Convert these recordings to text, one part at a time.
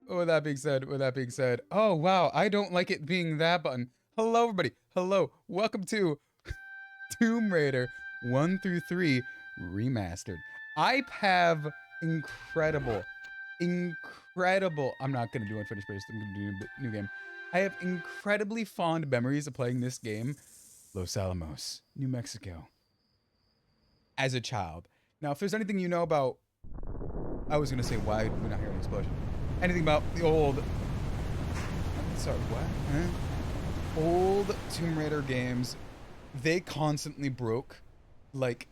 with that being said, oh wow, I don't like it being that button. Hello, everybody. Hello, welcome to Tomb Raider 1 through 3 Remastered. I have incredible, incredible. I'm not gonna do unfinished business. I'm gonna do a new game. I have incredibly fond memories of playing this game, Los Alamos, New Mexico, as a child. Now, if there's anything you know about, I was gonna say why did we not hear an explosion? Anything about the old, sorry, what? Huh? Old Tomb Raider games, they constantly broke, like,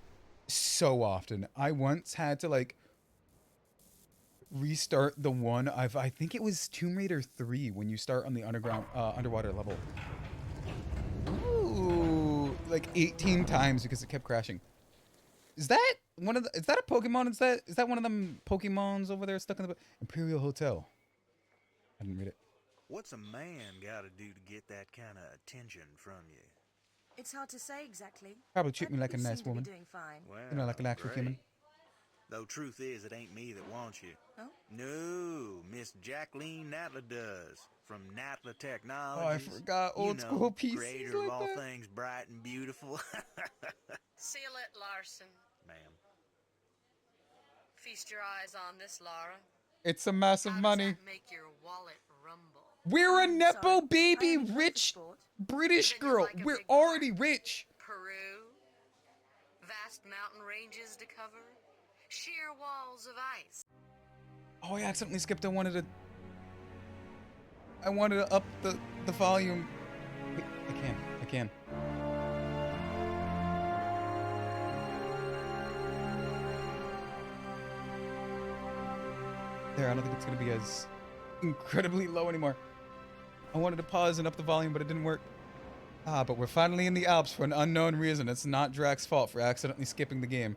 so often. I once had to, like, restart the one I think it was Tomb Raider 3 when you start on the underwater level. Ooh, like 18 times because it kept crashing. Is that one of the, is that a Pokemon? Is that one of them Pokemons over there stuck in the Imperial Hotel? I didn't read it. What's a man gotta do to get that kind of attention from you? It's hard to say exactly. Probably treat me like a nice woman. Doing fine. Well, You know, like an actual human. Though truth is, it ain't me that wants you. Oh? No, Miss Jacqueline Natla does. From Natla Technologies. Oh, I forgot old school PCs creator like of all that. things bright and beautiful. Seal it, Larson. Ma'am. Feast your eyes on this, Laura. It's a massive How money. does that make your wallet rumble? We're a I'm nepo sorry, I baby only play for rich sport. British Isn't it girl. like a We're big already park? rich. Peru? Vast mountain ranges to cover? Sheer walls of ice? Oh, I accidentally skipped. I wanted to up the volume. Wait, I can. There, I don't think it's gonna be as incredibly low anymore. I wanted to pause and up the volume, but it didn't work. Ah, but we're finally in the Alps for an unknown reason. It's not Drax's fault for accidentally skipping the game.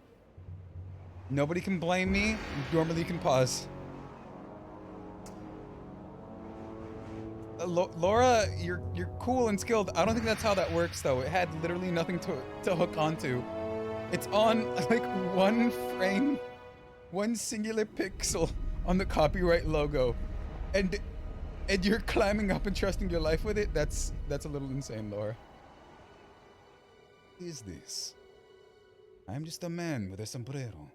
Nobody can blame me. Normally you can pause. Laura, you're cool and skilled. I don't think that's how that works though. It had literally nothing to hook onto. It's on like one frame, one singular pixel on the copyright logo, and you're climbing up and trusting your life with it. That's a little insane, Laura. What is this? I'm just a man with a sombrero.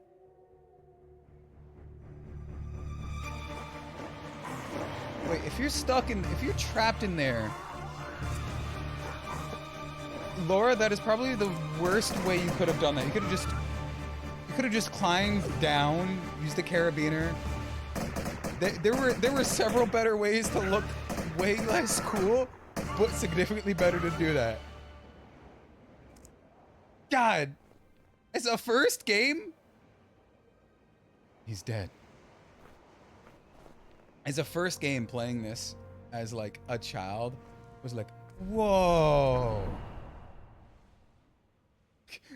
Wait, if you're trapped in there, Laura, that is probably the worst way you could have done that. You could have just climbed down, used the carabiner. There were several better ways to look way less cool, but significantly better to do that. God, it's a first game. He's dead. As a first game playing this as like a child was like, whoa.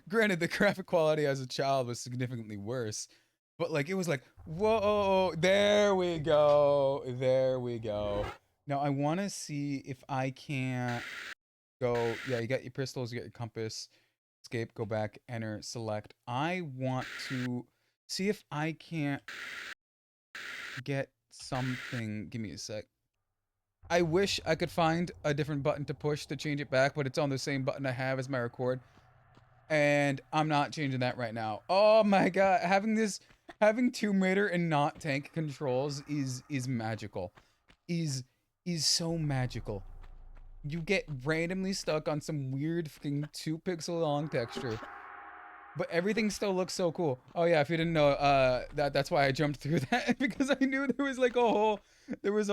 Granted, the graphic quality as a child was significantly worse, but like it was like, whoa, there we go. There we go. Now I want to see if I can't go. Yeah, you got your pistols, you got your compass, escape, go back, enter, select. I want to see if I can't get something. Give me a sec. I wish I could find a different button to push to change it back, but it's on the same button I have as my record. And I'm not changing that right now. Oh my god, having Tomb Raider and not tank controls is magical. Is so magical. You get randomly stuck on some weird fucking 2 pixel long texture. But everything still looks so cool. Oh yeah, if you didn't know, that's why I jumped through that, because I knew there was like a whole, it's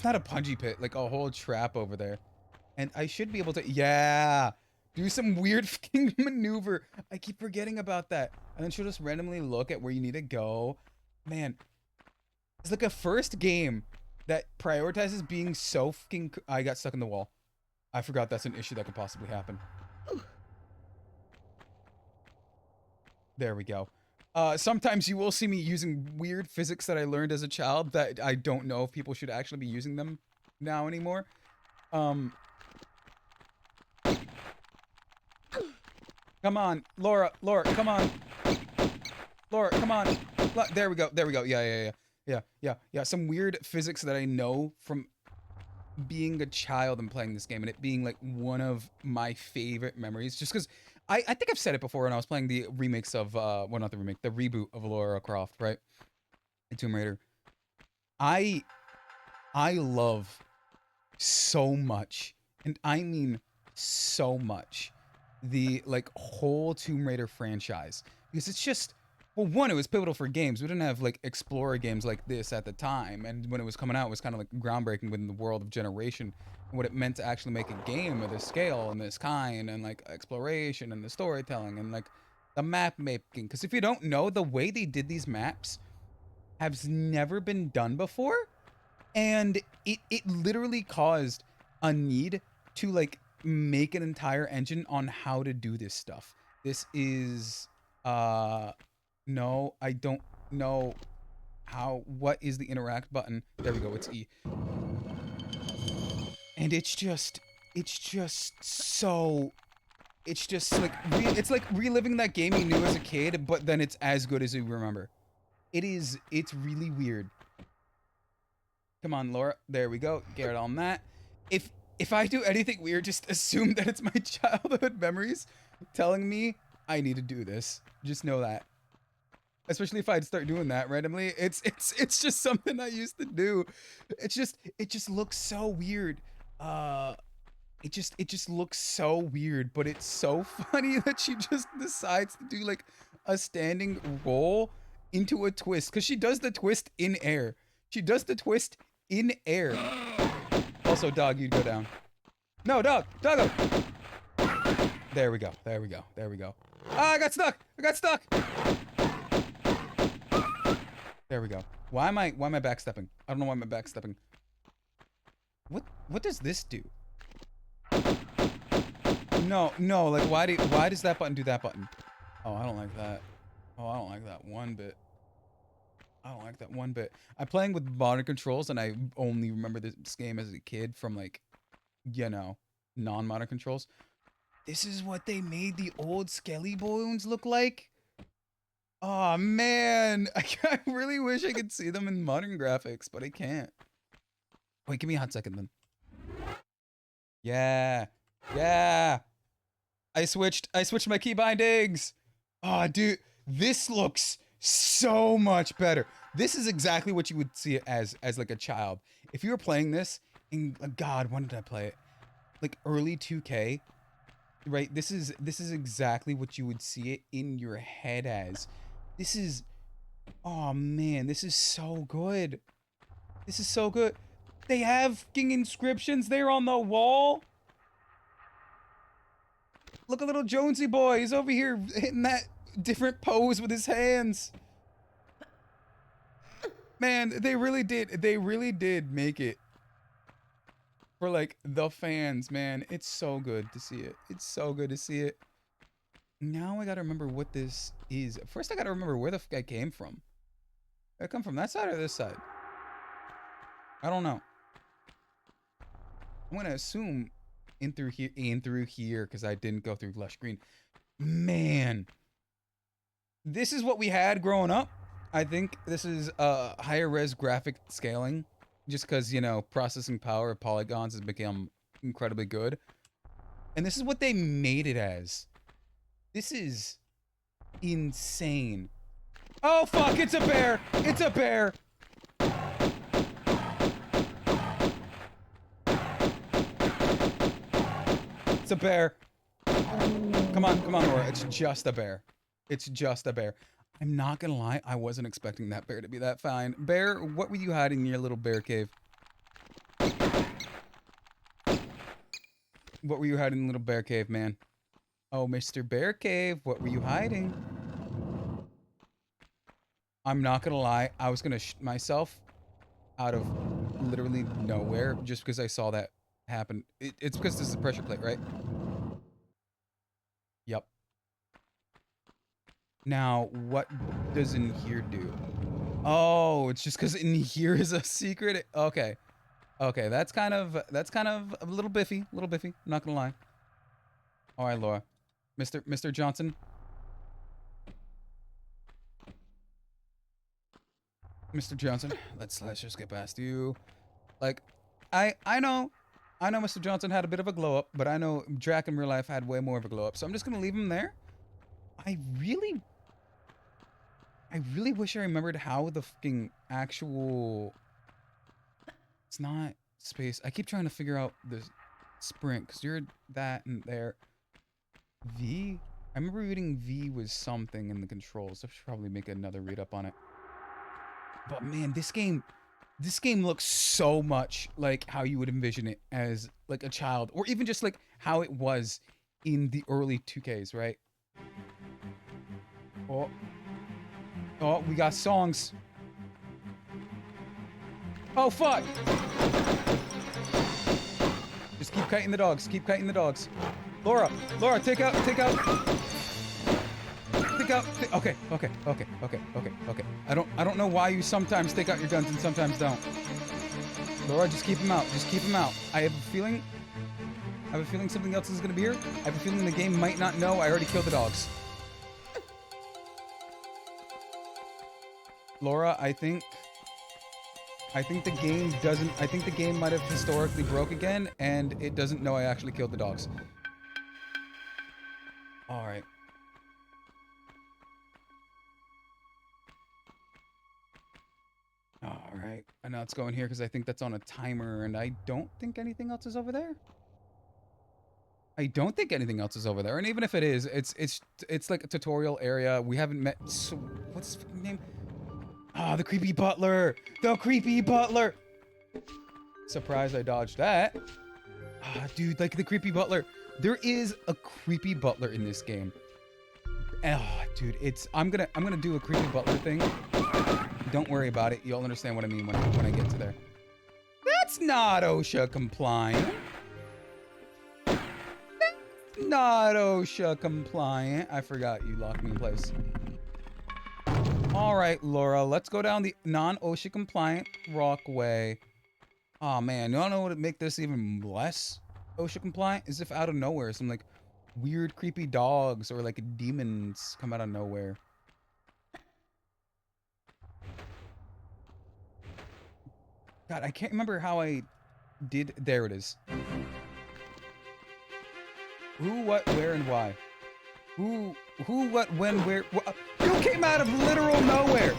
not a punji pit, like a whole trap over there. And I should be able to, yeah, do some weird fucking maneuver. I keep forgetting about that. And then she'll just randomly look at where you need to go. Man, it's like a first game that prioritizes being so fucking, I got stuck in the wall. I forgot that's an issue that could possibly happen. There we go. Sometimes you will see me using weird physics that I learned as a child that I don't know if people should actually be using them now anymore. Come on, Laura, come on. Laura, come on. There we go. There we go. Yeah. Some weird physics that I know from being a child and playing this game, and it being like one of my favorite memories, just because I think I've said it before when I was playing the remakes of well, not the remake, the reboot of Lara Croft, right? And Tomb Raider. I love so much, and I mean so much, the like whole Tomb Raider franchise, because it's just, well, one, it was pivotal for games. We didn't have like explorer games like this at the time, and when it was coming out, it was kind of like groundbreaking within the world of generation, and what it meant to actually make a game of this scale and this kind, and like exploration and the storytelling and like the map making. Because if you don't know, the way they did these maps has never been done before, and it literally caused a need to like make an entire engine on how to do this stuff. This is no, I don't know how. What is the interact button? There we go, it's E. And it's just so, it's just like it's like reliving that game you knew as a kid, but then it's as good as you remember. It's really weird. Come on, Laura. There we go. Get it on that. If I do anything weird, just assume that it's my childhood memories telling me I need to do this. Just know that. Especially if I'd start doing that randomly. It's just something I used to do. It just looks so weird. It just looks so weird, but it's so funny that she just decides to do like a standing roll into a twist, because she does the twist in air. She does the twist in air. Also, dog, you'd go down. No, dog, doggo. There we go. There we go. There we go. Ah, I got stuck. I got stuck. There we go. Why am I backstepping? I don't know why I'm backstepping. What does this do? No, like why does that button do that button? Oh, I don't like that. Oh, I don't like that one bit. I don't like that one bit. I'm playing with modern controls, and I only remember this game as a kid from like, you know, non-modern controls. This is what they made the old Skelly balloons look like? Oh man, I really wish I could see them in modern graphics, but I can't. Wait, give me a hot second then. Yeah. I switched my key bindings. Oh, dude, this looks so much better. This is exactly what you would see it as like a child. If you were playing this in, God, when did I play it? Like early 2K, right? This is exactly what you would see it in your head as. This is, oh man, this is so good. This is so good. They have fucking inscriptions there on the wall. Look at little Jonesy boy. He's over here hitting that different pose with his hands. Man, they really did make it for like the fans, man. It's so good to see it. It's so good to see it. Now I gotta remember what this is. First, I gotta remember where the fuck I came from. Did I come from that side or this side? I don't know. I'm gonna assume in through here, because I didn't go through lush green. Man, this is what we had growing up. I think this is higher res graphic scaling, just because, you know, processing power of polygons has become incredibly good. And this is what they made it as. This is insane. Oh fuck, it's a bear! It's a bear! It's a bear. Come on, Laura. It's just a bear. It's just a bear. I'm not gonna lie, I wasn't expecting that bear to be that fine. Bear, what were you hiding in your little bear cave? What were you hiding in the little bear cave, man? Oh, Mr. Bear Cave, what were you hiding? I'm not gonna lie, I was gonna shit myself out of literally nowhere just because I saw that happen. It's because this is a pressure plate, right? Yep. Now, what does in here do? Oh, it's just because in here is a secret. Okay. Okay, that's kind of a little biffy, I'm not gonna lie. All right, Laura. Mr. Johnson. Mr. Johnson, let's just get past you. Like, I know Mr. Johnson had a bit of a glow up, but I know Drac in real life had way more of a glow up. So I'm just gonna leave him there. I really wish I remembered how the fucking actual. It's not space. I keep trying to figure out the sprint because you're that and there. V. I remember reading V was something in the controls. I should probably make another read up on it. But man, this game looks so much like how you would envision it as like a child, or even just like how it was in the early 2Ks, right? Oh, we got songs. Oh fuck! Just keep kiting the dogs. Keep kiting the dogs. Laura, take out. Okay. I don't know why you sometimes take out your guns and sometimes don't. Laura, just keep them out. I have a feeling something else is gonna be here. I have a feeling the game might not know I already killed the dogs. Laura, I think the game doesn't. I think the game might have historically broke again, and it doesn't know I actually killed the dogs. All right. All right. And now it's going here because I think that's on a timer, and I don't think anything else is over there. And even if it is, it's like a tutorial area. We haven't met. So, what's his fucking name? Ah, the creepy butler. Surprised I dodged that. Ah, dude, like the creepy butler. There is a creepy butler in this game. Oh, dude, I'm gonna do a creepy butler thing. Don't worry about it. You'll understand what I mean when I get to there. That's not OSHA compliant. I forgot you locked me in place. All right, Laura, let's go down the non-OSHA compliant walkway. Oh man, you don't know what would make this even less OSHA compliant? Is if out of nowhere some like weird creepy dogs or like demons come out of nowhere. God, I can't remember how I did. There it is. Who, what, where, and why? Who, what, when, where? You came out of literal nowhere,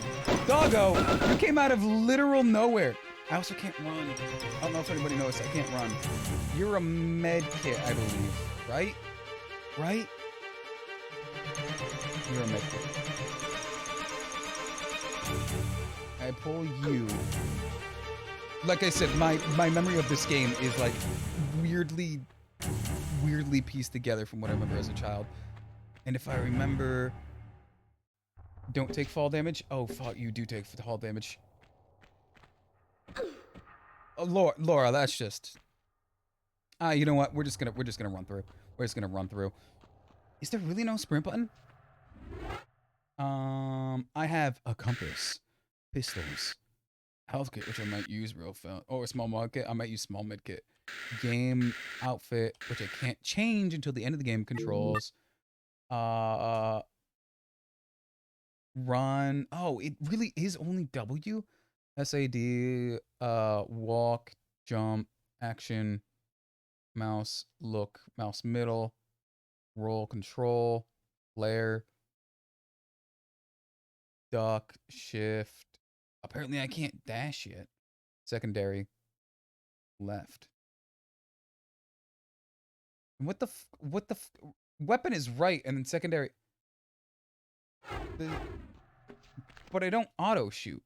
doggo. You came out of literal nowhere. I also can't run. I don't know if anybody knows. I can't run. You're a med kit, I believe. Right? You're a med kit. I pull you. Like I said, my memory of this game is like weirdly pieced together from what I remember as a child. And if I remember, don't take fall damage. Oh fuck, you do take fall damage. Oh, Laura, that's just. You know what? We're just gonna run through. Is there really no sprint button? I have a compass, pistols, health kit, which I might use real fast. Oh, a small mod kit. I might use small med kit. Game outfit, which I can't change until the end of the game. Controls. Run. Oh, it really is only W. SAD. Walk, jump, action, mouse, look, mouse middle, roll, control, layer, duck, shift. Apparently I can't dash yet. Secondary, left. What the weapon is right, and then secondary. But I don't auto shoot.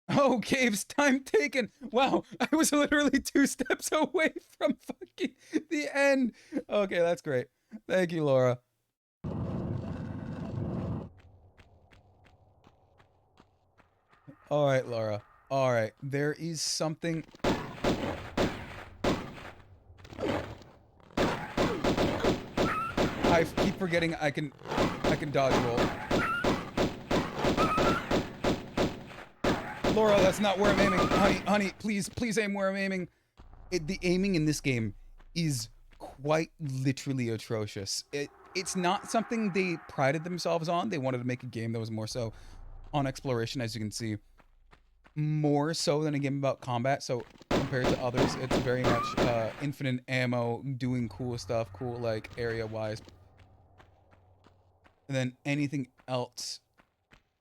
Oh, caves, time taken. Wow, I was literally 2 steps away from fucking the end. Okay, that's great. Thank you, Laura. All right, Laura. All right, there is something. I keep forgetting I can dodge roll. Laura, that's not where I'm aiming. Honey, please aim where I'm aiming. The aiming in this game is quite literally atrocious. It's not something they prided themselves on. They wanted to make a game that was more so on exploration, as you can see. More so than a game about combat. So compared to others, it's very much infinite ammo, doing cool stuff, cool like area-wise. And then anything else,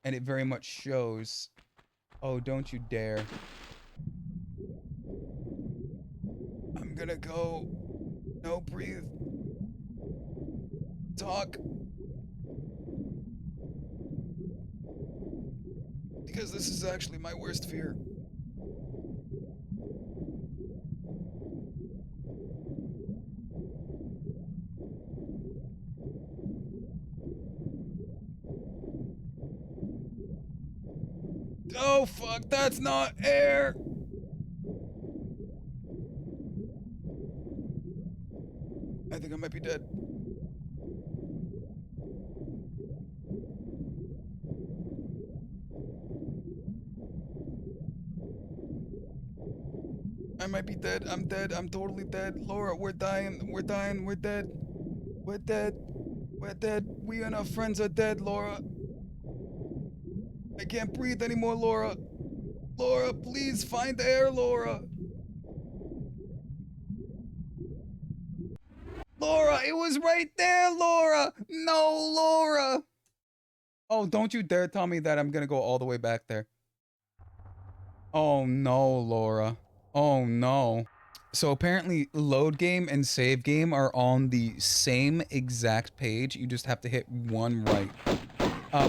and it very much shows. Oh, don't you dare. I'm gonna go. No, breathe. Talk. Because this is actually my worst fear. Oh fuck, that's not air! I think I might be dead. I might be dead. I'm dead. I'm totally dead. Laura, we're dying. We're dying. We're dead. We're dead. We're dead. We and our friends are dead, Laura. I can't breathe anymore, Laura. Laura, please find air, Laura. Laura, it was right there, Laura. No, Laura. Oh, don't you dare tell me that I'm gonna go all the way back there. Oh no, Laura. Oh no. So apparently load game and save game are on the same exact page. You just have to hit one right.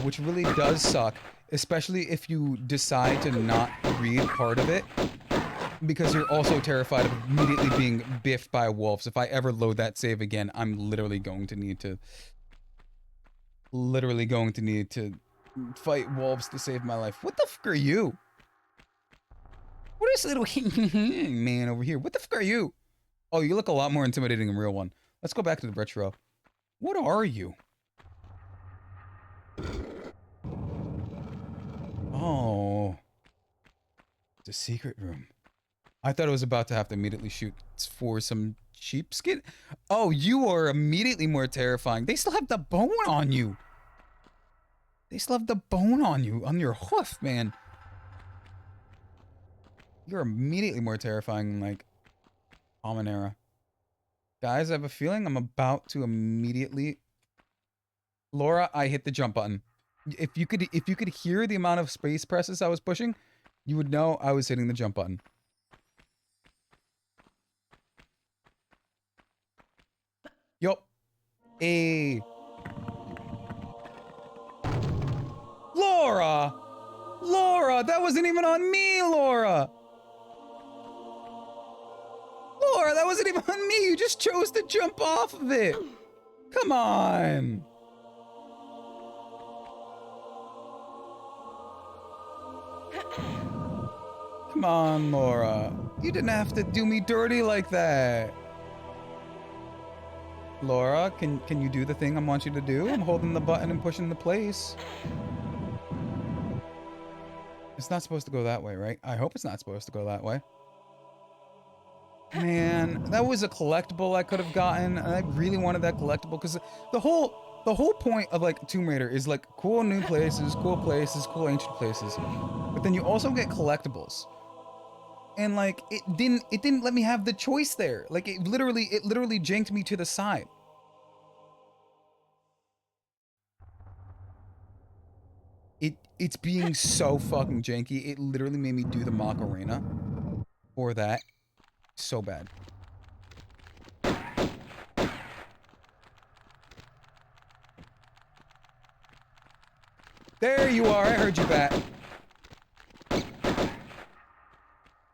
Which really does suck, especially if you decide to not read part of it, because you're also terrified of immediately being biffed by wolves. If I ever load that save again, I'm literally going to need to fight wolves to save my life. What the fuck are you? What is little man over here? What the fuck are you? Oh, you look a lot more intimidating in real one. Let's go back to the retro. What are you? Oh. It's a secret room. I thought I was about to have to immediately shoot for some sheepskin. Oh, you are immediately more terrifying. They still have the bone on you. They still have the bone on you, on your hoof, man. You're immediately more terrifying than, like, Common Era. Guys, I have a feeling I'm about to immediately... Laura, I hit the jump button. If you could hear the amount of space presses I was pushing, you would know I was hitting the jump button. Yup. Hey. Laura! Laura, that wasn't even on me, Laura! Laura, that wasn't even on me! You just chose to jump off of it! Come on! Come on, Laura. You didn't have to do me dirty like that. Laura, can you do the thing I want you to do? I'm holding the button and pushing the place. It's not supposed to go that way, right? I hope it's not supposed to go that way. Man, that was a collectible I could have gotten, and I really wanted that collectible because the whole point of like Tomb Raider is like cool new places, cool ancient places. But then you also get collectibles. And like it didn't let me have the choice there. Like it literally janked me to the side. It's being so fucking janky. It literally made me do the Macarena for that so bad. There you are. I heard you, Bat.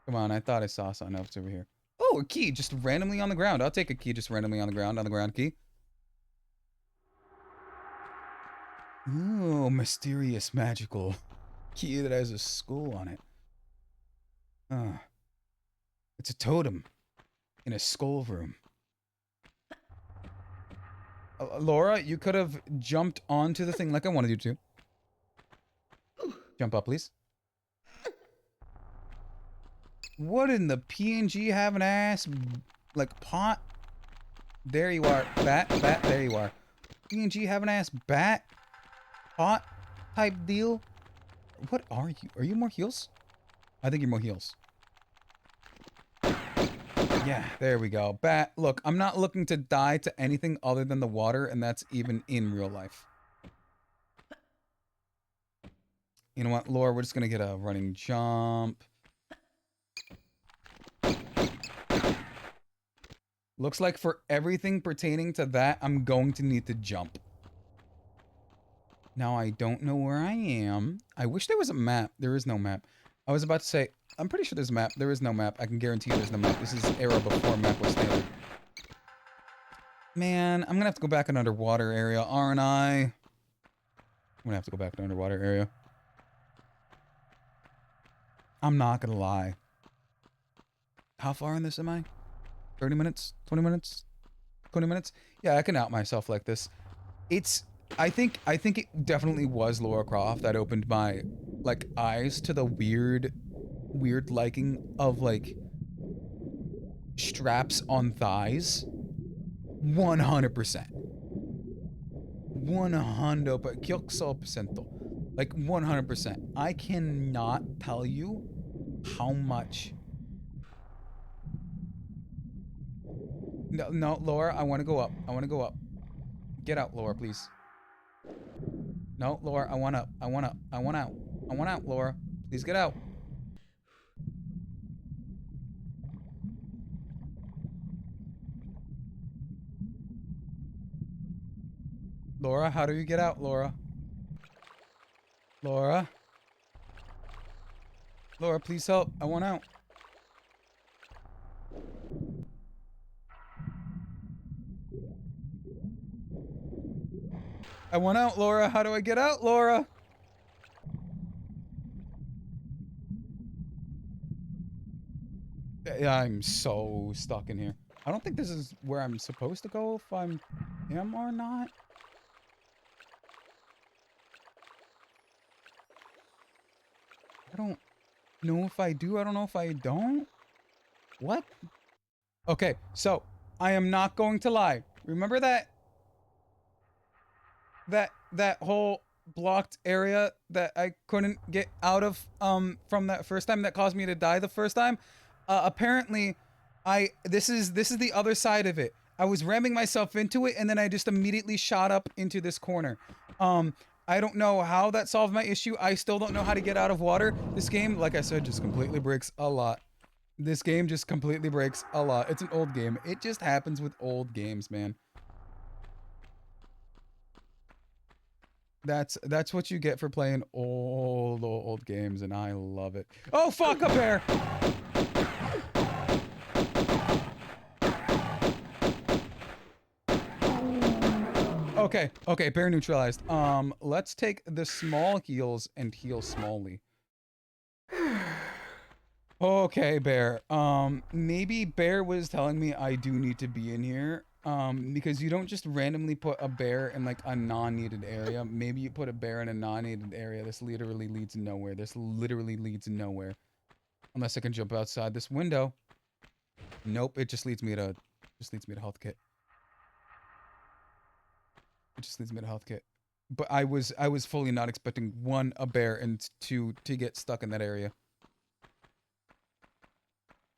Come on, I thought I saw something else over here. Oh, a key just randomly on the ground. I'll take a key just randomly on the ground key. Ooh, mysterious magical key that has a skull on it. It's a totem in a skull room. Laura, you could have jumped onto the thing like I wanted you to. Jump up, please. What in the PNG have an ass, like, pot? There you are. Bat, there you are. PNG have an ass bat? Pot type deal? What are you? Are you more heals? I think you're more heals. Yeah, there we go. Bat, look, I'm not looking to die to anything other than the water, and that's even in real life. You know what, Laura, we're just gonna get a running jump. Looks like for everything pertaining to that, I'm going to need to jump. Now, I don't know where I am. I wish there was a map. There is no map. I was about to say, I'm pretty sure there's a map. There is no map. I can guarantee you there's no map. This is era before map was standard. Man, I'm gonna have to go back an underwater area, aren't I? I'm gonna have to go back to underwater area. I'm not gonna lie. How far in this am I? 30 minutes? 20 minutes? 20 minutes? Yeah, I can out myself like this. It's... I think it definitely was Lara Croft that opened my, like, eyes to the weird liking of, like, straps on thighs. 100%. 100%. Like, 100%. I cannot tell you how much... No, Laura, I want to go up. I want to go up. Get out, Laura, please. No, Laura, I want up. I want up. I want out. I want out, Laura. Please get out. Laura, how do you get out, Laura? Laura? Laura, please help. I want out. I want out, Laura. How do I get out, Laura? Yeah, I'm so stuck in here. I don't think this is where I'm supposed to go, if I am or not. I don't know if I do. I don't know if I don't. What? Okay, so I am not going to lie. Remember that whole blocked area that I couldn't get out of from that first time that caused me to die the first time? Apparently this is the other side of it. I was ramming myself into it and then I just immediately shot up into this corner. I don't know how that solved my issue. I still don't know how to get out of water. This game, like I said, just completely breaks a lot. This game just completely breaks a lot. It's an old game. It just happens with old games, man. That's what you get for playing old games, and I love it. Oh, fuck, a bear! Okay, bear neutralized. Let's take the small heals and heal smallly. Okay, bear. Maybe bear was telling me I do need to be in here. Because you don't just randomly put a bear in, like, a non-needed area. Maybe you put a bear in a non-needed area. This literally leads nowhere. This literally leads nowhere. Unless I can jump outside this window. Nope, it just leads me to health kit. It just leads me to health kit. But I was fully not expecting, one, a bear, and two, to get stuck in that area.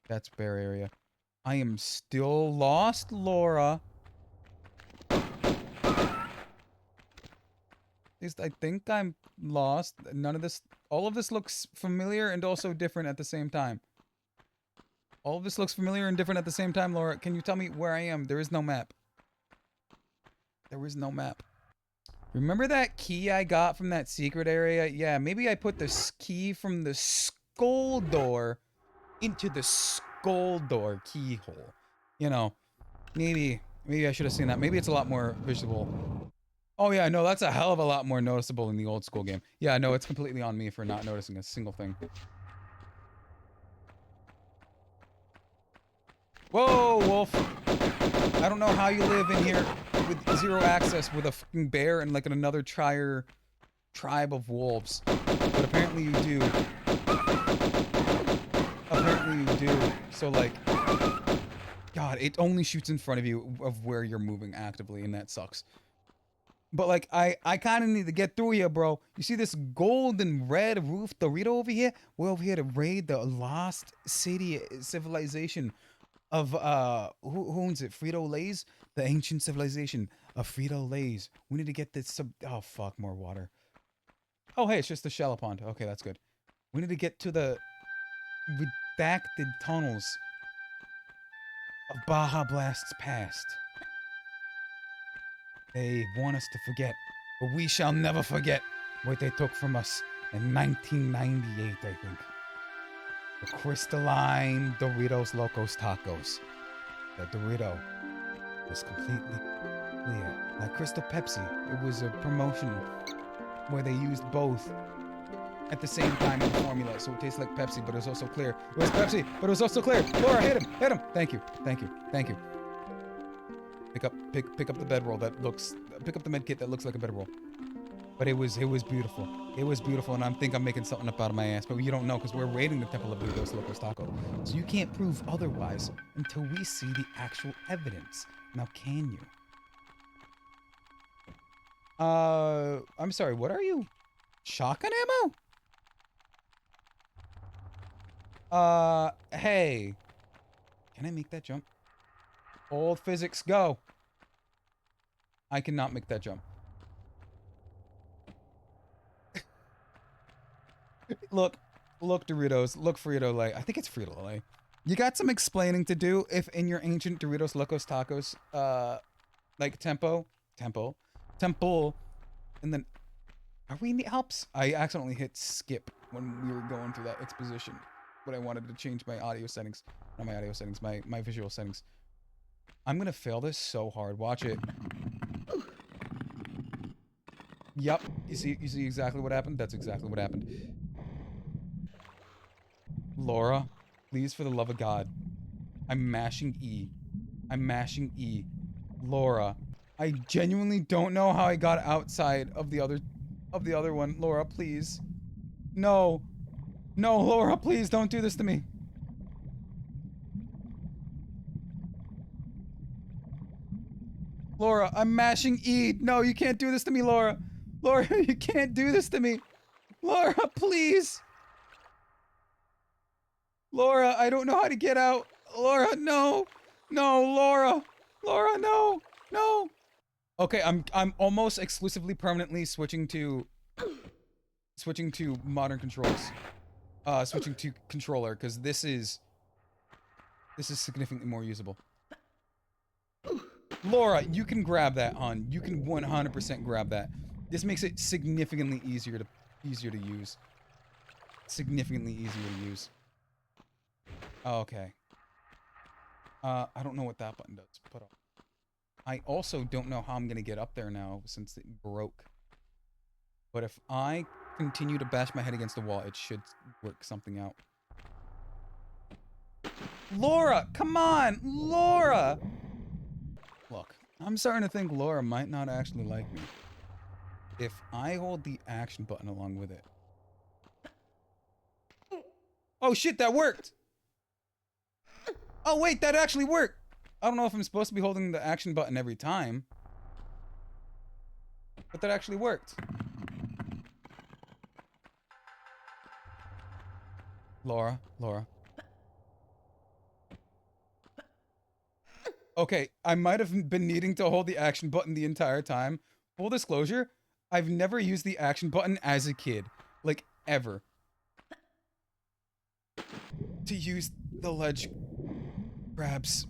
That's bear area. I am still lost, Laura. At least I think I'm lost. None of this... All of this looks familiar and also different at the same time. All of this looks familiar and different at the same time, Laura. Can you tell me where I am? There is no map. There is no map. Remember that key I got from that secret area? Yeah, maybe I put the key from the skull door into the skull door keyhole. You know, maybe I should have seen that. Maybe it's a lot more visible. Oh yeah, no, that's a hell of a lot more noticeable in the old school game. Yeah, no, it's completely on me for not noticing a single thing. Whoa, wolf. I don't know how you live in here with zero access with a fucking bear and like another tribe of wolves. But apparently you do. Apparently you do. So like, God, it only shoots in front of you of where you're moving actively, and that sucks. But like, I kind of need to get through here, bro. You see this golden red roof Dorito over here? We're over here to raid the lost city civilization of who owns it? Frito Lay's, the ancient civilization of Frito Lay's. We need to get this. Oh fuck, more water. Oh hey, it's just the shallow pond. Okay, that's good. We need to get to the redacted tunnels of Baja Blast's past. They want us to forget, but we shall never forget what they took from us in 1998, I think. The crystalline Doritos Locos Tacos. The Dorito was completely clear. Like Crystal Pepsi, it was a promotion where they used both at the same time in the formula, so it tastes like Pepsi, but it was also clear. It was Pepsi, but it was also clear. Laura, hit him! Hit him! Thank you. Thank you. Thank you. Pick up the bedroll that looks. Pick up the med kit that looks like a bedroll. But it was beautiful. It was beautiful, and I think I'm making something up out of my ass, but you don't know because we're raiding the Temple of Doritos Locos Taco, so you can't prove otherwise until we see the actual evidence. Now, can you? I'm sorry. What are you? Shotgun ammo? Hey. Can I make that jump? Old physics, go. I cannot make that jump. Look, Doritos. Look, Frito-Lay. I think it's Frito-Lay. You got some explaining to do if in your ancient Doritos Locos Tacos, like temple, and then, are we in the Alps? I accidentally hit skip when we were going through that exposition, but I wanted to change my audio settings. Not my audio settings, my visual settings. I'm gonna fail this so hard. Watch it. Yup. You see exactly what happened? That's exactly what happened. Laura, please, for the love of God. I'm mashing E. I'm mashing E. Laura, I genuinely don't know how I got outside of the other one. Laura, please. No. No, Laura, please don't do this to me. Laura, I'm mashing E. No, you can't do this to me, Laura. Laura, you can't do this to me. Laura, please. Laura, I don't know how to get out. Laura, no. No, Laura. Laura, no. No. Okay, I'm almost exclusively permanently switching to modern controls. Switching to controller cuz this is significantly more usable. Laura, you can grab that, hon. You can 100% grab that. This makes it significantly easier to use. Significantly easier to use. Okay. I don't know what that button does. Put up. I also don't know how I'm gonna get up there now since it broke. But if I continue to bash my head against the wall, it should work something out. Laura, come on, Laura. Look, I'm starting to think Laura might not actually like me. If I hold the action button along with it. Oh shit, that worked! Oh wait, that actually worked! I don't know if I'm supposed to be holding the action button every time. But that actually worked. Laura. Okay, I might have been needing to hold the action button the entire time. Full disclosure, I've never used the action button as a kid. Like, ever. To use the ledge grabs.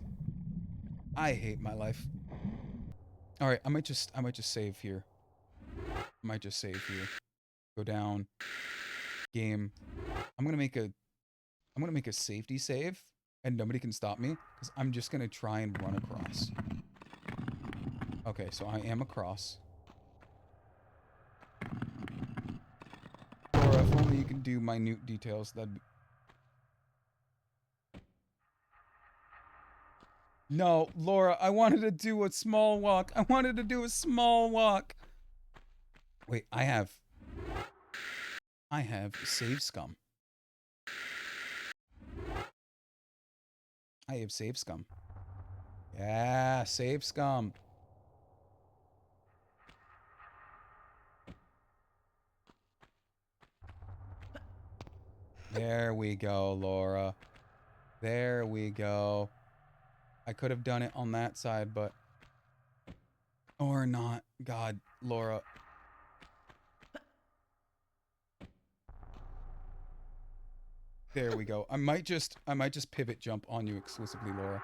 I hate my life. Alright, I might just save here. Go down. Game. I'm gonna make a safety save, and nobody can stop me, because I'm just gonna try and run across. Okay, so I am across. Or if only you can do minute details, that'd be... No, Laura, I wanted to do a small walk. Wait, I have save scum. Yeah, save scum. There we go, Laura. There we go. I could have done it on that side, but... Or not. God, Laura. There we go. I might just pivot jump on you exclusively, Laura.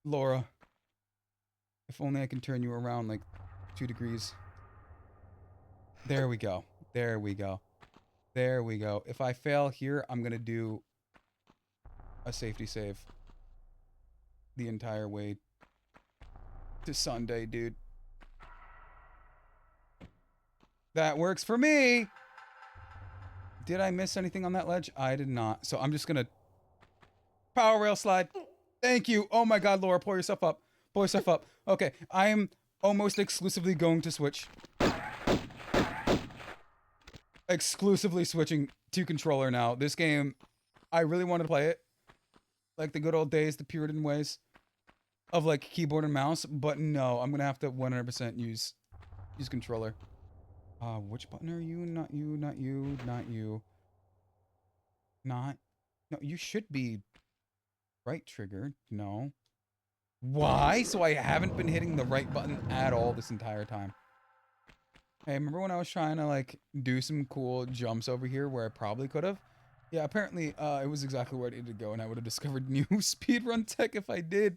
Laura. If only I can turn you around like 2 degrees. There we go. There we go. There we go. If I fail here, I'm gonna do a safety save. The entire way to Sunday, dude. That works for me! Did I miss anything on that ledge? I did not. So I'm just gonna power rail slide. Thank you. Oh my god, Laura, pull yourself up. Pull yourself up. Okay, I am almost exclusively going to switch. Exclusively switching to controller now. This game, I really wanted to play it. Like the good old days, the Puritan ways of like keyboard and mouse, but no, I'm gonna have to 100% use controller. Which button are you? Not you, not you, not you. No, you should be right trigger. No. Why? So I haven't been hitting the right button at all this entire time. Hey, remember when I was trying to like do some cool jumps over here where I probably could have? Yeah, apparently it was exactly where I needed to go, and I would have discovered new speedrun tech if I did.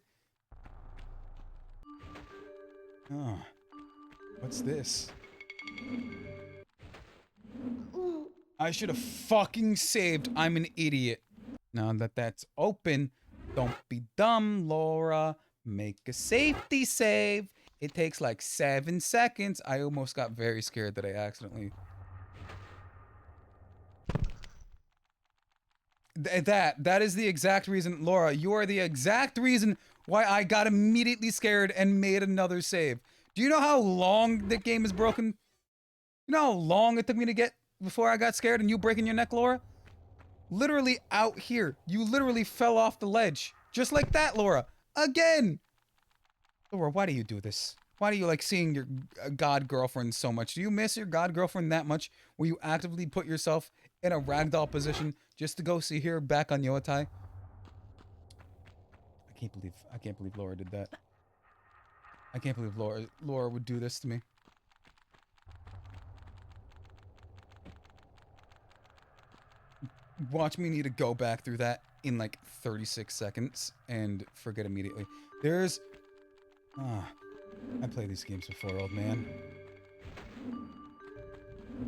Oh, what's this? I should have fucking saved. I'm an idiot. Now that that's open, don't be dumb, Laura. Make a safety save. It takes like 7 seconds. I almost got very scared that I accidentally... That is the exact reason, Laura, you are the exact reason why I got immediately scared and made another save. Do you know how long the game is broken? You know how long it took me to get before I got scared and you breaking your neck, Laura? Literally out here. You literally fell off the ledge. Just like that, Laura. Again! Laura, why do you do this? Why do you like seeing your god girlfriend so much? Do you miss your god girlfriend that much where you actively put yourself in a ragdoll position just to go see her back on Yoatai? I can't believe Laura did that. I can't believe Laura would do this to me. Watch me need to go back through that in like 36 seconds and forget immediately. There's... I played these games before, old man.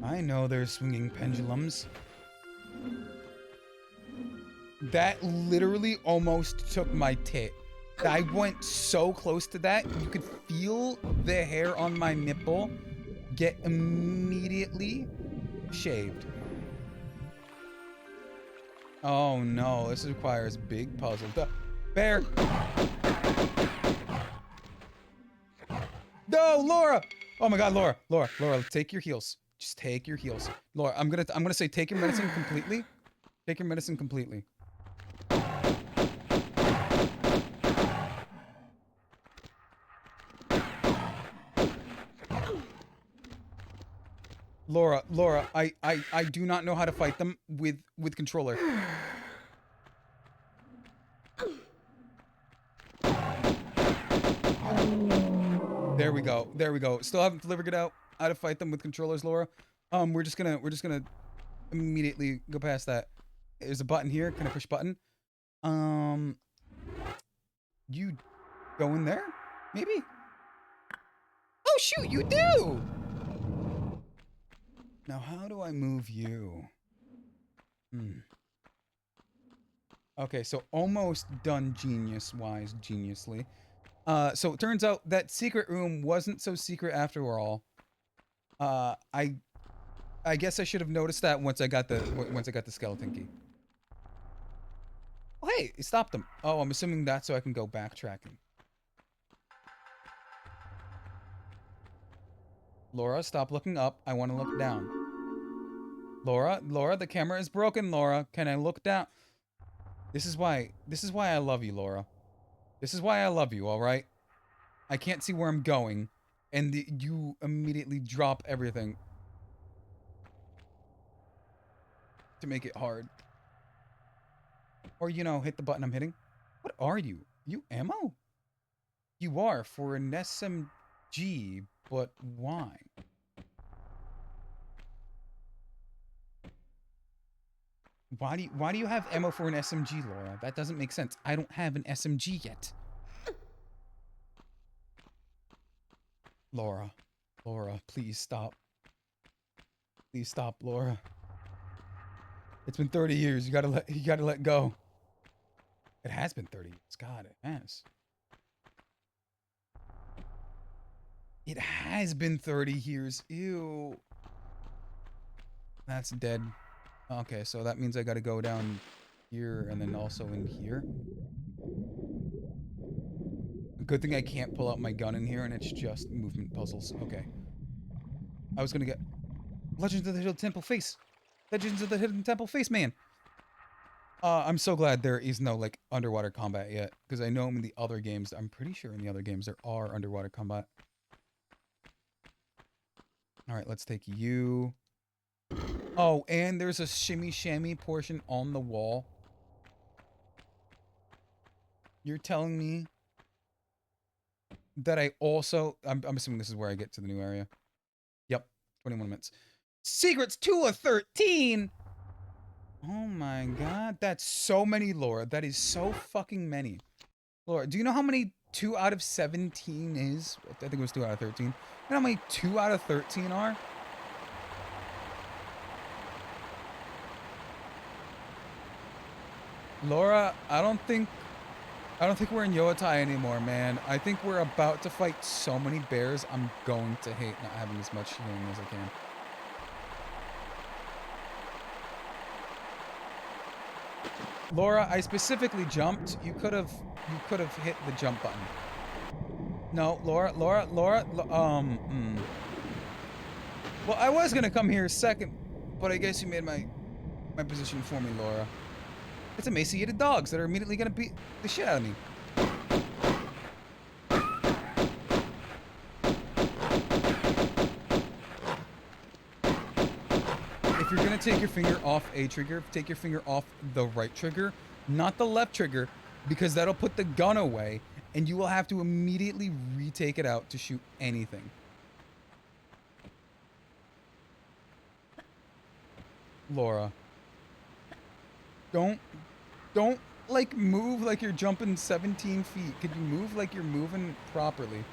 I know there's swinging pendulums. That literally almost took my tit. I went so close to that, you could feel the hair on my nipple get immediately shaved. Oh no, this requires big puzzles. Bear! No, Laura! Oh my god, Laura, take your heals. Just take your heals. Laura, I'm gonna say take your medicine completely. Take your medicine completely. Laura, I do not know how to fight them with controller. There we go. There we go. Still haven't figured it out how to fight them with controllers, Laura. We're just gonna immediately go past that. There's a button here. Can I push button? You go in there? Maybe? Oh shoot, you do! Now how do I move you? Okay, so almost done genius-wise, geniusly. So it turns out that secret room wasn't so secret after all. I guess I should have noticed that once I got the skeleton key. Oh, hey, it stopped them. Oh, I'm assuming that's so I can go backtracking. Laura, stop looking up. I want to look down. Laura, the camera is broken, Laura. Can I look down? This is why I love you, Laura. This is why I love you, all right? I can't see where I'm going, and you immediately drop everything to make it hard. Or, you know, hit the button I'm hitting. What are you? You ammo? You are for an SMG, but why? Why do you have ammo for an SMG, Laura? That doesn't make sense. I don't have an SMG yet. Laura, please stop. Please stop, Laura. It's been 30 years. You gotta let go. It has been 30 years. God, it has. It has been 30 years. Ew. That's dead. Okay, so that means I gotta go down here and then also in here. Good thing I can't pull out my gun in here and it's just movement puzzles. Okay. I was gonna get Legends of the Hidden Temple Face. Legends of the Hidden Temple Face, man. I'm so glad there is no, like, underwater combat yet. Because I know in the other games, I'm pretty sure in the other games there are underwater combat. Alright, let's take you. Oh, and there's a shimmy shammy portion on the wall. You're telling me that I also... I'm assuming this is where I get to the new area. Yep, 21 minutes. Secrets 2 of 13! Oh my god, that's so many, Laura. That is so fucking many. Laura, do you know how many 2 out of 17 is? I think it was 2 out of 13. You know how many 2 out of 13 are? Laura, I don't think we're in Yoatai anymore, man. I think we're about to fight so many bears, I'm going to hate not having as much healing as I can. Laura, I specifically jumped. You could have hit the jump button. No, Laura. Well, I was gonna come here second, but I guess you made my position for me, Laura. It's emaciated dogs that are immediately gonna beat the shit out of me. If you're gonna take your finger off a trigger, take your finger off the right trigger, not the left trigger, because that'll put the gun away, and you will have to immediately retake it out to shoot anything. Laura. Don't like move like you're jumping 17 feet. Could you move like you're moving properly?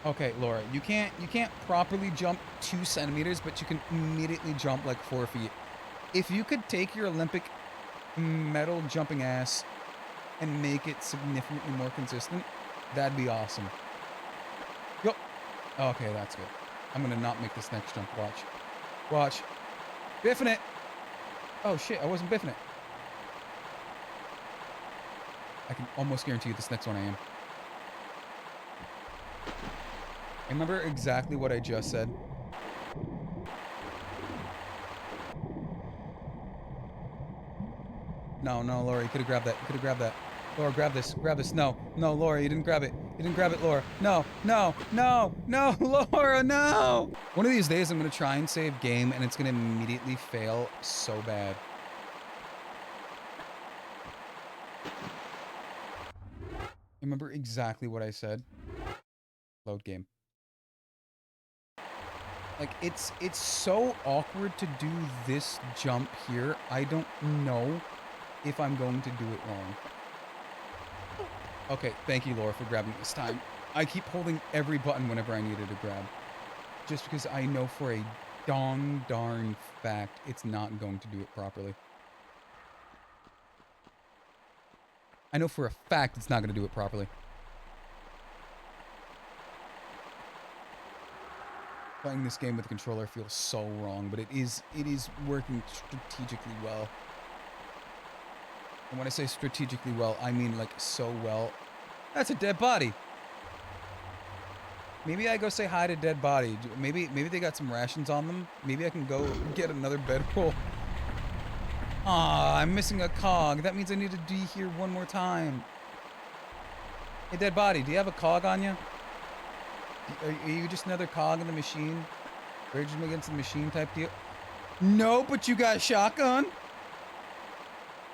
Okay, Laura, you can't properly jump 2 centimeters, but you can immediately jump like 4 feet. If you could take your Olympic medal jumping ass and make it significantly more consistent, that'd be awesome. Yup. Okay, that's good. I'm gonna not make this next jump. Watch. Watch. Biffing it. Oh shit, I wasn't biffing it. I can almost guarantee you this next one I am. I remember exactly what I just said. No, Laura, you could have grabbed that. You could have grabbed that. Laura, grab this. Grab this. No, Laura, you didn't grab it. You didn't grab it, Laura. No, Laura, no! One of these days, I'm going to try and save game, and it's going to immediately fail so bad. Remember exactly what I said. Load game. Like, it's so awkward to do this jump here. I don't know if I'm going to do it wrong. Okay, thank you, Laura, for grabbing this time. I keep holding every button whenever I needed to grab. Just because I know for a darn fact it's not going to do it properly. I know for a fact it's not going to do it properly. Playing this game with the controller feels so wrong, but it is working strategically well. And when I say strategically well, I mean like so well. That's a dead body. Maybe I go say hi to dead body. Maybe they got some rations on them. Maybe I can go get another bedroll. Ah, I'm missing a cog. That means I need to be here one more time. Hey, dead body, do you have a cog on you? Are you just another cog in the machine? Rage me against the machine type deal? No, but you got shotgun?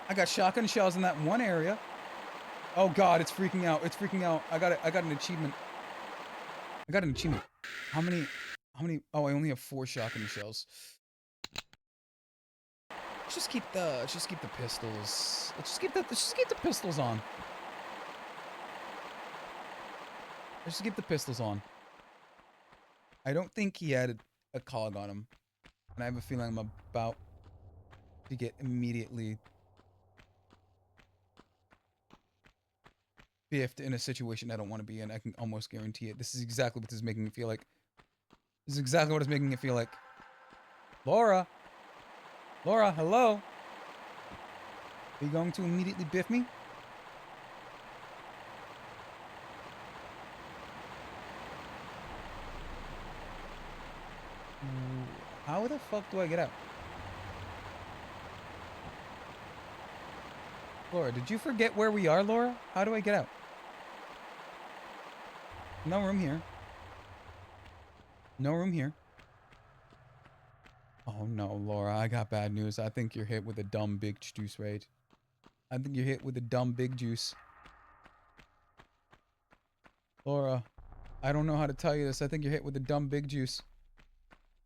I got shotgun shells in that one area. Oh god, it's freaking out. It's freaking out. I got an achievement. I got an achievement. How many? Oh, I only have 4 shotgun shells. Let's just keep the pistols. Let's just keep the pistols on. Let's just keep the pistols on. I don't think he had a cog on him. And I have a feeling I'm about to get immediately biffed in a situation I don't want to be in. I can almost guarantee it. This is exactly what this is making me feel like. This is exactly what it's making it feel like. Laura! Laura, hello? Are you going to immediately biff me? How the fuck do I get out? Laura, did you forget where we are, Laura? How do I get out? No room here. No room here. Oh no, Laura, I got bad news. I think you're hit with a dumb big juice raid. I think you're hit with a dumb big juice. Laura, I don't know how to tell you this. I think you're hit with a dumb big juice.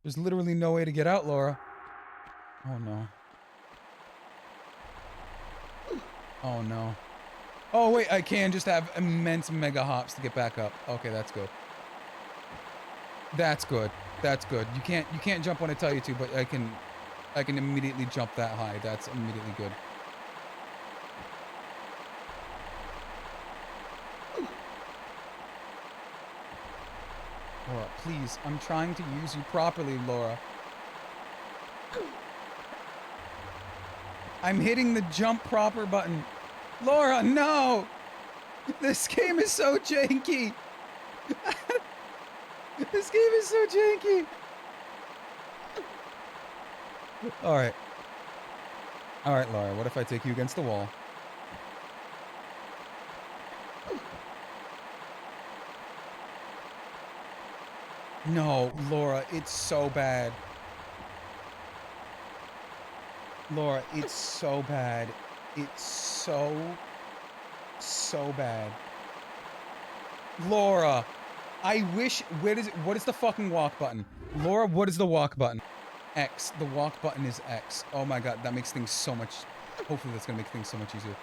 There's literally no way to get out, Laura. Oh no. Oh no. Oh wait, I can just have immense mega hops to get back up. Okay, that's good. That's good. That's good. You can't jump when I tell you to, but I can immediately jump that high. That's immediately good. Laura, please. I'm trying to use you properly, Laura. I'm hitting the jump proper button. Laura, no! This game is so janky! This game is so janky! Alright. Alright, Laura, what if I take you against the wall? No, Laura, it's so bad. Laura, it's so bad. It's so bad. Laura, I wish, what is the fucking walk button? Laura, what is the walk button? X. The walk button is X. Oh my god, that makes things so much, hopefully that's gonna make things so much easier.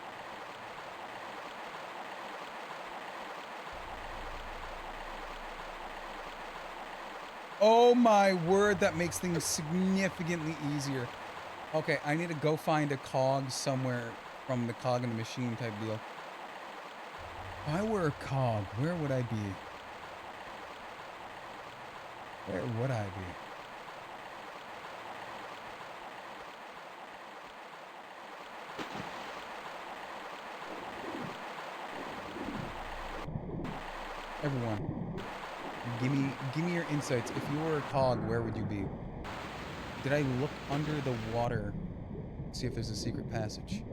Oh my word, that makes things significantly easier. Okay, I need to go find a cog somewhere from the cog in the machine type deal. If I were a cog, where would I be? Where would I be? Everyone, give me your insights. If you were a cog, where would you be? Did I look under the water to see if there's a secret passage?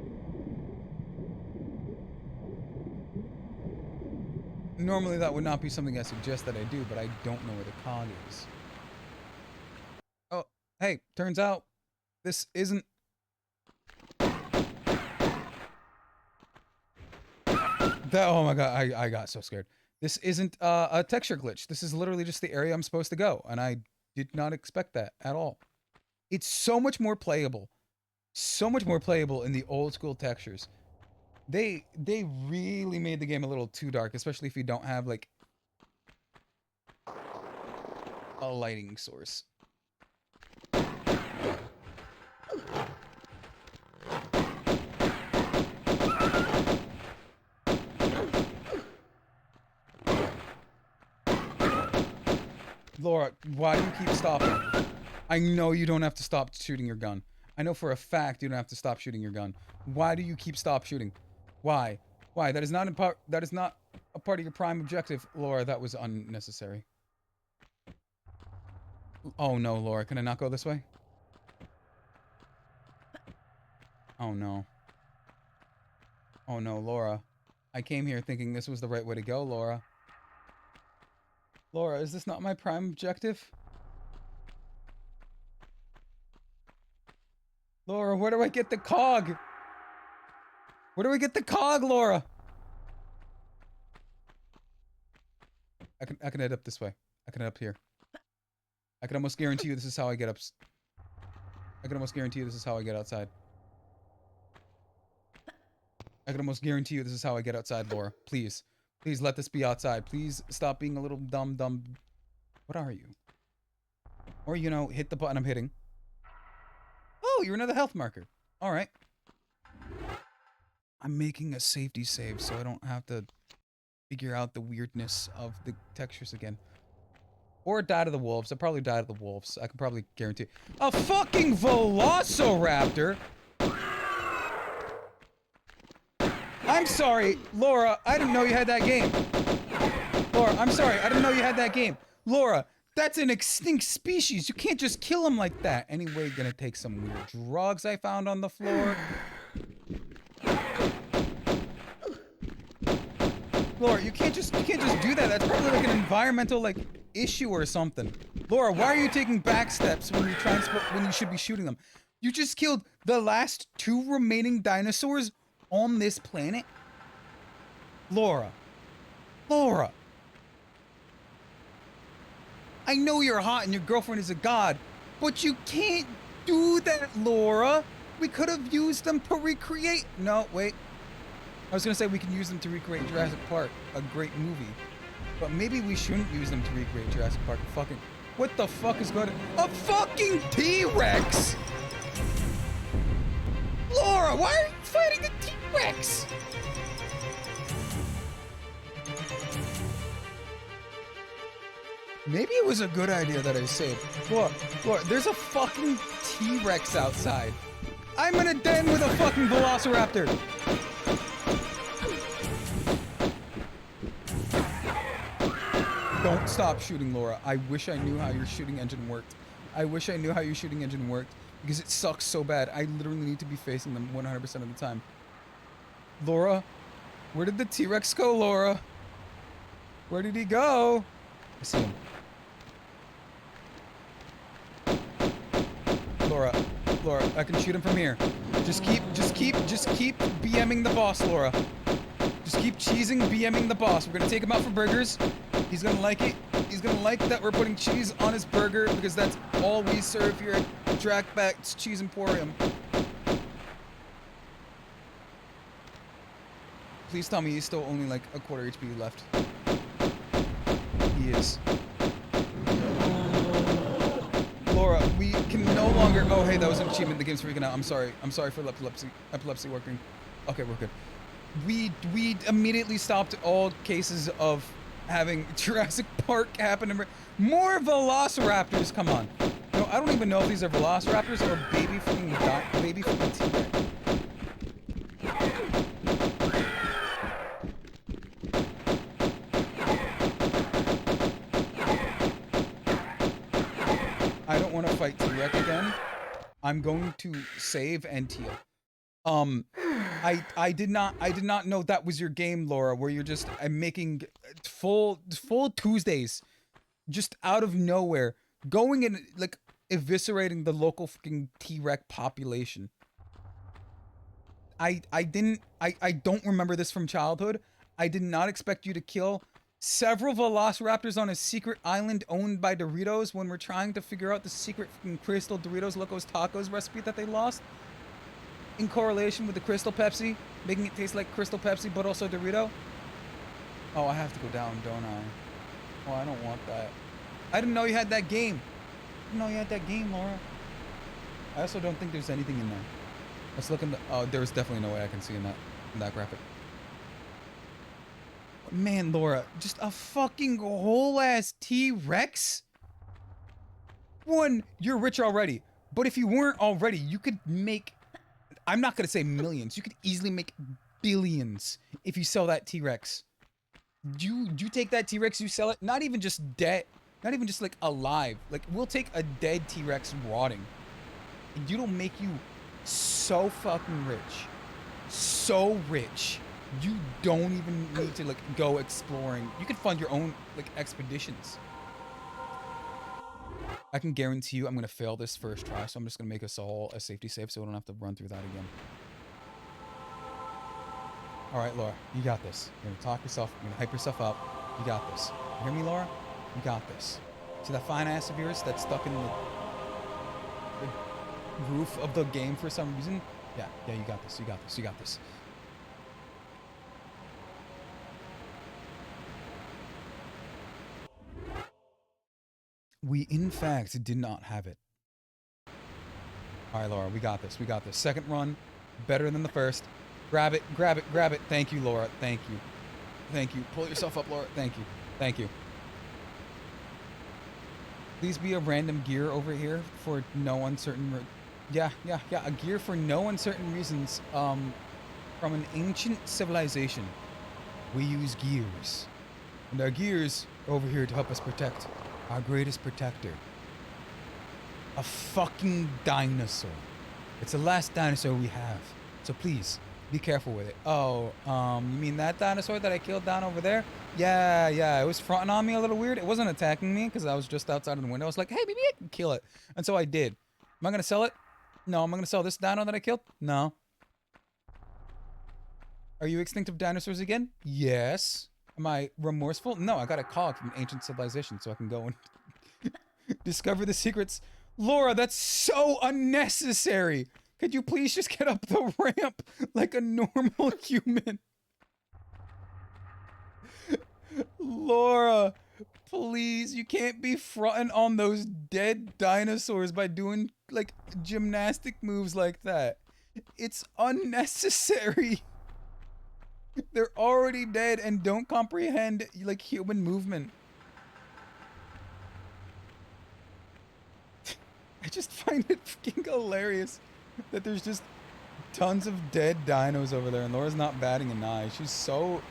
Normally that would not be something I suggest that I do, but I don't know where the cog is. Oh, hey, turns out this isn't... oh my god, I got so scared. This isn't a texture glitch. This is literally just the area I'm supposed to go, and I did not expect that at all. It's so much more playable. So much more playable in the old school textures. They really made the game a little too dark, especially if you don't have like a lighting source. Laura, why do you keep stopping? I know you don't have to stop shooting your gun. I know for a fact you don't have to stop shooting your gun. Why do you keep shooting? Why? Why? That is not a part of your prime objective, Laura. That was unnecessary. Oh no, Laura, can I not go this way? Oh no. Oh no, Laura. I came here thinking this was the right way to go, Laura. Laura, is this not my prime objective? Laura, where do I get the cog? Where do I get the cog, Laura? I can head up this way. I can head up here. I can almost guarantee you this is how I get up. I can almost guarantee you this is how I get outside. I can almost guarantee you this is how I get outside, Laura. Please. Please let this be outside. Please stop being a little dumb. What are you? Or, you know, hit the button I'm hitting. Oh, you're another health marker. Alright. I'm making a safety save so I don't have to figure out the weirdness of the textures again. Or die to the wolves. I probably die to the wolves. I can probably guarantee. A fucking Velociraptor! I'm sorry, Laura, I didn't know you had that game. Laura, I'm sorry, I didn't know you had that game. Laura, that's an extinct species. You can't just kill them like that. Anyway, gonna take some weird drugs I found on the floor. Laura, you can't just do that. That's probably like an environmental like issue or something. Laura, why are you taking back steps when you should be shooting them? You just killed the last 2 remaining dinosaurs on this planet? Laura. Laura. I know you're hot and your girlfriend is a god, but you can't do that, Laura. We could have used them to recreate. No, wait. I was gonna say we can use them to recreate Jurassic Park, a great movie. But maybe we shouldn't use them to recreate Jurassic Park. Fucking, what the fuck is going on? A fucking T-Rex! Laura, why are you fighting a T-Rex? Maybe it was a good idea that I saved. Laura, there's a fucking T-Rex outside. I'm in a den with a fucking Velociraptor. Don't stop shooting, Laura. I wish I knew how your shooting engine worked. I wish I knew how your shooting engine worked because it sucks so bad. I literally need to be facing them 100% of the time. Laura, where did the T-Rex go, Laura? Where did he go? I see him. Laura, I can shoot him from here. Just keep BMing the boss, Laura. Just keep cheesing, BMing the boss. We're gonna take him out for burgers. He's gonna like it. He's gonna like that we're putting cheese on his burger because that's all we serve here at Trackback's Cheese Emporium. Please tell me he's still only like a quarter HP left. He is. Laura, we can no longer. Oh, hey, that was an achievement. The game's freaking out. I'm sorry. I'm sorry for epilepsy working. Okay, we're good. We immediately stopped all cases of having Jurassic Park happen. More Velociraptors, come on. No, I don't even know if these are Velociraptors or baby T-Rex. I don't want to fight T-Rex again. I'm going to save and heal. I did not know that was your game, Laura, where you're just making full Tuesdays just out of nowhere, going and like eviscerating the local fucking T-Rex population. I don't remember this from childhood. I did not expect you to kill several Velociraptors on a secret island owned by Doritos when we're trying to figure out the secret fucking Crystal Doritos Locos Tacos recipe that they lost. In correlation with the Crystal Pepsi, making it taste like Crystal Pepsi, but also Dorito. Oh, I have to go down, don't I? Oh, I don't want that. I didn't know you had that game. I didn't know you had that game, Laura. I also don't think there's anything in there. Let's look in the. Oh, there's definitely no way I can see in that graphic. But man, Laura, just a fucking whole ass T-Rex. One, you're rich already, but if you weren't already, you could make. I'm not gonna say millions. You could easily make billions if you sell that T-Rex. You take that T-Rex, you sell it, not even just dead, not even just like alive. Like we'll take a dead T-Rex rotting, and it'll make you so fucking rich. So rich. You don't even need to like go exploring. You can fund your own like expeditions. I can guarantee you I'm gonna fail this first try, so I'm just gonna make us all a safety save so we don't have to run through that again. Alright, Laura, you got this. You're gonna talk yourself, you're gonna hype yourself up. You got this. You hear me, Laura? You got this. See that fine ass of yours that's stuck in the roof of the game for some reason? Yeah, you got this, you got this, you got this. We, in fact, did not have it. Alright, Laura, we got this, we got this. Second run, better than the first. Grab it, grab it, grab it. Thank you, Laura, thank you. Thank you. Pull yourself up, Laura, thank you. Thank you. Please be a random gear over here for no uncertain... Yeah, a gear for no uncertain reasons, from an ancient civilization. We use gears. And our gears are over here to help us protect our greatest protector. A fucking dinosaur. It's the last dinosaur we have. So please, be careful with it. Oh, you mean that dinosaur that I killed down over there? Yeah, it was fronting on me a little weird. It wasn't attacking me because I was just outside of the window. I was like, hey, maybe I can kill it. And so I did. Am I going to sell it? No. Am I going to sell this dino that I killed? No. Are you extinct of dinosaurs again? Yes. Am I remorseful? No, I got a cog from ancient civilization so I can go and discover the secrets. Laura, that's so unnecessary. Could you please just get up the ramp like a normal human? Laura, please, you can't be fronting on those dead dinosaurs by doing, like, gymnastic moves like that. It's unnecessary. They're already dead and don't comprehend, like, human movement. I just find it fucking hilarious that there's just tons of dead dinos over there and Laura's not batting an eye. She's so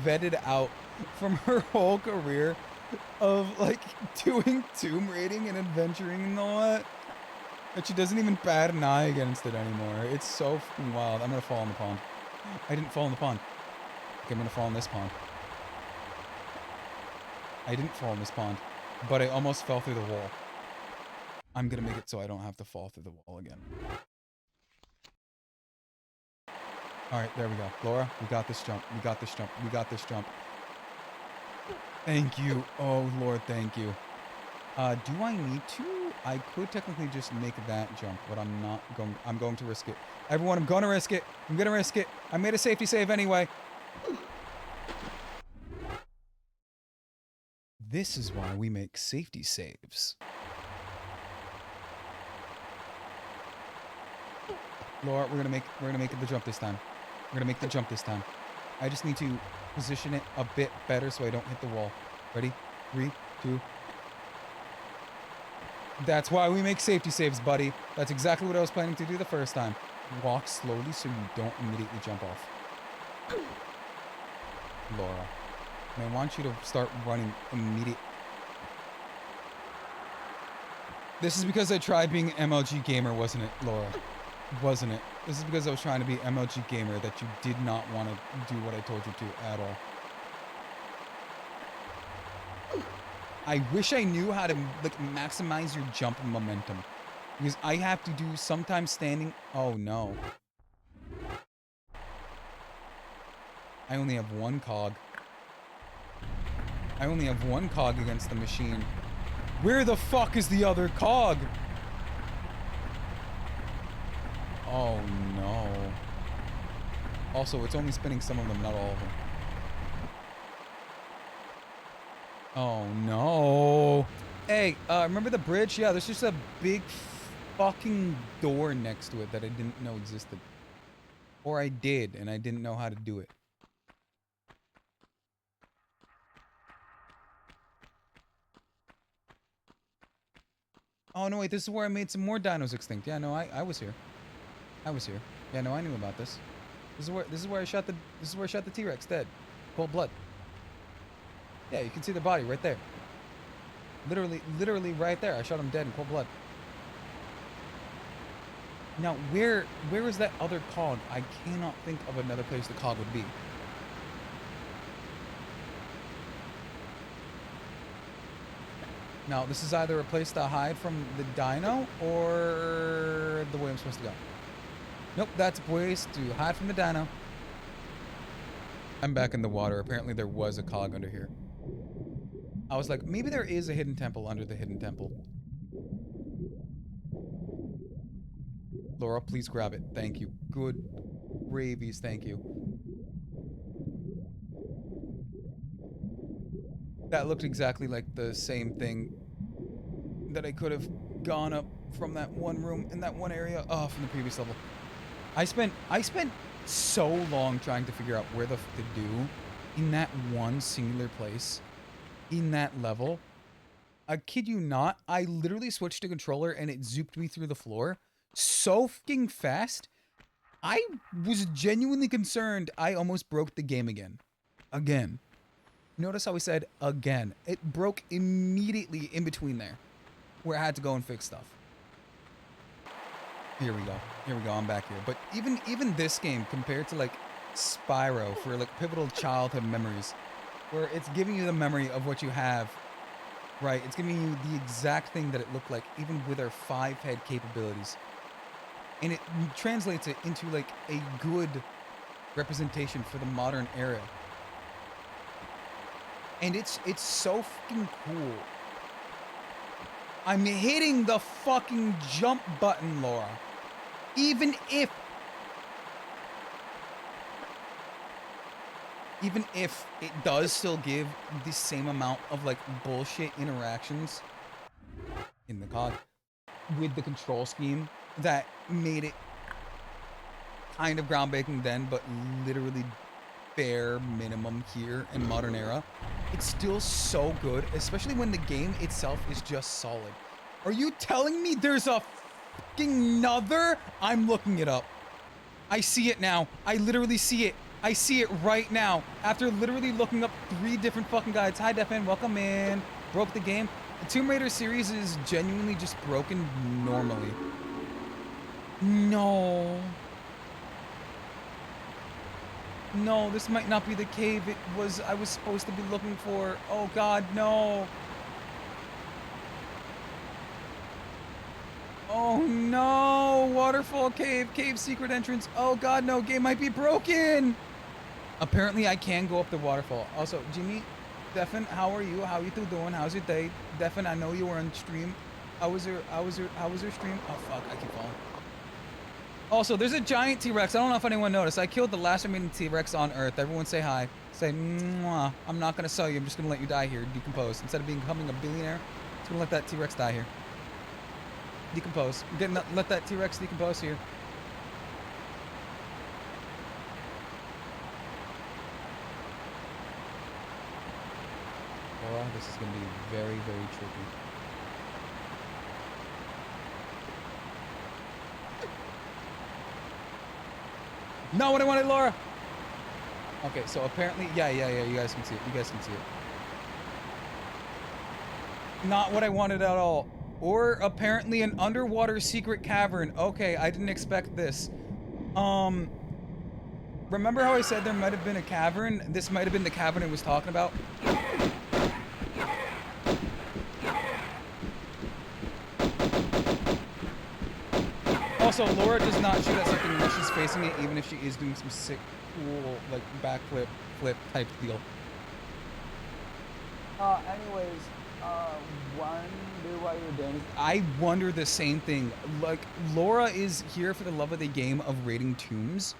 vetted out from her whole career of like doing tomb raiding and adventuring and all that she doesn't even bat an eye against it anymore. It's so fucking wild. I'm gonna fall in the pond. I didn't fall in the pond. Okay, I'm gonna fall in this pond. I didn't fall in this pond, but I almost fell through the wall. I'm gonna make it so I don't have to fall through the wall again. Alright, there we go. Laura, we got this jump. We got this jump. We got this jump. Thank you. Oh, Lord, thank you. Do I need to? I could technically just make that jump, but I'm not going... I'm going to risk it. Everyone, I'm going to risk it. I'm going to risk it. I made a safety save anyway. This is why we make safety saves. Laura, we're gonna make the jump this time. We're gonna make the jump this time. I just need to position it a bit better so I don't hit the wall. Ready? 3, 2. That's why we make safety saves, buddy. That's exactly what I was planning to do the first time. Walk slowly so you don't immediately jump off. Laura, and I want you to start running immediately. This is because I tried being MLG gamer, wasn't it, Laura? Wasn't it? This is because I was trying to be MLG gamer that you did not want to do what I told you to at all. I wish I knew how to like maximize your jump momentum. Because I have to do sometimes standing... Oh no. I only have one cog. I only have one cog against the machine. Where the fuck is the other cog? Oh no. Also, it's only spinning some of them, not all of them. Oh no. Hey, remember the bridge? Yeah, there's just a big fucking door next to it that I didn't know existed. Or I did, and I didn't know how to do it. Oh no, wait, this is where I made some more dinos extinct. Yeah, no, I was here. I was here. Yeah, no, I knew about this. This is where I shot the T-Rex dead. Cold blood. Yeah, you can see the body right there. Literally right there. I shot him dead in cold blood. Now, where is that other cog? I cannot think of another place the cog would be. Now, this is either a place to hide from the dino or the way I'm supposed to go. Nope, that's a place to hide from the dino. I'm back in the water. Apparently there was a cog under here. I was like, maybe there is a hidden temple under the hidden temple. Laura, please grab it. Thank you. Good gravies, thank you. That looked exactly like the same thing that I could have gone up from that one room in that one area. Oh, from the previous level. I spent so long trying to figure out where the f to do in that one singular place in that level. I kid you not, I literally switched to controller and it zooped me through the floor so fucking fast. I was genuinely concerned I almost broke the game again. Again. Notice how we said again. It broke immediately in between there, where I had to go and fix stuff. Here we go. Here we go. I'm back here. But even this game, compared to like Spyro, for like pivotal childhood memories, where it's giving you the memory of what you have, right? It's giving you the exact thing that it looked like, even with our 5-head capabilities. And it translates it into like a good representation for the modern era. And it's so fucking cool. I'm hitting the fucking jump button, Laura. Even if it does still give the same amount of like bullshit interactions in the COD with the control scheme that made it kind of groundbreaking then, but literally bare minimum here in modern era. It's still so good, especially when the game itself is just solid. Are you telling me there's a fucking another? I'm looking it up. I see it now. I literally see it. I see it right now. After literally looking up 3 different fucking guides. Hi, Defin. Welcome in. Broke the game. The Tomb Raider series is genuinely just broken normally. No. No, this might not be the cave I was supposed to be looking for. Oh god, no. Oh no, waterfall cave, cave secret entrance. Oh god, no, game might be broken. Apparently I can go up the waterfall. Also, Jimmy, Defin, how are you? How you two doing? How's your day? Defin, I know you were on stream. How was your stream? Oh fuck, I keep falling. Also, there's a giant T-Rex. I don't know if anyone noticed. I killed the last remaining T-Rex on Earth. Everyone say hi. Say, mwah. I'm not gonna sell you. I'm just gonna let you die here. Decompose. Instead of becoming a billionaire, I'm just gonna let that T-Rex die here. Decompose. Let that T-Rex decompose here. Laura, this is gonna be very, very tricky. Not what I wanted, Laura! Okay, so apparently, yeah, you guys can see it. You guys can see it. Not what I wanted at all. Or apparently an underwater secret cavern. Okay, I didn't expect this. Remember how I said there might have been a cavern? This might have been the cavern I was talking about. Also, Laura does not shoot at something unless she's facing it, even if she is doing some sick, cool, like, backflip, flip type deal. Anyways, wonder why you're doing. I wonder the same thing. Like, Laura is here for the love of the game of raiding tombs.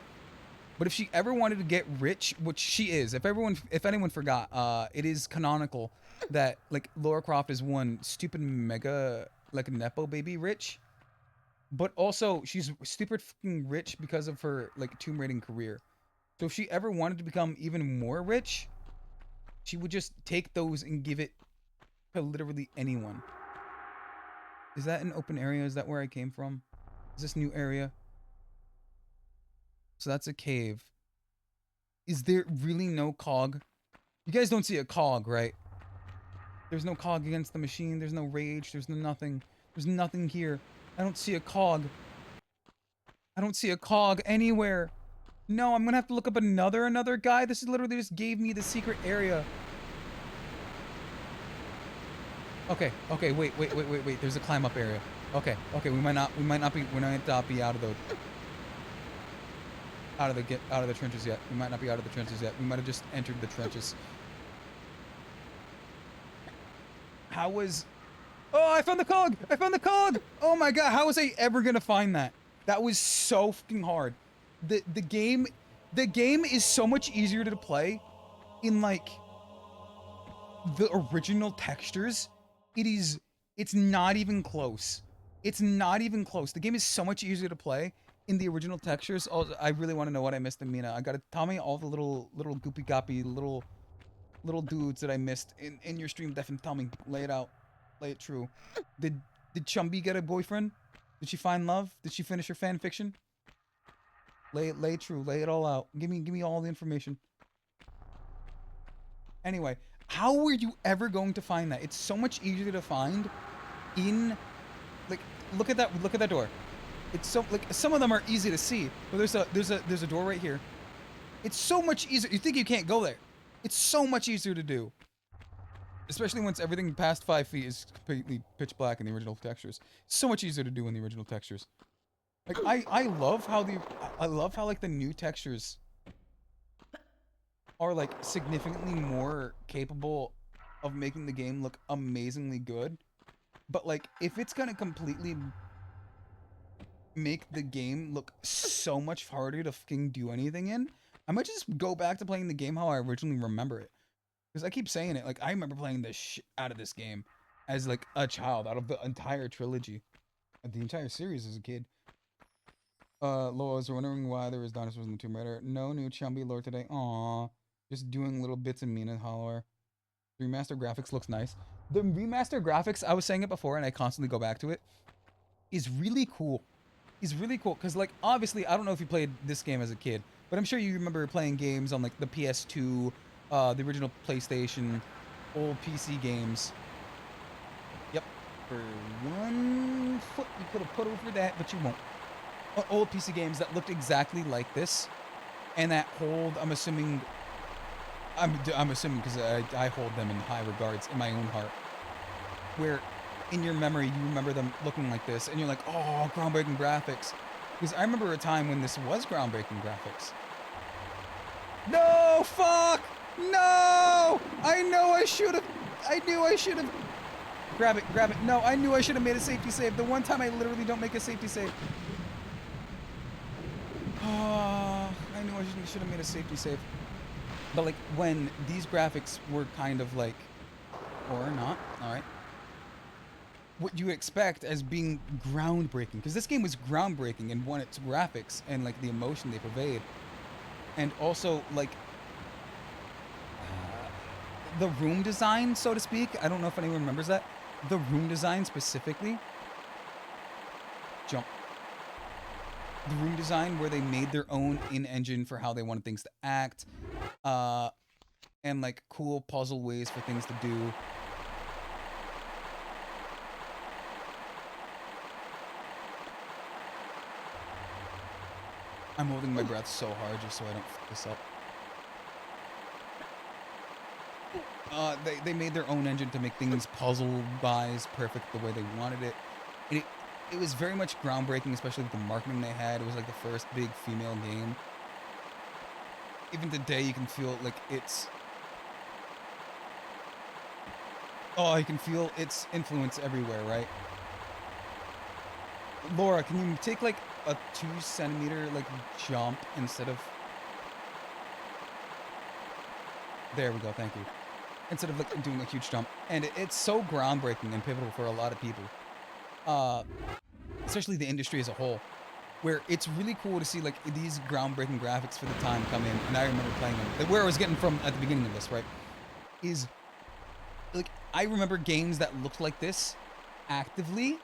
But if she ever wanted to get rich, which she is, if anyone forgot, it is canonical that, like, Lara Croft is one stupid mega, like, Nepo baby rich. But also, she's stupid fucking rich because of her, like, tomb raiding career. So if she ever wanted to become even more rich, she would just take those and give it to literally anyone. Is that an open area? Is that where I came from? Is this new area? So that's a cave. Is there really no cog? You guys don't see a cog, right? There's no cog against the machine. There's no rage. There's no nothing. There's nothing here. I don't see a cog. I don't see a cog anywhere. No, I'm gonna have to look up another guy. This is literally just gave me the secret area. Okay, wait. There's a climb up area. Okay, we might not be out of the trenches yet. We might not be out of the trenches yet. We might have just entered the trenches. How was... Oh, I found the cog! Oh my god, how was I ever gonna find that? That was so fucking hard. The game is so much easier to play in like the original textures. It's not even close. The game is so much easier to play in the original textures. Also, I really want to know what I missed in Mina. I gotta tell me all the little goopy goppy little dudes that I missed in your stream, Def, and tell me. Lay it out. Lay it true. Did Chumby get a boyfriend? Did she find love? Did she finish her fan fiction? Lay it true. Lay it all out. Give me all the information. Anyway, how were you ever going to find that? It's so much easier to find in, like, look at that door. It's so, like, some of them are easy to see, but there's a door right here. It's so much easier. You think you can't go there. It's so much easier to do. Especially once everything past 5 feet is completely pitch black in the original textures. So much easier to do in the original textures. Like, I love how like the new textures are like significantly more capable of making the game look amazingly good. But like, if it's gonna completely make the game look so much harder to fucking do anything in, I might just go back to playing the game how I originally remember it. Because I keep saying it, like, I remember playing the shit out of this game as, like, a child, out of the entire trilogy. The entire series as a kid. Lowell, I was wondering why there was dinosaurs in the Tomb Raider. No new Chumby lore today. Aww. Just doing little bits in Mina Hollower. The remastered graphics looks nice. The remastered graphics, I was saying it before and I constantly go back to it, is really cool. Because, like, obviously, I don't know if you played this game as a kid, but I'm sure you remember playing games on, like, the PS2, the original PlayStation, old PC games. Yep. For 1 foot, you could have put over that, but you won't. Old PC games that looked exactly like this, and that hold, I'm assuming because I hold them in high regards in my own heart, where in your memory you remember them looking like this, and you're like, oh, groundbreaking graphics. Because I remember a time when this was groundbreaking graphics. No, fuck! No! I knew I should have. Grab it. No, I knew I should have made a safety save. The one time I literally don't make a safety save. Oh, I knew I should have made a safety save. But, like, when these graphics were kind of like, or not, alright, what you expect as being groundbreaking, because this game was groundbreaking in one, its graphics and, like, the emotion they pervade, and also, like, the room design, so to speak. I don't know if anyone remembers that. The room design specifically. Jump. The room design where they made their own in-engine for how they wanted things to act. And, like, cool puzzle ways for things to do. I'm holding my breath so hard just so I don't fuck this up. They made their own engine to make things puzzle-wise perfect the way they wanted it. And it was very much groundbreaking, especially with the marketing they had. It was like the first big female game. Even today, you can feel like it's... Oh, you can feel its influence everywhere, right? Laura, can you take like a 2 centimeter like jump instead of... There we go, thank you. Instead of like doing a huge jump. And it's so groundbreaking and pivotal for a lot of people. Especially the industry as a whole. Where it's really cool to see like these groundbreaking graphics for the time come in. And I remember playing them. Like, where I was getting from at the beginning of this, right? Is like, I remember games that looked like this actively.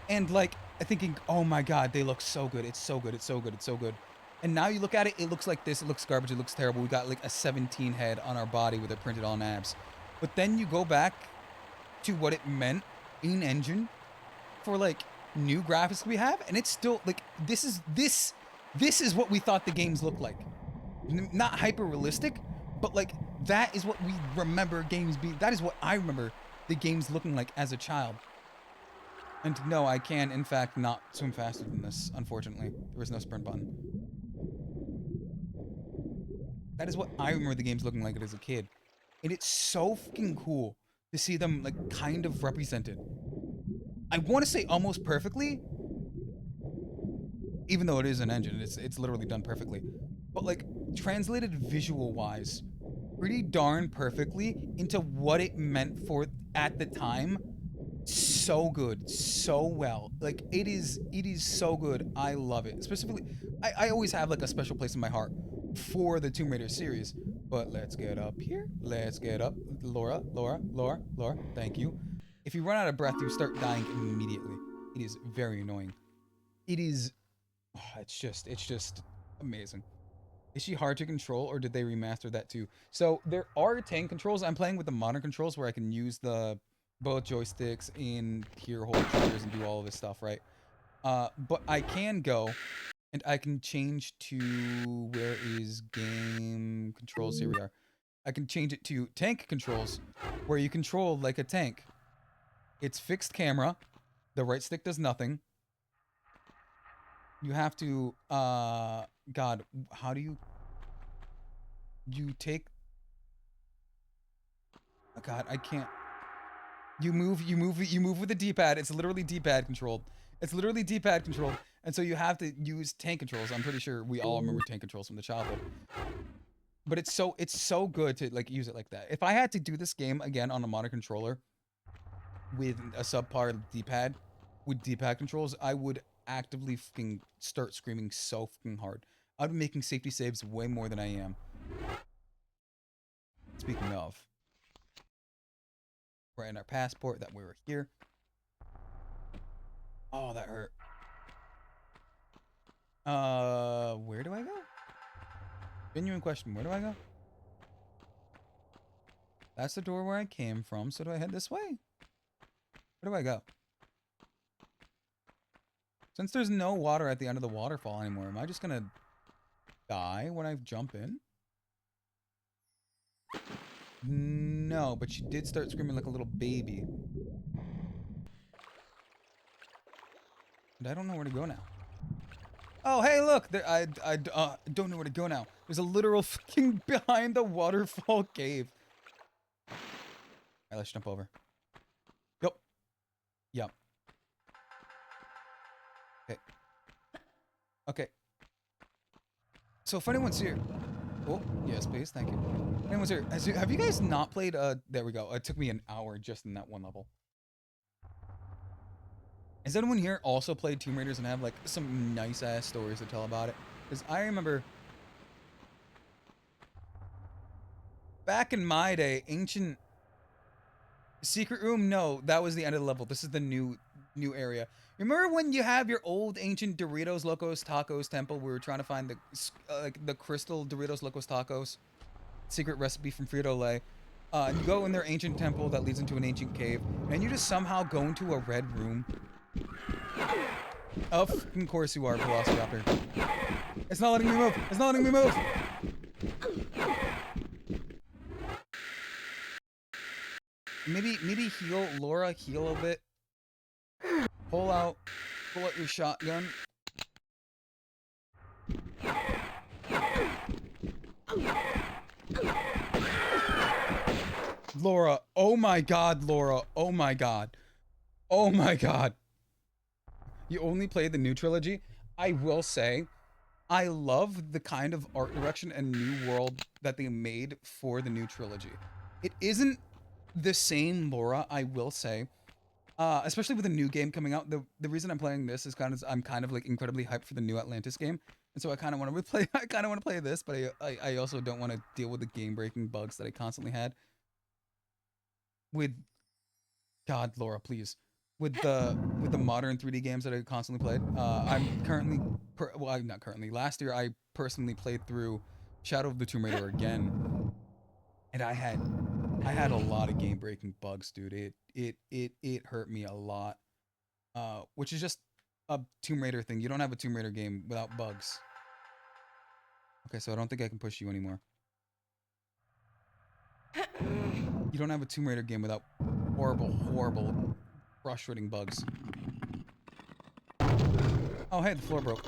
And like, thinking, oh my god, they look so good. It's so good. It's so good. It's so good. And now you look at it, it looks like this. It looks garbage. It looks terrible. We got like a 17 head on our body with it printed on abs. But then you go back to what it meant in engine for like new graphics we have, and it's still like this is what we thought the games looked like. Not hyper realistic, but like that is what we remember games being. That is what I remember the games looking like as a child. And no, I can in fact not swim faster than this. Unfortunately, there was no sprint button. That is what I remember the games looking like as a kid, and it's so fucking cool to see them like kind of represented. I want to say almost perfectly, even though it is an engine, it's literally done perfectly. But like translated visual wise, pretty darn perfectly into what it meant for at the time. So good, so well. Like it is so good. I love it. Specifically, I always have like a special place in my heart for the Tomb Raider series. But let's get up here. Let's get up. Laura. Thank you. If you run out of breath, you start dying immediately. It is very annoying. It is. Oh, it's just amazing. Is she hard to control, or did they remaster that too? So there are tank controls. I'm playing with the modern controls where I can use the both joysticks in here, hold triggers, and do all of this stuff, right? But I can go and I can change to where is game controls? Here we are. I can change it to tank controls, where you control like a tank. It's fixed camera. The right stick does nothing. You have to, God, how do you take, oh God, I can't. You move with the D-pad. It's literally D-pad controlled. It's literally D-pad controlled. And so you have to use tank controls. I'm pretty sure we all remember tank controls from the childhood. But it's so good to like use it like that. If I had to do this game again on a modern controller with a subpar D-pad with D-pad controls, I would actively fucking start screaming so fucking hard. I'd be making safety saves way more than I am. Speaking of, we're in our passport that we were here. Oh, that hurt. Where do I go? Genuine question, where do I go? That's the door where I came from, so do I head this way? Where do I go? Since there's no water at the end of the waterfall anymore, am I just gonna die when I jump in? No, but she did start screaming like a little baby. And I don't know where to go now. Oh, hey, look! There, I don't know where to go now. There's a literal fucking behind the waterfall cave. Alright, let's jump over. Yup. Yup. Okay. Okay. So if anyone's here... Oh, yes, please. Thank you. If anyone's here. Have you guys not played... There we go. It took me an hour just in that one level. Has anyone here also played Tomb Raiders and have, like, some nice-ass stories to tell about it? Because I remember... Back in my day, ancient... Secret room? No, that was the end of the level. This is the new area. Remember when you have your old ancient Doritos Locos Tacos temple? We were trying to find the like the crystal Doritos Locos Tacos secret recipe from Frito-Lay. And you go in their ancient temple that leads into an ancient cave, and you just somehow go into a red room. Of course you are, Velociraptor. It's not letting me move. It's not letting me move. Maybe heal, Laura, heal a bit. Pull out your shotgun. Laura, oh my God, Laura, oh my God. Oh my God. You only played the new trilogy? I will say, I love the kind of art direction and new world that they made for the new trilogy. It isn't the same Laura, I will say. Especially with a new game coming out. The reason I'm playing this is I'm kind of like incredibly hyped for the new Atlantis game. And so I kind of want to replay, I kind of want to play this, but I also don't want to deal with the game-breaking bugs that I constantly had. With, God, Laura, please. With the modern 3D games that I constantly played. I'm currently, well, not currently. Last year I personally played through Shadow of the Tomb Raider again. And I had a lot of game-breaking bugs, dude. It hurt me a lot. which is just a Tomb Raider thing. You don't have a Tomb Raider game without bugs. Okay, so I don't think I can push you anymore. You don't have a Tomb Raider game without horrible, horrible, frustrating bugs. Oh, hey, the floor broke.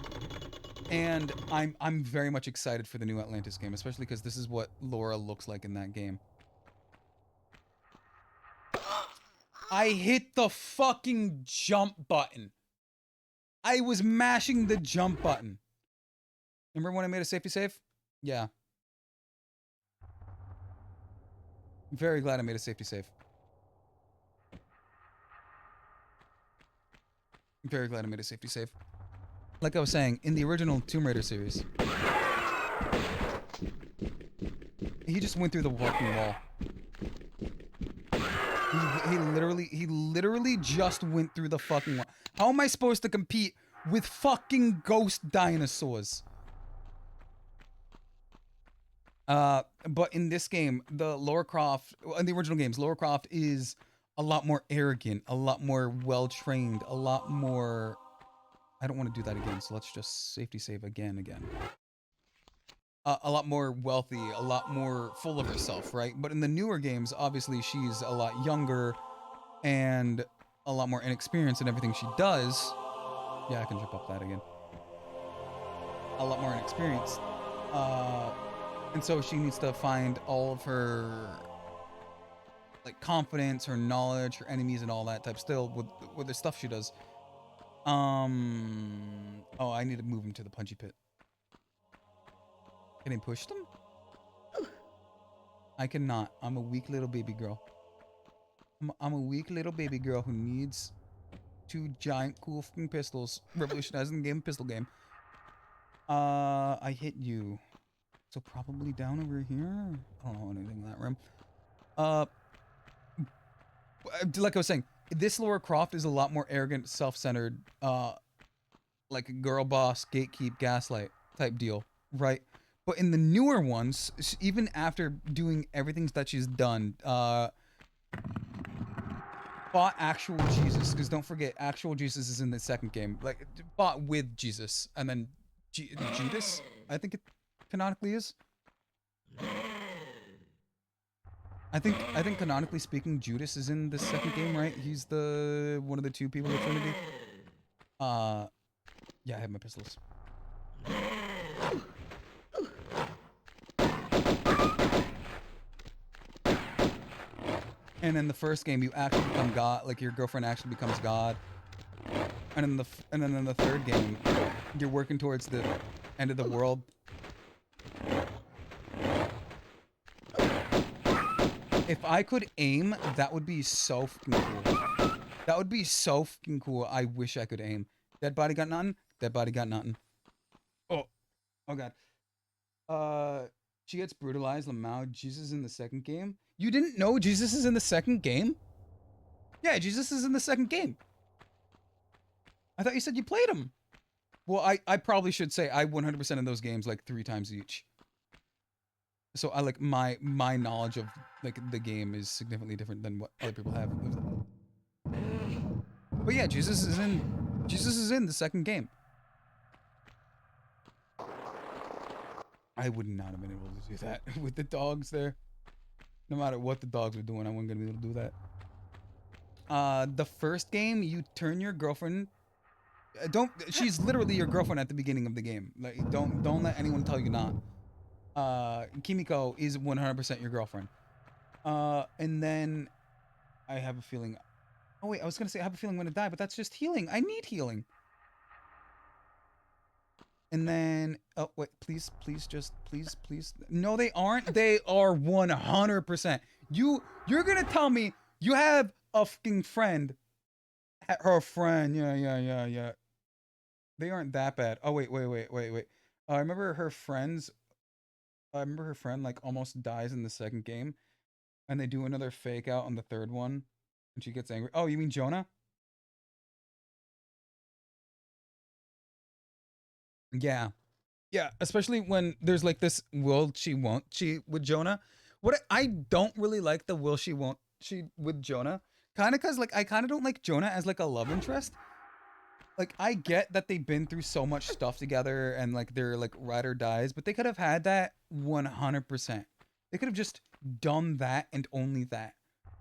And I'm very much excited for the new Atlantis game, especially because this is what Laura looks like in that game. I hit the fucking jump button. I was mashing the jump button. Remember when I made a safety save? Yeah. I'm very glad I made a safety save. I'm very glad I made a safety save. Like I was saying, in the original Tomb Raider series, he just went through the fucking wall. He literally just went through the fucking wall. How am I supposed to compete with fucking ghost dinosaurs? But in this game, the Lara Croft, in the original games, Lara Croft is a lot more arrogant, a lot more well-trained, a lot more... I don't want to do that again, so let's just safety save again. A lot more wealthy, a lot more full of herself, right? But in the newer games, obviously, she's a lot younger and a lot more inexperienced in everything she does. Yeah, I can jump up that again. A lot more inexperienced. And so she needs to find all of her, like, confidence, her knowledge, her enemies, and all that type still with the stuff she does. Oh, I need to move him to the punchy pit. Can I push them? I cannot. I'm a weak little baby girl. I'm a weak little baby girl who needs two giant cool fucking pistols. Revolutionizing the game, pistol game. I hit you. So probably down over here? I don't know anything in that room. Like I was saying, this Lara Croft is a lot more arrogant, self-centered, like a girl boss, gatekeep, gaslight type deal, right? But in the newer ones, even after doing everything that she's done, fought actual Jesus, because don't forget, actual Jesus is in the second game. Like, fought with Jesus, and then Judas, I think it canonically is. I think canonically speaking, Judas is in the second game, right? He's the one of the two people of the Trinity. Yeah, I have my pistols. And in the first game, you actually become God. Like your girlfriend actually becomes God. And then in the third game, you're working towards the end of the world. If I could aim, that would be so fucking cool. That would be so fucking cool. I wish I could aim. Dead body got nothing. Dead body got nothing. Oh god. She gets brutalized. Lamau. Jesus in the second game. You didn't know Jesus is in the second game? Yeah, Jesus is in the second game. I thought you said you played him. Well, I probably should say I 100% in those games like 3 times each. So I like my knowledge of like the game is significantly different than what other people have. But yeah, Jesus is in the second game. I would not have been able to do that with the dogs there. No matter what the dogs were doing, I wasn't gonna be able to do that. The first game, you turn your girlfriend. She's literally your girlfriend at the beginning of the game. Like, don't let anyone tell you not. Kimiko is 100% your girlfriend. And then I have a feeling. Oh wait, I was gonna say I have a feeling I'm gonna die, but that's just healing. I need healing. And then, oh wait, please. No, they aren't. They are 100%. You're gonna tell me you have a fucking friend. Her friend, yeah. They aren't that bad. Oh wait. I remember her friend like almost dies in the second game, and they do another fake out on the third one, and she gets angry. Oh, you mean Jonah? Yeah. Yeah, especially when there's like this will she won't she with Jonah. What I don't really like the will she won't she with Jonah. Kind of cuz like I kind of don't like Jonah as like a love interest like I get that they've been through so much stuff together and like they're like ride or dies, but they could have had that 100%. They could have just done that and only that,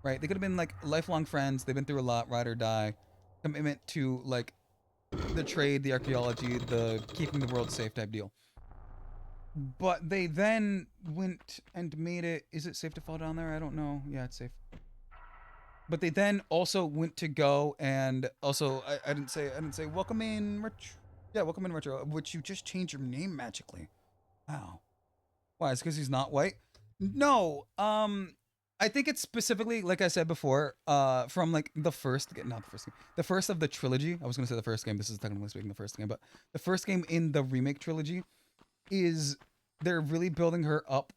right? They could have been like lifelong friends. They've been through a lot, ride or die, commitment to like the trade, the archaeology, the keeping the world safe type deal. But they then went and made it. Is it safe to fall down there? I don't know. Yeah, it's safe. But they then also went to go and also I didn't say welcome in retro. Yeah, welcome in retro. Which you just changed your name magically. Wow. Why? It's because he's not white. No. I think it's specifically like I said before. From like the first, not the first game, the first of the trilogy. I was gonna say the first game. This is technically speaking the first game, but the first game in the remake trilogy is they're really building her up.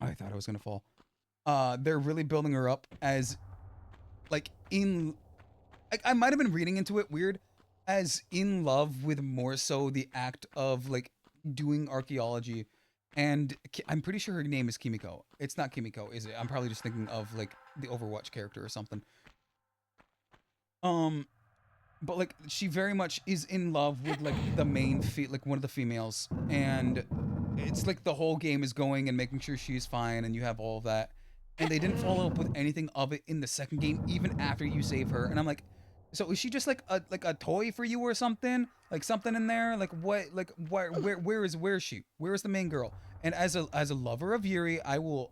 I thought I was gonna fall. They're really building her up as like in like I might have been reading into it weird as in love with more so the act of like doing archaeology and I'm pretty sure her name is Kimiko. It's not Kimiko, is it? I'm probably just thinking of like the Overwatch character or something. Um but like she very much is in love with like the main like one of the females and it's like the whole game is going and making sure she's fine and you have all of that and they didn't follow up with anything of it in the second game even after you save her and I'm like so is she just like a toy for you or something like something in there like what like where is she where is the main girl and as a lover of Yuri I will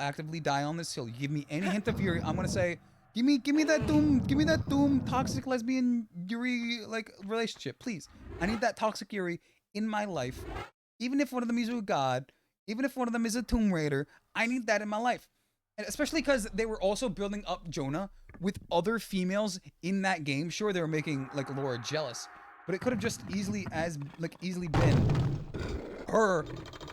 actively die on this hill. You give me any hint of Yuri I'm gonna say give me that doom toxic lesbian Yuri like relationship, please. I need that toxic Yuri in my life. Even if one of them is a god, even if one of them is a Tomb Raider, I need that in my life. And especially because they were also building up Jonah with other females in that game. Sure, they were making like Laura jealous, but it could have just easily been her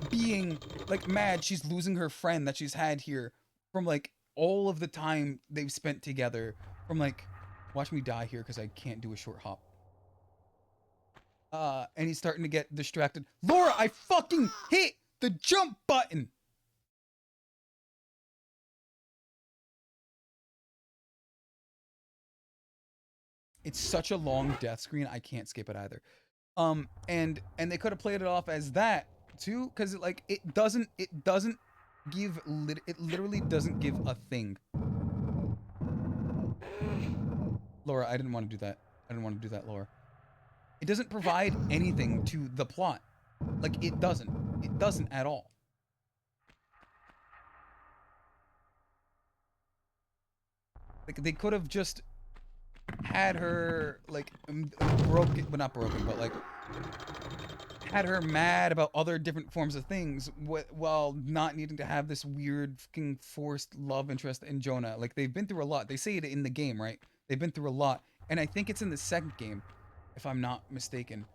being like mad she's losing her friend that she's had here from like all of the time they've spent together from like watch me die here because I can't do a short hop. And he's starting to get distracted. Laura, I fucking hit the jump button. It's such a long death screen. I can't skip it either. And they could have played it off as that too, because like it doesn't give it literally doesn't give a thing. Laura, I didn't want to do that. I didn't want to do that, Laura. It doesn't provide anything to the plot. Like it doesn't. It doesn't at all. Like they could have just had her like broken, but not broken, but like had her mad about other different forms of things while not needing to have this weird fucking forced love interest in Jonah. Like they've been through a lot. They say it in the game, right? They've been through a lot. And I think it's in the second game, if I'm not mistaken,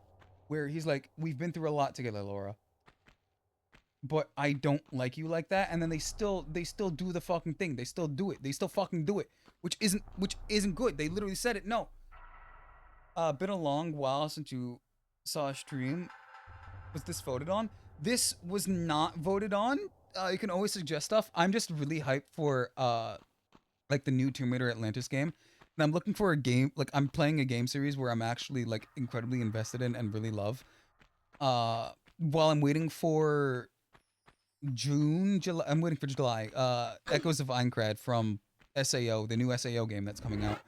where he's like, "We've been through a lot together, Laura. But I don't like you like that." And then they still do the fucking thing. They still do it. They still fucking do it, which isn't good. They literally said it. No. Been a long while since you saw a stream. Was this voted on? This was not voted on. You can always suggest stuff. I'm just really hyped for like the new Tomb Raider Atlantis game. And I'm looking for a game like I'm playing a game series where I'm actually like incredibly invested in and really love. While I'm waiting for July. I'm waiting for July. Echoes of Aincrad from SAO, the new SAO game that's coming out.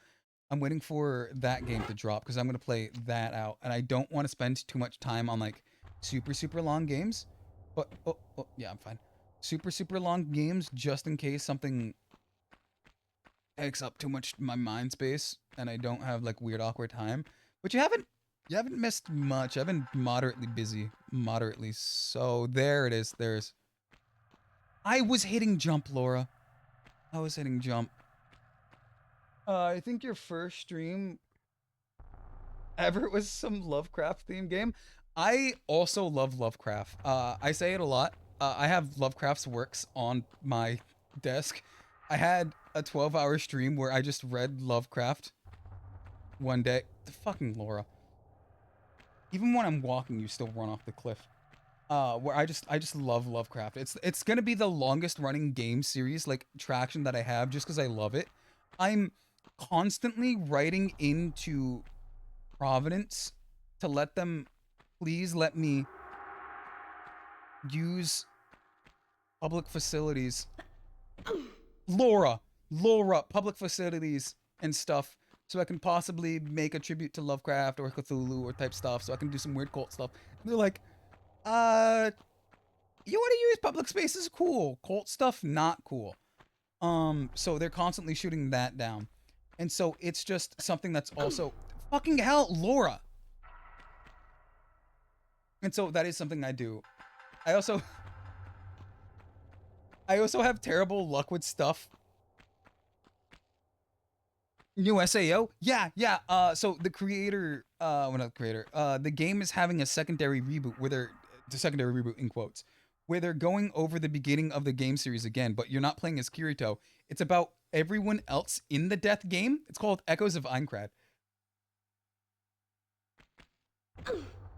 I'm waiting for that game to drop because I'm gonna play that out, and I don't want to spend too much time on like super long games. But oh yeah, I'm fine. Super long games just in case something takes up too much my mind space and I don't have like weird awkward time. But you haven't missed much. I've been moderately busy, moderately. So there it is. I was hitting jump, Laura. I was hitting jump. I think your first stream ever was some Lovecraft themed game. I also love Lovecraft. I say it a lot. I have Lovecraft's works on my desk. I had a 12-hour stream where I just read Lovecraft one day. The fucking Laura. Even when I'm walking, you still run off the cliff. Where I just love Lovecraft. It's gonna be the longest running game series like traction that I have just because I love it. I'm constantly writing into Providence to let them please let me use public facilities. Laura, public facilities and stuff, so I can possibly make a tribute to Lovecraft or Cthulhu or type stuff, so I can do some weird cult stuff. And they're like, you want to use public spaces? Cool. Cult stuff, not cool. So they're constantly shooting that down. And so it's just something that's also fucking hell, Laura. And so that is something I do. I also have terrible luck with stuff. New SAO? Yeah. So the creator, well, not the creator, the game is having a secondary reboot the secondary reboot in quotes, where they're going over the beginning of the game series again, but you're not playing as Kirito. It's about everyone else in the Death game. It's called Echoes of Aincrad.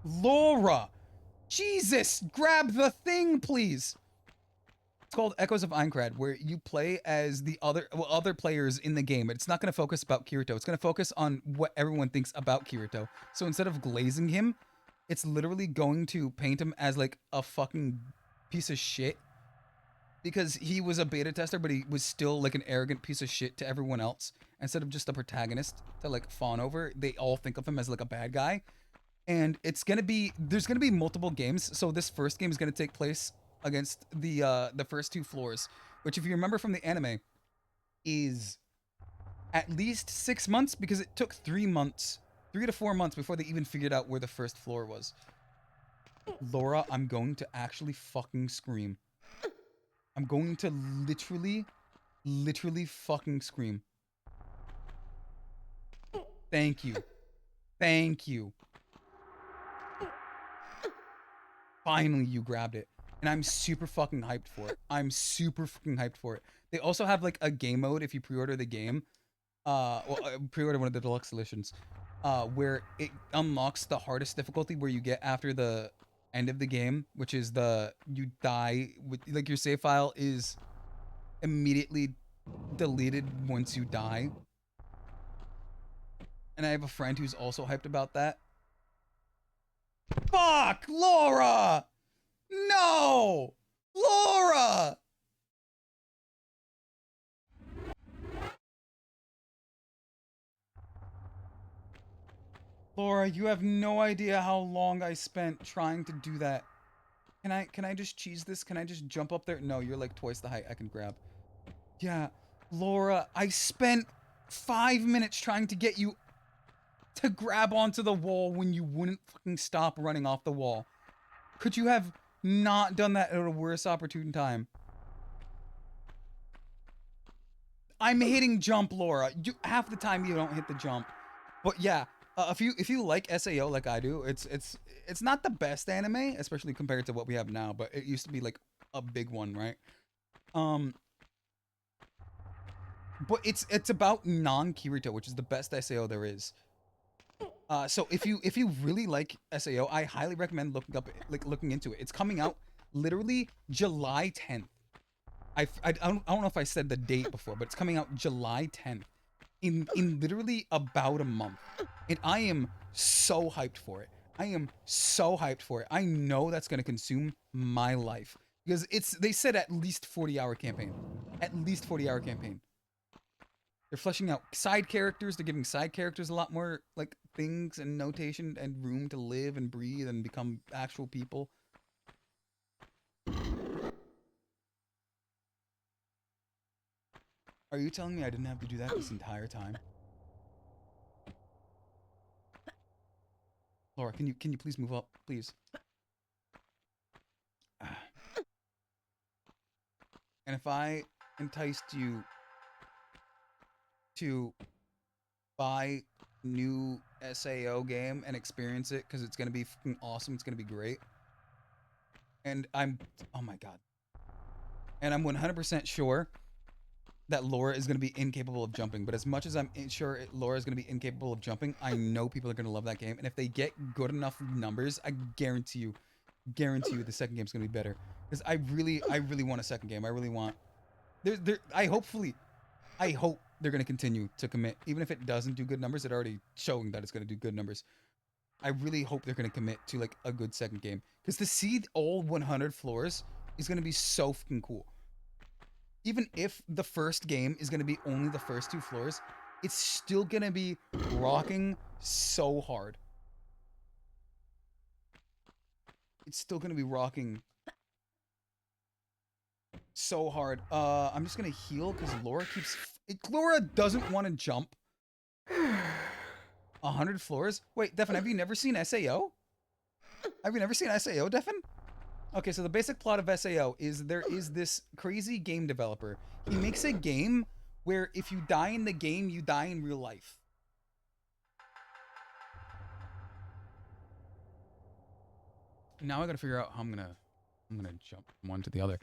Laura! Jesus! Grab the thing, please! It's called Echoes of Aincrad, where you play as the other players in the game. It's not going to focus about Kirito. It's going to focus on what everyone thinks about Kirito. So instead of glazing him, it's literally going to paint him as like a fucking piece of shit. Because he was a beta tester, but he was still like an arrogant piece of shit to everyone else. Instead of just a protagonist to like fawn over, they all think of him as like a bad guy. And there's gonna be multiple games. So this first game is gonna take place against the first two floors, which if you remember from the anime, is at least 6 months, because it took 3 to 4 months before they even figured out where the first floor was. Laura, I'm going to actually fucking scream. I'm going to literally fucking scream. Thank you. Thank you. Finally, you grabbed it. And I'm super fucking hyped for it. I'm super fucking hyped for it. They also have like a game mode if you pre-order the game. Pre-order one of the deluxe editions. Where it unlocks the hardest difficulty, where you get after the end of the game, which is you die with, like, your save file is immediately deleted once you die. And I have a friend who's also hyped about that. Fuck, Laura! No! Laura! Laura, you have no idea how long I spent trying to do that. Can I just cheese this? Can I just jump up there? No, you're like twice the height I can grab. Yeah, Laura, I spent 5 minutes trying to get you to grab onto the wall when you wouldn't fucking stop running off the wall. Could you have not done that at a worse opportune time? I'm hitting jump, Laura. Half the time you don't hit the jump. But yeah, if you like SAO like I do, it's not the best anime, especially compared to what we have now, but it used to be like a big one, right? But it's about non-Kirito, which is the best SAO there is. So if you really like SAO, I highly recommend looking into it. It's coming out literally July 10th. I don't know if I said the date before, but it's coming out July 10th. In literally about a month. And I am so hyped for it. I am so hyped for it. I know that's going to consume my life. Because they said at least 40-hour campaign. At least 40-hour campaign. They're fleshing out side characters. They're giving side characters a lot more like things and notation and room to live and breathe and become actual people. Are you telling me I didn't have to do that this entire time? Laura, can you please move up, please? And if I enticed you to buy new SAO game and experience it, because it's gonna be fucking awesome, it's gonna be great. And oh my god. And I'm 100% sure that Laura is going to be incapable of jumping. But as much as I'm sure Laura is going to be incapable of jumping, I know people are going to love that game. And if they get good enough numbers, I guarantee you the second game's going to be better. Because I really want a second game. I really want... I hope they're going to continue to commit. Even if it doesn't do good numbers, it already showing that it's going to do good numbers. I really hope they're going to commit to like a good second game, because to see all 100 floors is going to be so fucking cool. Even if the first game is going to be only the first 2 floors, it's still going to be rocking so hard. It's still going to be rocking so hard. I'm just going to heal because Laura keeps... Laura doesn't want to jump 100 floors. Wait, Devin, have you never seen SAO? Have you never seen SAO, Devin? Okay, so the basic plot of SAO is there is this crazy game developer. He makes a game where if you die in the game, you die in real life. Now I gotta figure out how I'm gonna jump from one to the other.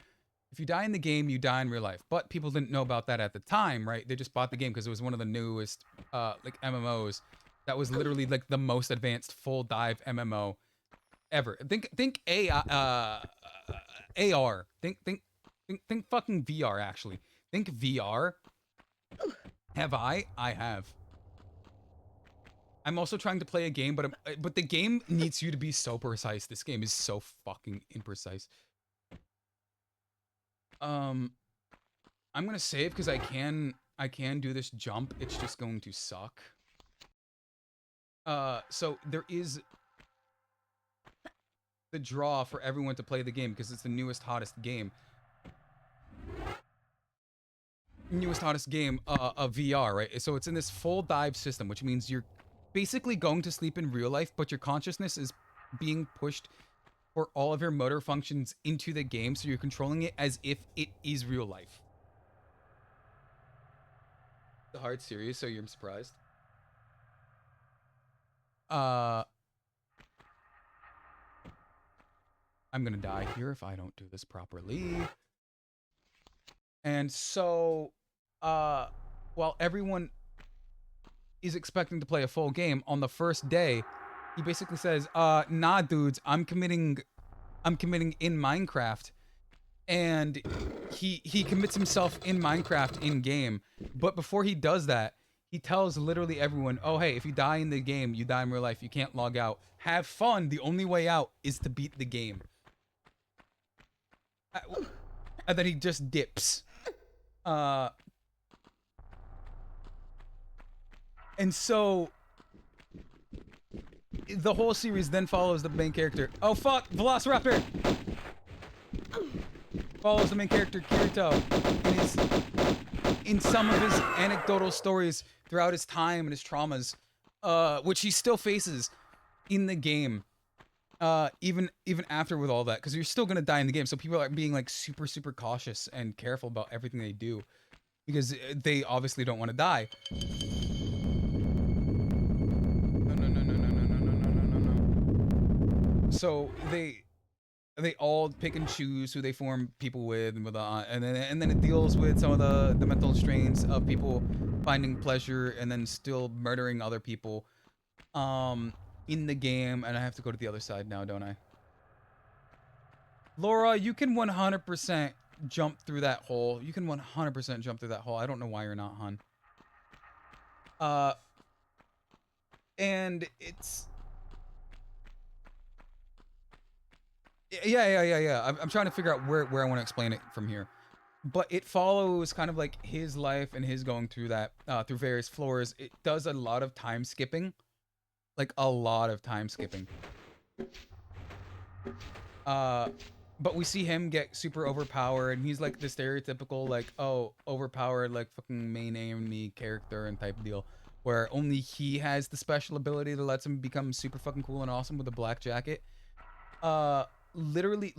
If you die in the game, you die in real life. But people didn't know about that at the time, right? They just bought the game because it was one of the newest like MMOs that was literally like the most advanced full dive MMO ever. Think AR. Think fucking VR actually. Think VR. Have I? I have. I'm also trying to play a game, but the game needs you to be so precise. This game is so fucking imprecise. I'm gonna save because I can do this jump. It's just going to suck. So there is the draw for everyone to play the game because it's the newest, hottest game. Newest, hottest game of VR, right? So it's in this full dive system, which means you're basically going to sleep in real life, but your consciousness is being pushed for all of your motor functions into the game, so you're controlling it as if it is real life. The hard series, so you're surprised. I'm gonna die here if I don't do this properly. And so, while everyone is expecting to play a full game, on the first day, he basically says, nah, dudes, I'm committing in Minecraft. And he commits himself in Minecraft in game. But before he does that, he tells literally everyone, oh, hey, if you die in the game, you die in real life. You can't log out. Have fun. The only way out is to beat the game. And then he just dips. And so the whole series then follows the main character. Oh fuck, Velociraptor! Follows the main character Kirito in some of his anecdotal stories throughout his time and his traumas, which he still faces in the game, even after with all that, because you're still gonna die in the game. So people are being like super cautious and careful about everything they do because they obviously don't want to die. So they all pick and choose who they form people with, and then it deals with some of the mental strains of people finding pleasure and then still murdering other people in the game. And I have to go to the other side now, don't I? Laura, you can 100% jump through that hole. You can 100% jump through that hole. I don't know why you're not, hon. And it's... Yeah. I'm trying to figure out where I want to explain it from here. But it follows kind of like his life and his going through that, through various floors. It does a lot of time skipping. Like, a lot of time skipping. But we see him get super overpowered, and he's like the stereotypical, like, oh, overpowered, like, fucking main enemy character and type deal. Where only he has the special ability that lets him become super fucking cool and awesome with a black jacket. Literally,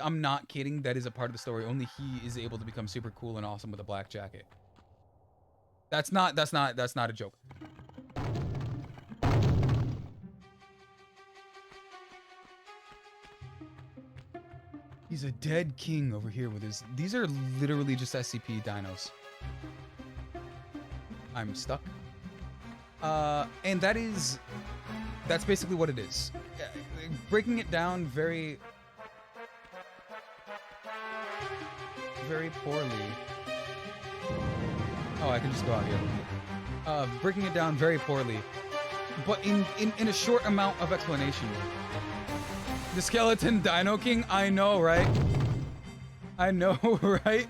I'm not kidding. That is a part of the story. Only he is able to become super cool and awesome with a black jacket. That's not a joke. He's a dead king over here with his... These are literally just SCP dinos. I'm stuck. And that's basically what it is. Breaking it down very poorly. Oh, I can just go out here. Breaking it down very poorly, but in a short amount of explanation. The skeleton Dino King, I know, right? I know, right?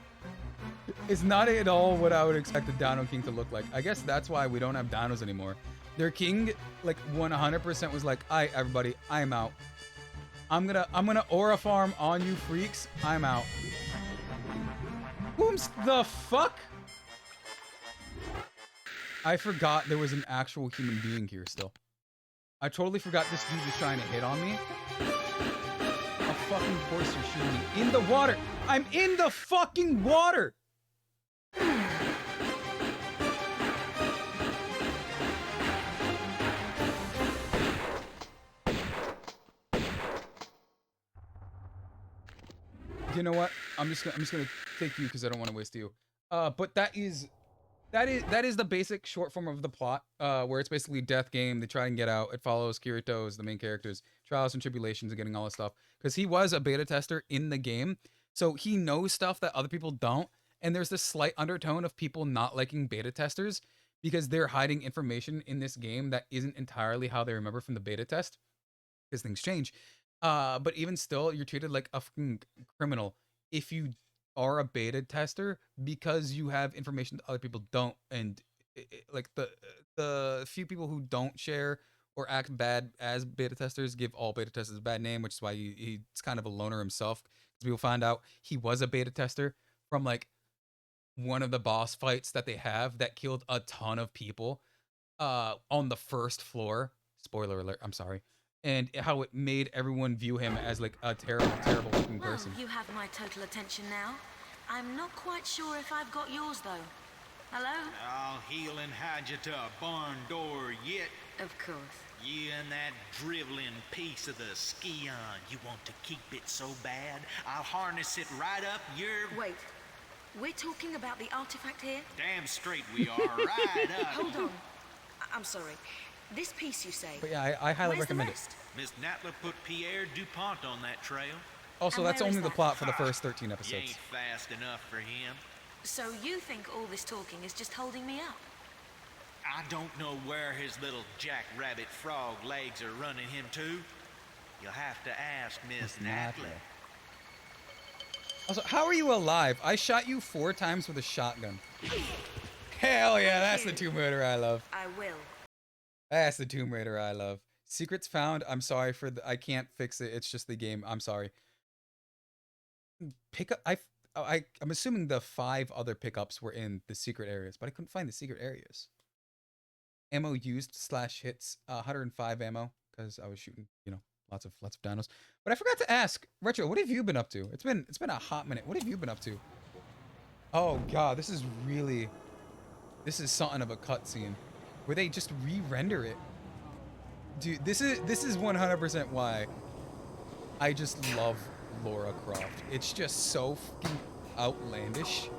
It's not at all what I would expect a Dino King to look like. I guess that's why we don't have dinos anymore. Their king, like 100% was like, "Alright, everybody, I'm out. I'm gonna aura farm on you freaks. I'm out." Whom's the fuck? I forgot there was an actual human being here still. I totally forgot this dude was trying to hit on me. Of fucking course you're shooting me in the water. I'm in the fucking water. You know what? I'm just gonna take you because I don't want to waste you. But that is the basic short form of the plot, where it's basically death game. They try and get out. It follows Kirito's, the main character's trials and tribulations and getting all this stuff. Because he was a beta tester in the game, so he knows stuff that other people don't. And there's this slight undertone of people not liking beta testers because they're hiding information in this game that isn't entirely how they remember from the beta test. Because things change. But even still, you're treated like a fucking criminal if you are a beta tester because you have information that other people don't, and like the few people who don't share or act bad as beta testers give all beta testers a bad name, which is why he's kind of a loner himself. Because people find out he was a beta tester from like one of the boss fights that they have that killed a ton of people on the first floor. Spoiler alert, I'm sorry. And how it made everyone view him as like a terrible, terrible looking Well, person. you have my total attention now. I'm not quite sure if I've got yours, though. Hello? I'll heal and hide you to a barn door yet. Of course. You and that driveling piece of the skion. You want to keep it so bad, I'll harness it right up your... Wait. We're talking about the artifact here? Damn straight we are, right up. Hold on. I'm sorry. This piece, you say? But yeah, I highly Where's recommend the it. rest? Miss Natla put Pierre DuPont on that trail. Also, And that's where is only the that? plot for the first 13 You episodes. ain't fast enough for him. So you think all this talking is just holding me up? I don't know where his little jackrabbit frog legs are running him to. You'll have to ask Miss Natla. Also, how are you alive? I shot you 4 times with a shotgun. Hell yeah, that's the Tomb Raider I love. I will. That's the Tomb Raider I love. Secrets found. I'm sorry for the. I can't fix it. It's just the game. I'm sorry. Pick up. I'm assuming the 5 other pickups were in the secret areas, but I couldn't find the secret areas. Ammo used / hits 105 ammo because I was shooting, lots of dinos. But I forgot to ask Retro, what have you been up to? It's been a hot minute. What have you been up to? Oh god, this is something of a cutscene where they just re-render it. Dude, this is 100% why I just love Lara Croft. It's just so fucking outlandish.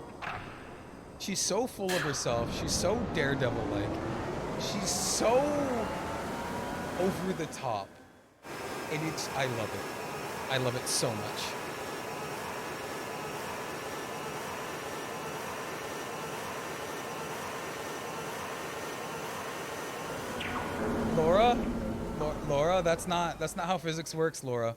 She's so full of herself. She's so Daredevil-like. She's so over the top. And I love it. I love it so much. Laura, that's not how physics works, Laura.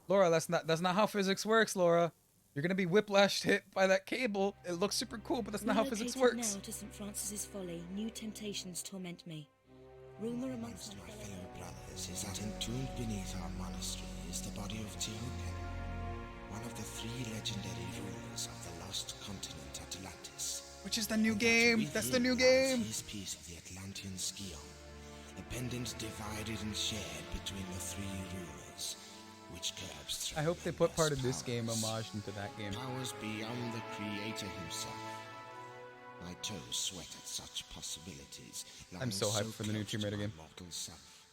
Laura, that's not how physics works, Laura. You're gonna be whiplashed hit by that cable. It looks super cool, but that's not how physics works. Now to St. Francis's Folly, new temptations torment me. Rumor amongst my fellow brothers is that entombed beneath our monastery is the body of Tehukan, one of the 3 legendary rulers of the lost continent Atlantis. Which is the new game. That's the new game. His piece of the Atlantean Skion, a pendant divided and shared between the 3 rulers, which curbs. I hope they put part of this game homage into that game. Powers beyond the creator himself. My toes sweat at such possibilities. I'm so hyped for the new Tomb Raider game. Mortal self.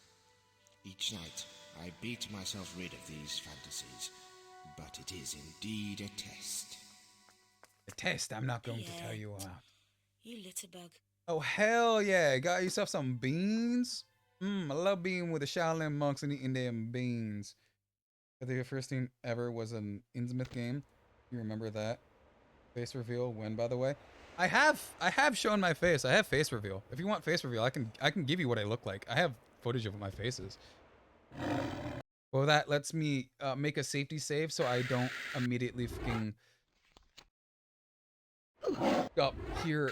Each night, I beat myself rid of these fantasies, but it is indeed a test. The test I'm not going to tell you about. You litterbug. Oh, hell yeah. Got yourself some beans? I love being with the Shaolin monks and eating them beans. I think the first thing ever was an Innsmouth game. You remember that? Face reveal when, by the way? I have shown my face. I have face reveal. If you want face reveal, I can give you what I look like. I have footage of what my face is. Well, that lets me make a safety save so I don't immediately fucking up here.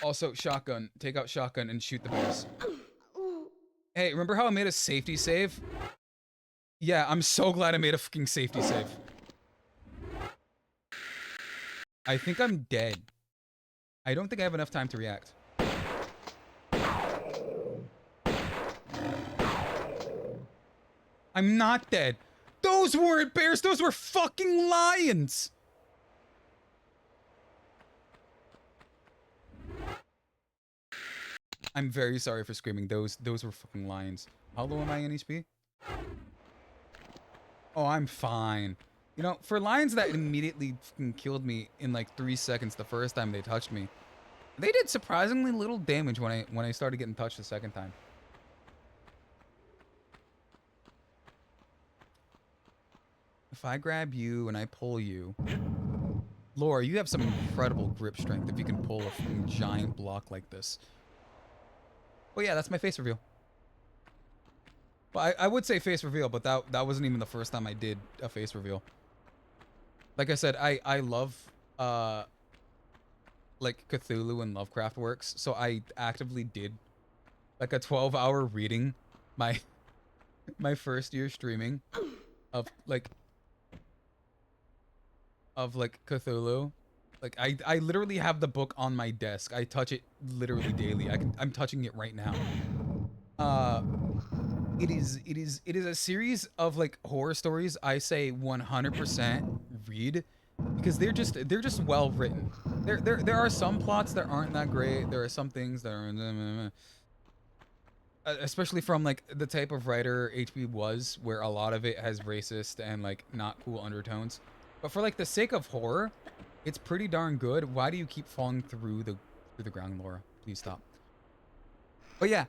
Also shotgun, take out shotgun and shoot the bears. Hey, remember how I made a safety save? Yeah, I'm so glad I made a fucking safety save. I think I'm dead. I don't think I have enough time to react. I'm not dead. Those weren't bears, those were fucking lions! I'm very sorry for screaming. Those were fucking lions. How low am I in HP? Oh, I'm fine. You know, for lions that immediately fucking killed me in like 3 seconds the first time they touched me, they did surprisingly little damage when I started getting touched the second time. If I grab you and I pull you, Laura, you have some incredible grip strength if you can pull a fucking giant block like this. Oh yeah, that's my face reveal. Well, I would say face reveal, but that wasn't even the first time I did a face reveal. Like I said, I love like Cthulhu and Lovecraft works, so I actively did like a 12-hour reading my my first year streaming of like Cthulhu. Like I literally have the book on my desk. I touch it literally daily. I'm touching it right now. It is a series of like horror stories I say 100% read because they're just well written. There are some plots that aren't that great. There are some things that are especially from like the type of writer HP was, where a lot of it has racist and like not cool undertones. But for like the sake of horror, it's pretty darn good. Why do you keep falling through the ground, Laura? Please stop. But yeah.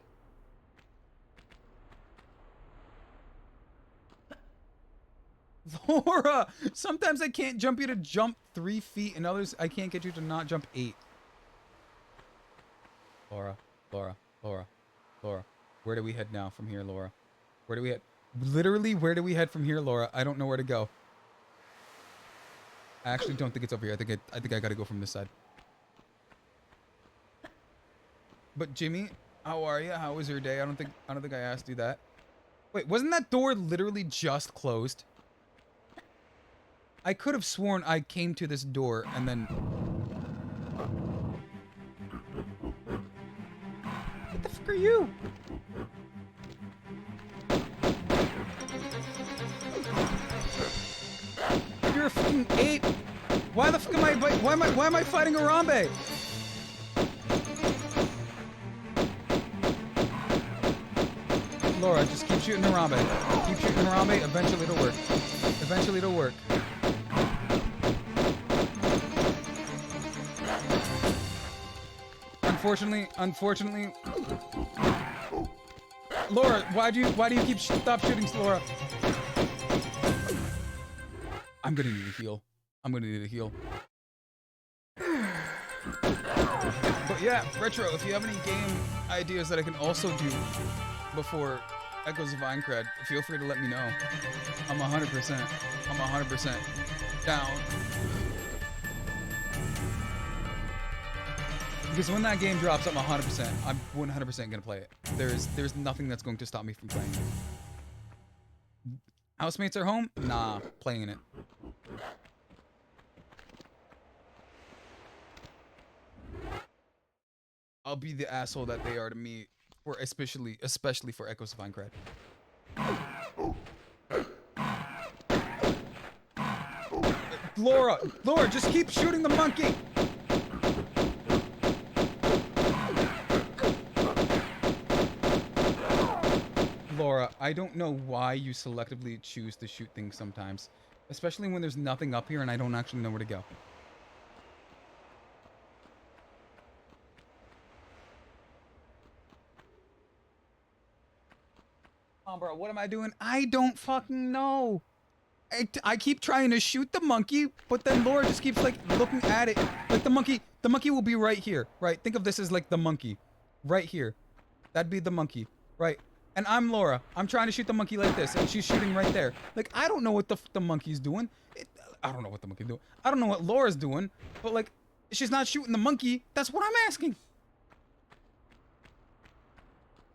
Laura, sometimes I can't jump you to jump 3 feet, and others I can't get you to not jump 8. Laura, Laura, Laura, Laura. Where do we head now from here, Laura? Where do we head? Literally, where do we head from here, Laura? I don't know where to go. I actually don't think it's over here. I think I gotta go from this side. But Jimmy, how are you? How was your day? I don't think I asked you that. Wait, wasn't that door literally just closed? I could have sworn I came to this door and then... What the fuck are you? You're a fucking ape. Why the fuck am I... Why am I fighting Harambe? Laura, just keep shooting Harambe. Keep shooting Harambe. Eventually it'll work. Eventually it'll work. Unfortunately, Laura, why do you keep stop shooting, Laura? I'm gonna need a heal. I'm gonna need a heal. But yeah, Retro, if you have any game ideas that I can also do before Echoes of Aincrad, feel free to let me know. I'm 100% down. Because when that game drops, I'm 100% gonna play it. There's nothing that's going to stop me from playing it. Housemates are home? Nah, playing it. I'll be the asshole that they are to me, or especially for Echoes of Aincrad. Laura, just keep shooting the monkey. Laura, I don't know why you selectively choose to shoot things sometimes, especially when there's nothing up here and I don't actually know where to go. Come on, bro, what am I doing? I don't fucking know. I keep trying to shoot the monkey, but then Laura just keeps like looking at it. Like the monkey will be right here, right? Think of this as like the monkey, right here. That'd be the monkey, right? And I'm Laura. I'm trying to shoot the monkey like this, and she's shooting right there. Like, I don't know what the monkey's doing. I don't know what the monkey's doing. I don't know what Laura's doing, but like, she's not shooting the monkey. That's what I'm asking.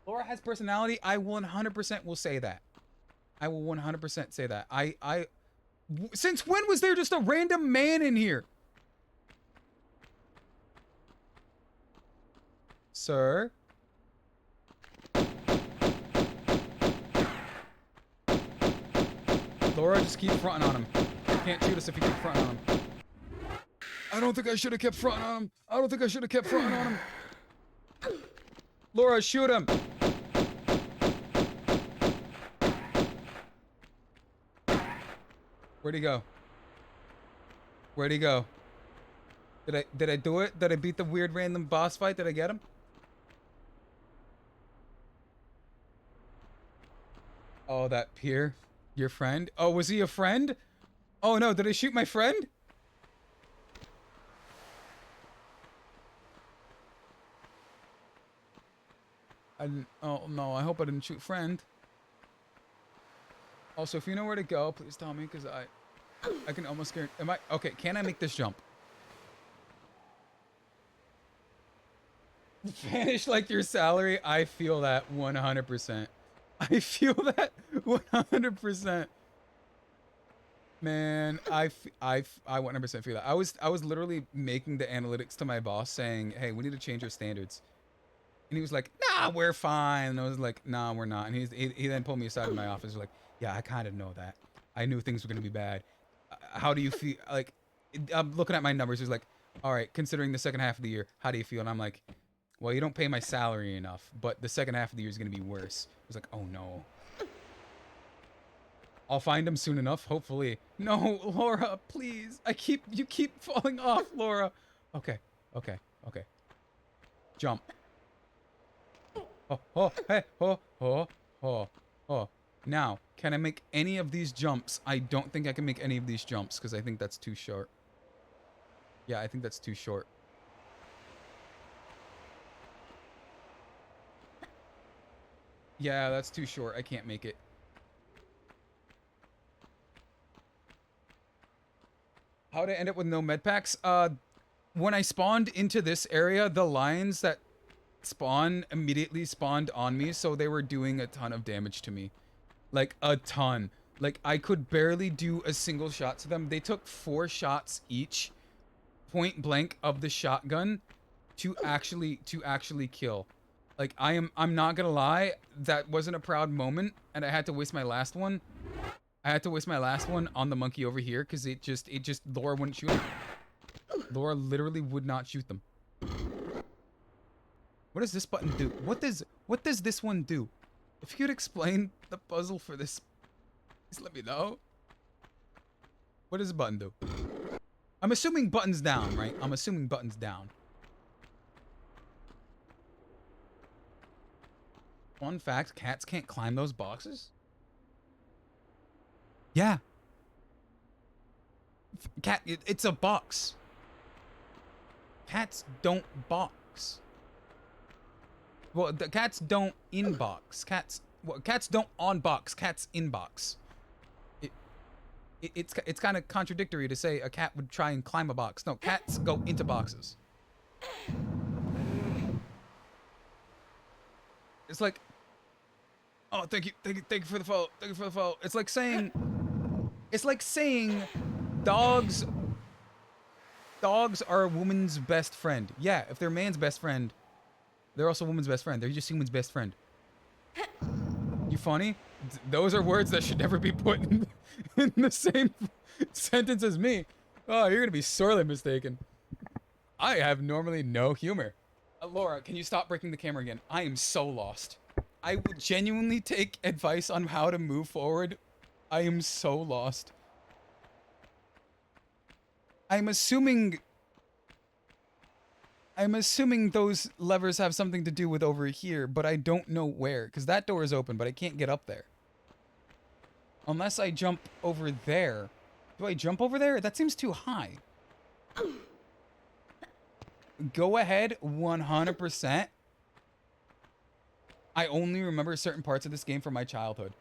Laura has personality. I 100% will say that. I will 100% say that. Since when was there just a random man in here? Sir? Laura, just keep fronting on him. You can't shoot us if you keep fronting on him. I don't think I should have kept fronting on him. I don't think I should have kept fronting on him. Laura, shoot him. Where'd he go? Where'd he go? Did I do it? Did I beat the weird random boss fight? Did I get him? Oh, that Pier. Your friend? Oh, was he a friend? Oh no, did I shoot my friend? I didn't, oh no, I hope I didn't shoot friend. Also, if you know where to go, please tell me, because I can almost guarantee, okay, can I make this jump? Vanish like your salary, I feel that 100%. I feel that 100%. Man, I 100% feel that. I was literally making the analytics to my boss saying, hey, we need to change our standards. And he was like, nah, we're fine. And I was like, nah, we're not. And he then pulled me aside in my office. He was like, yeah, I kind of know that. I knew things were going to be bad. How do you feel? Like, I'm looking at my numbers. He's like, all right, considering the second half of the year, how do you feel? And I'm like, well, you don't pay my salary enough, but the second half of the year is going to be worse. I was like, oh no. I'll find him soon enough, hopefully. No, Laura, please. You keep falling off, Laura. Okay. Jump. Oh, hey, oh. Now, can I make any of these jumps? I don't think I can make any of these jumps because I think that's too short. Yeah, I think that's too short. Yeah, that's too short. I can't make it. How to end up with no med packs? When I spawned into this area, the lions that immediately spawned on me, so they were doing a ton of damage to me. Like, a ton. Like, I could barely do a single shot to them. They took 4 shots each, point blank, of the shotgun to actually kill. Like, I'm not gonna lie, that wasn't a proud moment, and I had to waste my last one. I had to waste my last one on the monkey over here, because it just, Laura wouldn't shoot him. Laura literally would not shoot them. What does this button do? What does this one do? If you could explain the puzzle for this, please let me know. What does the button do? I'm assuming buttons down, right? I'm assuming buttons down. Fun fact, cats can't climb those boxes? Yeah. Cat, it's a box. Cats don't box. Well, the cats don't inbox. Cats don't on-box. Cats inbox. It's kind of contradictory to say a cat would try and climb a box. No, cats go into boxes. It's like, oh, thank you for the follow. Thank you for the follow. It's like saying dogs are a woman's best friend. Yeah, if they're man's best friend, they're also a woman's best friend. They're just human's best friend. You funny? Those are words that should never be put in the same sentence as me. Oh, you're gonna be sorely mistaken. I have normally no humor. Laura, can you stop breaking the camera again? I am so lost. I would genuinely take advice on how to move forward. I am so lost. I'm assuming those levers have something to do with over here, but I don't know where, because that door is open, but I can't get up there. Unless I jump over there. Do I jump over there? That seems too high. Go ahead, 100%. I only remember certain parts of this game from my childhood.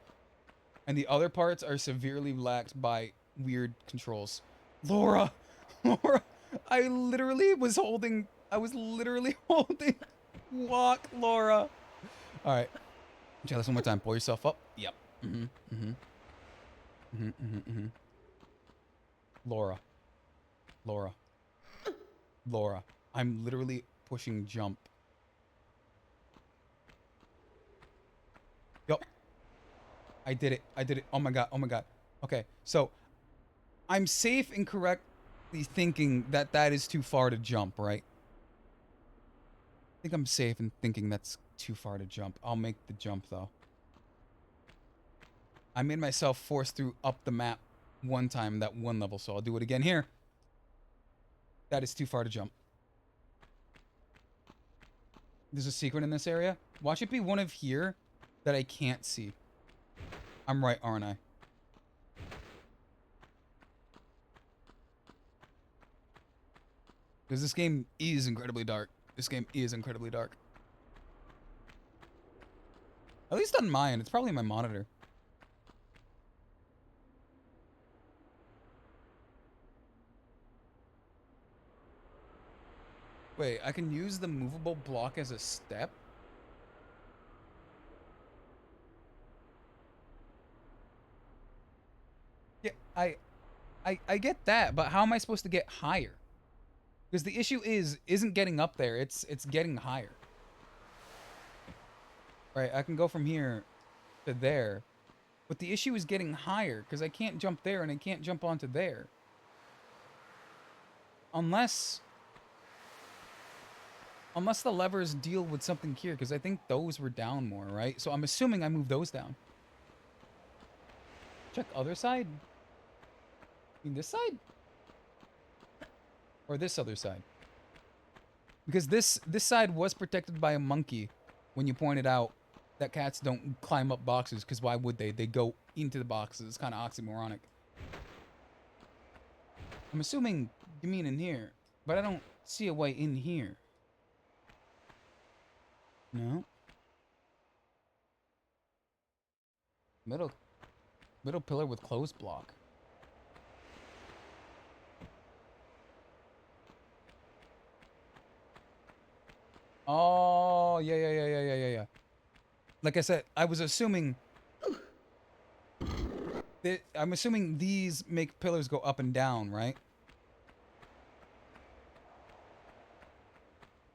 And the other parts are severely lacked by weird controls. Laura! Laura! I was literally holding... Walk, Laura! Alright. Try this one more time. Pull yourself up. Yep. Laura. Laura. Laura. I'm literally pushing jump. Yup. I did it. I did it. Oh my god. Oh my god. Okay, so I'm safe in correctly thinking that that is too far to jump, right? I think I'm safe in thinking that's too far to jump. I'll make the jump, though. I made myself force through up the map one time, that one level, so I'll do it again here. That is too far to jump. There's a secret in this area. Watch it be one of here that I can't see. I'm right, aren't I? Because this game is incredibly dark. This game is incredibly dark. At least on mine. It's probably my monitor. Wait, I can use the movable block as a step? Yeah, I get that, but how am I supposed to get higher? Because the issue isn't getting up there, it's getting higher. Right, I can go from here to there. But the issue is getting higher, because I can't jump there and I can't jump onto there. Unless the levers deal with something here, because I think those were down more, right? So I'm assuming I move those down. Check other side? You mean this side? Or this other side? Because this side was protected by a monkey when you pointed out that cats don't climb up boxes, because why would they? They go into the boxes. It's kind of oxymoronic. I'm assuming you mean in here, but I don't see a way in here. No. Middle pillar with closed block. Oh, yeah. Like I said, I was assuming that I'm assuming these make pillars go up and down, right?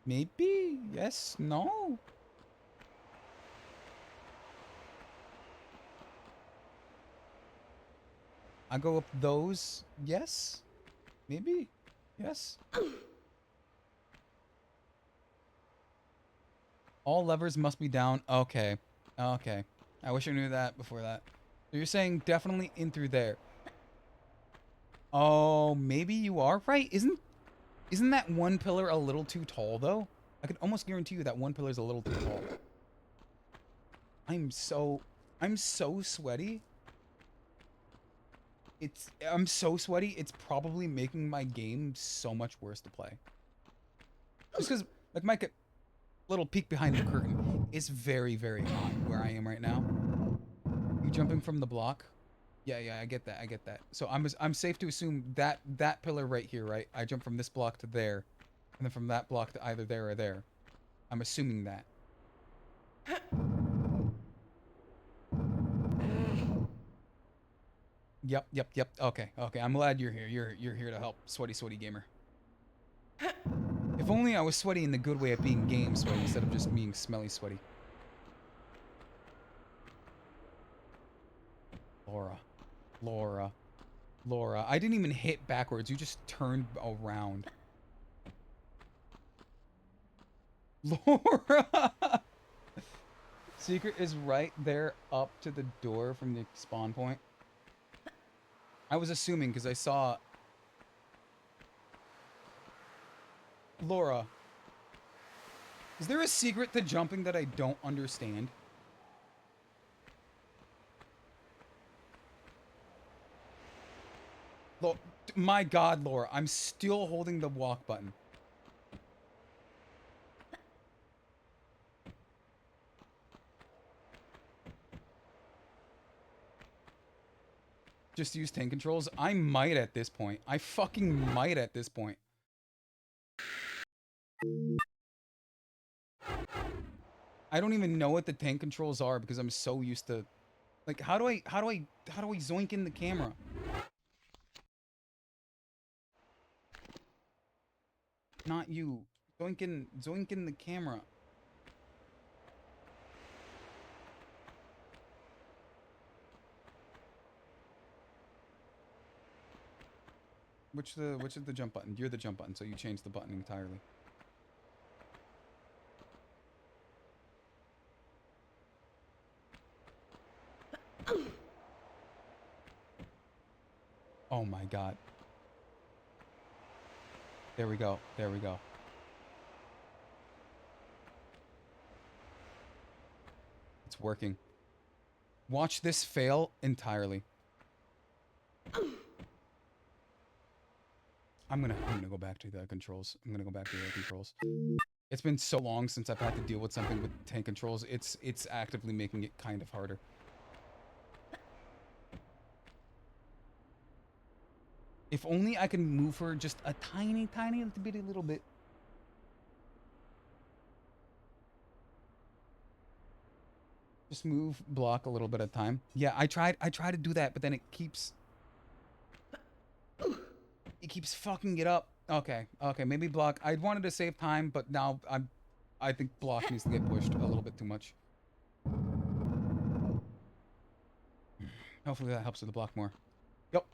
Maybe? Yes? No? I go up those? Yes? Maybe? Yes? All levers must be down. Okay. Okay. I wish I knew that before that. So you're saying definitely in through there. Oh, maybe you are right. Isn't that one pillar a little too tall, though? I could almost guarantee you that one pillar is a little too tall. I'm so sweaty. I'm so sweaty, it's probably making my game so much worse to play. Just because, like, my little peek behind the curtain is very, very hot where I am right now. You jumping from the block? Yeah, I get that. So I'm safe to assume that pillar right here, right? I jump from this block to there, and then from that block to either there or there. I'm assuming that. Yep. Okay. I'm glad you're here. You're here to help, sweaty gamer. If only I was sweaty in the good way of being game sweaty instead of just being smelly sweaty. Laura. I didn't even hit backwards. You just turned around. Laura! Secret is right there up to the door from the spawn point. I was assuming because I saw... Laura. Is there a secret to jumping that I don't understand? My God, Laura, I'm still holding the walk button. Just use tank controls? I might at this point. I fucking might at this point. I don't even know what the tank controls are because I'm so used to... Like, how do I zoink in the camera? Not you. Zoink in the camera. Which is the jump button? You're the jump button, so you change the button entirely. Oh my God. There we go. There we go. It's working. Watch this fail entirely. I'm gonna go back to the controls. I'm gonna go back to the controls. It's been so long since I've had to deal with something with tank controls. It's actively making it kind of harder. If only I can move her just a tiny little bit. Just move block a little bit at a time. Yeah, I tried to do that, but then it keeps fucking it up. Okay, maybe block. I wanted to save time, but now I think block needs to get pushed a little bit too much. Hopefully that helps with the block more. Yep.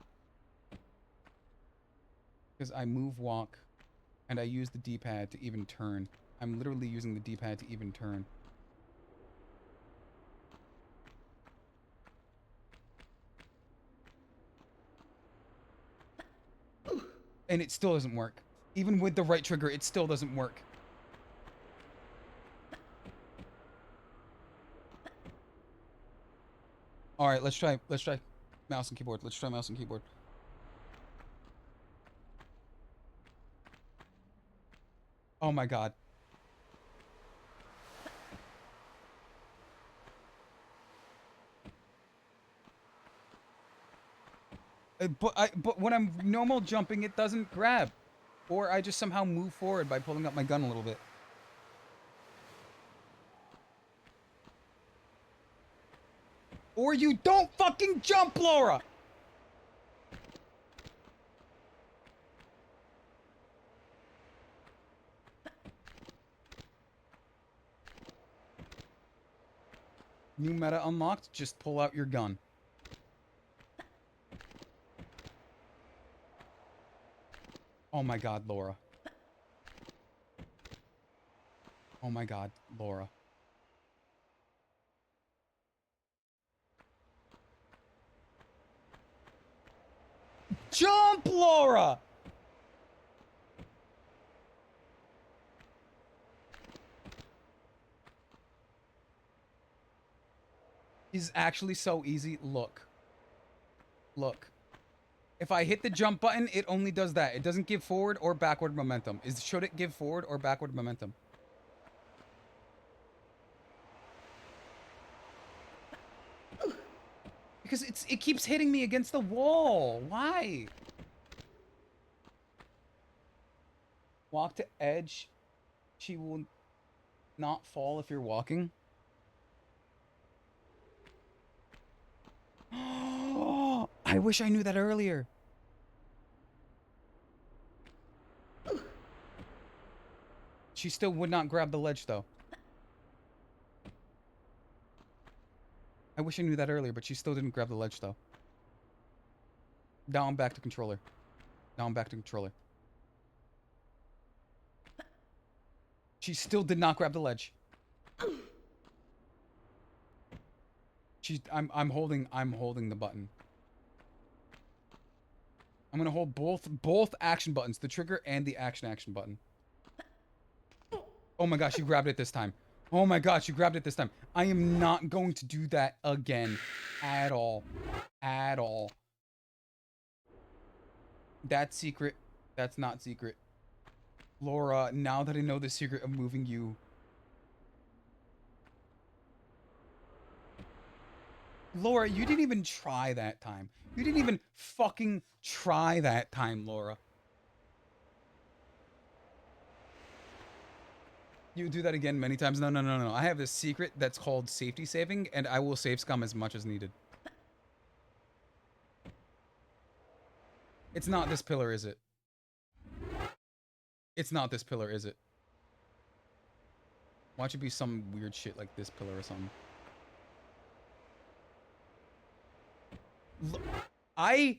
Because I move walk, and I use the D-pad to even turn. I'm literally using the D-pad to even turn. And it still doesn't work. Even with the right trigger, it still doesn't work. All right, let's try mouse and keyboard. Let's try mouse and keyboard. Oh my God. But when I'm normal jumping, it doesn't grab. Or I just somehow move forward by pulling up my gun a little bit. Or you don't fucking jump, Laura! New meta unlocked, just pull out your gun. Oh my God, Laura. Oh my God, Laura. Jump, Laura! Is actually so easy. Look. Look. If I hit the jump button, it only does that. It doesn't give forward or backward momentum. Should it give forward or backward momentum? Because it keeps hitting me against the wall. Why? Walk to edge. She will not fall if you're walking. I wish I knew that earlier. She still would not grab the ledge, though. I wish I knew that earlier, but she still didn't grab the ledge, though. Now I'm back to controller. Now I'm back to controller. She still did not grab the ledge. I'm holding the button. I'm gonna hold both action buttons, the trigger and the action button. Oh my gosh, you grabbed it this time. Oh my gosh, you grabbed it this time. I am not going to do that again. At all. At all. That's secret. That's not secret. Laura, now that I know the secret of moving you... Laura, you didn't even try that time. You didn't even fucking try that time, Laura. You do that again many times. No, no, no, no. I have this secret that's called safety saving, and I will save scum as much as needed. It's not this pillar, is it? It's not this pillar, is it? Watch it be some weird shit like this pillar or something. I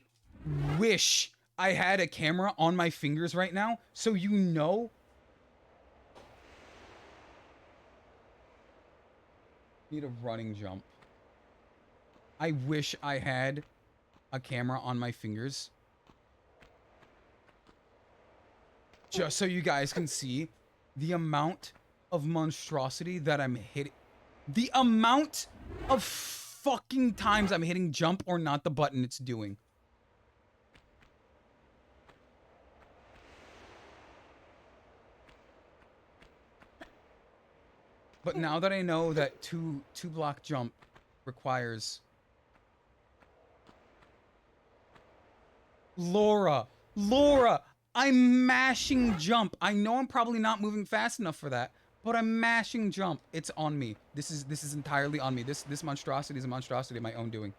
wish I had a camera on my fingers right now, so you know. Need a running jump. I wish I had a camera on my fingers. Just so you guys can see the amount of monstrosity that I'm hitting. The amount of fucking times I'm hitting jump or not the button it's doing. But now that I know that two block jump requires... Laura! Laura! I'm mashing jump. I know I'm probably not moving fast enough for that, but I'm mashing jump. It's on me. This is entirely on me. This monstrosity is a monstrosity of my own doing.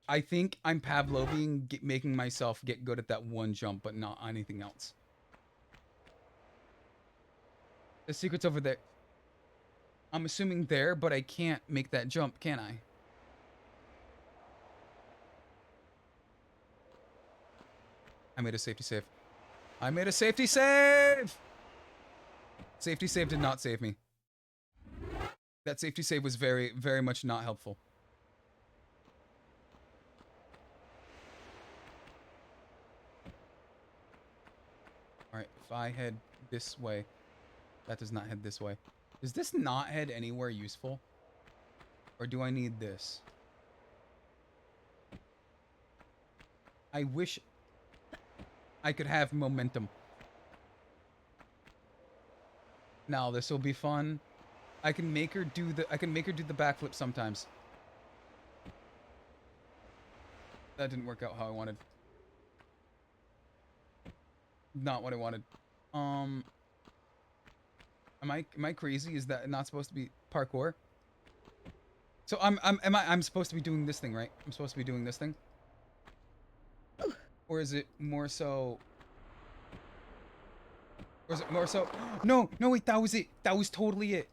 I think I'm Pavlovian, making myself get good at that one jump, but not anything else. The secret's over there. I'm assuming there, but I can't make that jump, can I? I made a safety save. I made a safety save! Safety save did not save me. That safety save was very, very much not helpful. Alright, if I head this way... That does not head this way. Does this not head anywhere useful? Or do I need this? I wish I could have momentum. Now this will be fun. I can make her do the backflip sometimes. That didn't work out how I wanted. Not what I wanted. Am I crazy? Is that not supposed to be parkour? So I'm supposed to be doing this thing, right? I'm supposed to be doing this thing? Or is it more so... Or is it more so... No, no, wait, that was it. That was totally it.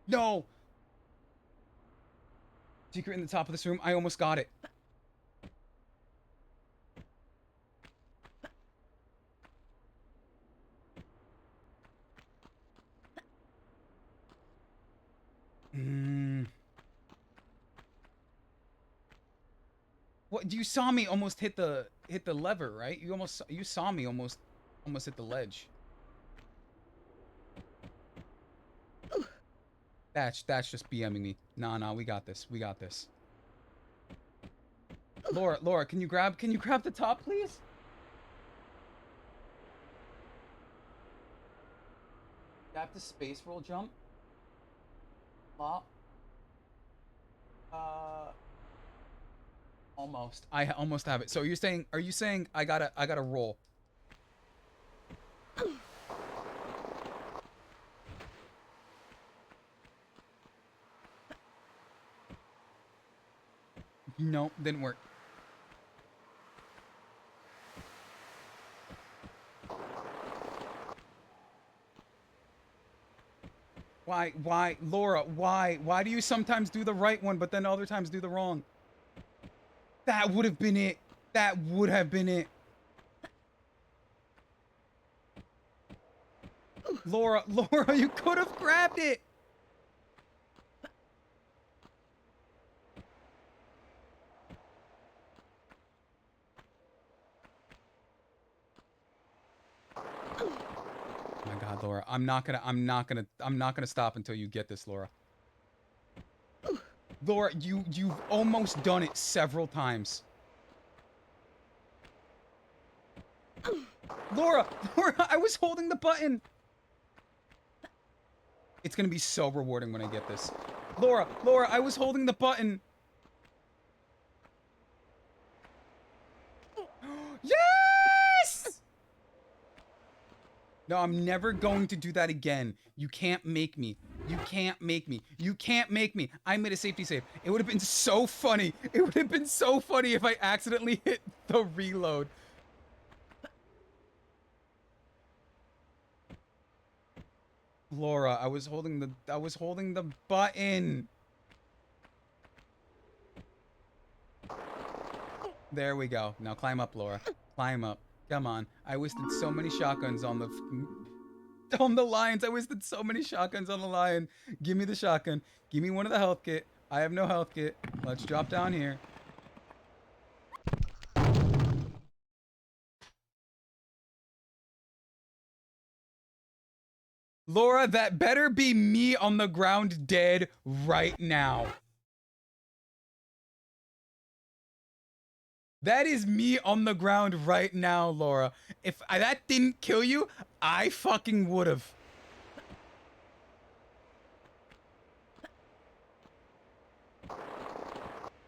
No! Secret in the top of this room. I almost got it. What? You saw me almost hit the lever, right? You saw me almost hit the ledge. That's just BMing me. Nah, we got this. We got this. Laura, can you grab the top, please? Grab the space roll jump. Flop. Almost. I almost have it. So are you saying I gotta roll? No, didn't work. Why, Laura, why do you sometimes do the right one, but then other times do the wrong? That would have been it. That would have been it. Laura, you could have grabbed it. Oh my God, Laura, I'm not gonna stop until you get this, Laura. Laura, you've almost done it several times. Laura, I was holding the button. It's gonna be so rewarding when I get this. Laura, I was holding the button. Yes! No, I'm never going to do that again. You can't make me. You can't make me. You can't make me. I made a safety save. It would have been so funny. It would have been so funny if I accidentally hit the reload. Laura, I was holding the button. There we go. Now climb up, Laura. Climb up. Come on. I wasted so many shotguns on the lions. I wasted so many shotguns on the lion. Give me the shotgun. Give me one of the health kit. I have no health kit. Let's drop down here. Laura, that better be me on the ground dead right now. That is me on the ground right now, Laura. If that didn't kill you, I fucking would've.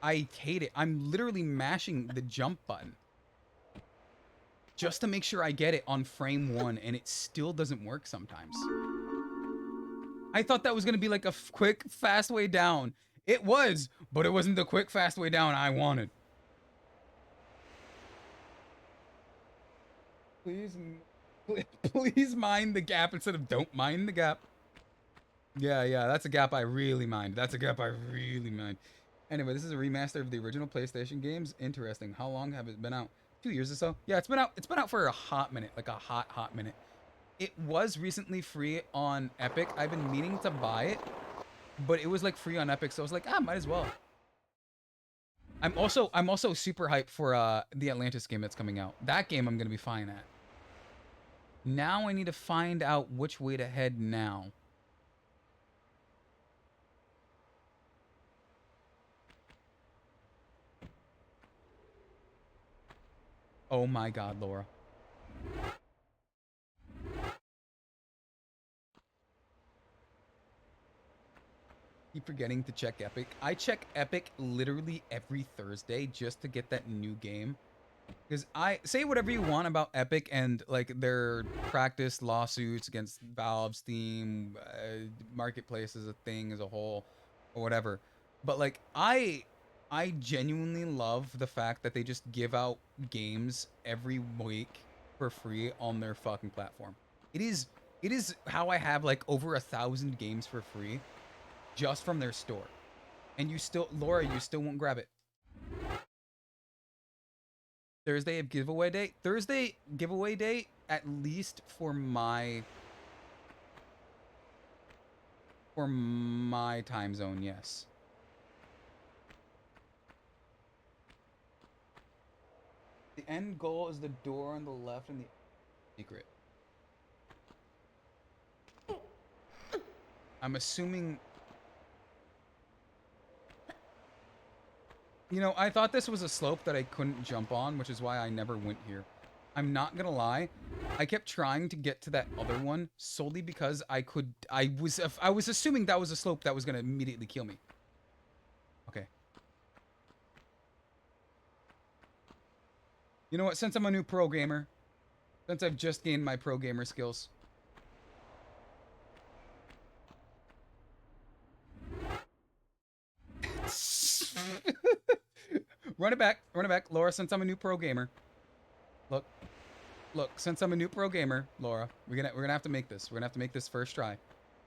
I hate it. I'm literally mashing the jump button just to make sure I get it on frame 1, and it still doesn't work sometimes. I thought that was gonna be like a quick, fast way down. It was, but it wasn't the quick, fast way down I wanted. Please mind the gap instead of don't mind the gap. Yeah, that's a gap I really mind. That's a gap I really mind. Anyway, this is a remaster of the original PlayStation games. Interesting. How long have it been out? 2 years or so? Yeah, it's been out for a hot minute. Like a hot minute. It was recently free on Epic. I've been meaning to buy it, but it was like free on Epic, so I was like, might as well. I'm also super hyped for the Atlantis game that's coming out. That game I'm gonna be fine at. Now I need to find out which way to head now. Oh my god, Laura. Keep forgetting to check Epic. I check Epic literally every Thursday just to get that new game. Because I say whatever you want about Epic and like their practice lawsuits against Valve, Steam, Marketplace as a thing as a whole, or whatever. But like I genuinely love the fact that they just give out games every week for free on their fucking platform. It is how I have like over 1,000 games for free just from their store. And you still, Laura, you still won't grab it. Thursday of giveaway day? Thursday giveaway day, at least for my time zone, yes. The end goal is the door on the left and the secret. I'm assuming... You know, I thought this was a slope that I couldn't jump on, which is why I never went here. I'm not gonna lie, I kept trying to get to that other one solely because I was assuming that was a slope that was gonna immediately kill me. Okay. You know what, since I'm a new pro gamer, since I've just gained my pro gamer skills, run it back, Laura, since I'm a new pro gamer. Look, since I'm a new pro gamer, Laura, we're gonna have to make this. We're gonna have to make this first try.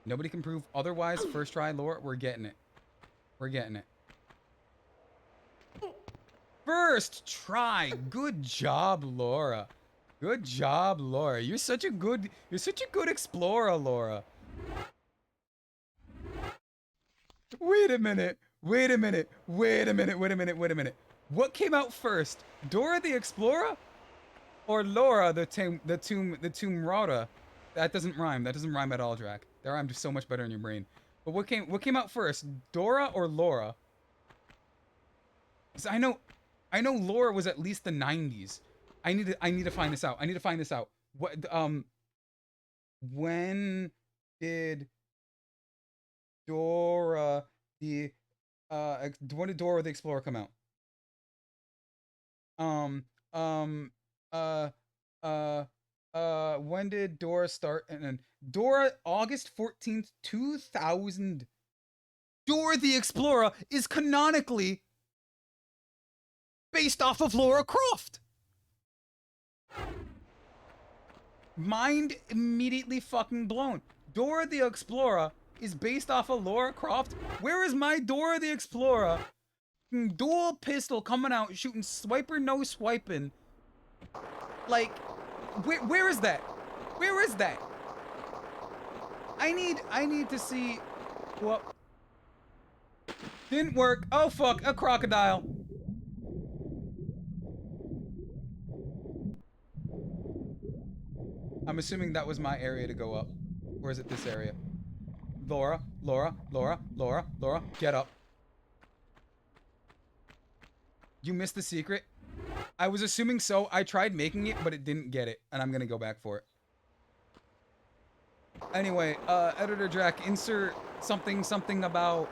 Nobody can prove otherwise. First try, Laura, we're getting it. We're getting it. First try. Good job, Laura. Good job, Laura. You're such a good explorer, Laura. Wait a minute. What came out first? Dora the Explorer? Or Laura the Tomb Raider? That doesn't rhyme. That doesn't rhyme at all, Drac. That rhymed so much better in your brain. But what came out first? Dora or Laura? 'Cause I know lore was at least the 90s. I need to find this out. I need to find this out. What when did Dora the when did Dora the Explorer come out? Um um uh when did Dora start? And then Dora, August 14th, 2000. Dora the Explorer is canonically based off of Lara Croft. Mind immediately fucking blown. Dora the Explorer is based off of Lara Croft. Where is my Dora the Explorer? Dual pistol coming out, shooting swiper, no swiping. Like, where is that? Where is that? I need to see. What? Didn't work. Oh fuck, a crocodile. I'm assuming that was my area to go up. Or is it this area? Laura, get up. You missed the secret? I was assuming so. I tried making it, but it didn't get it. And I'm gonna go back for it. Anyway, Editor Drac, insert something about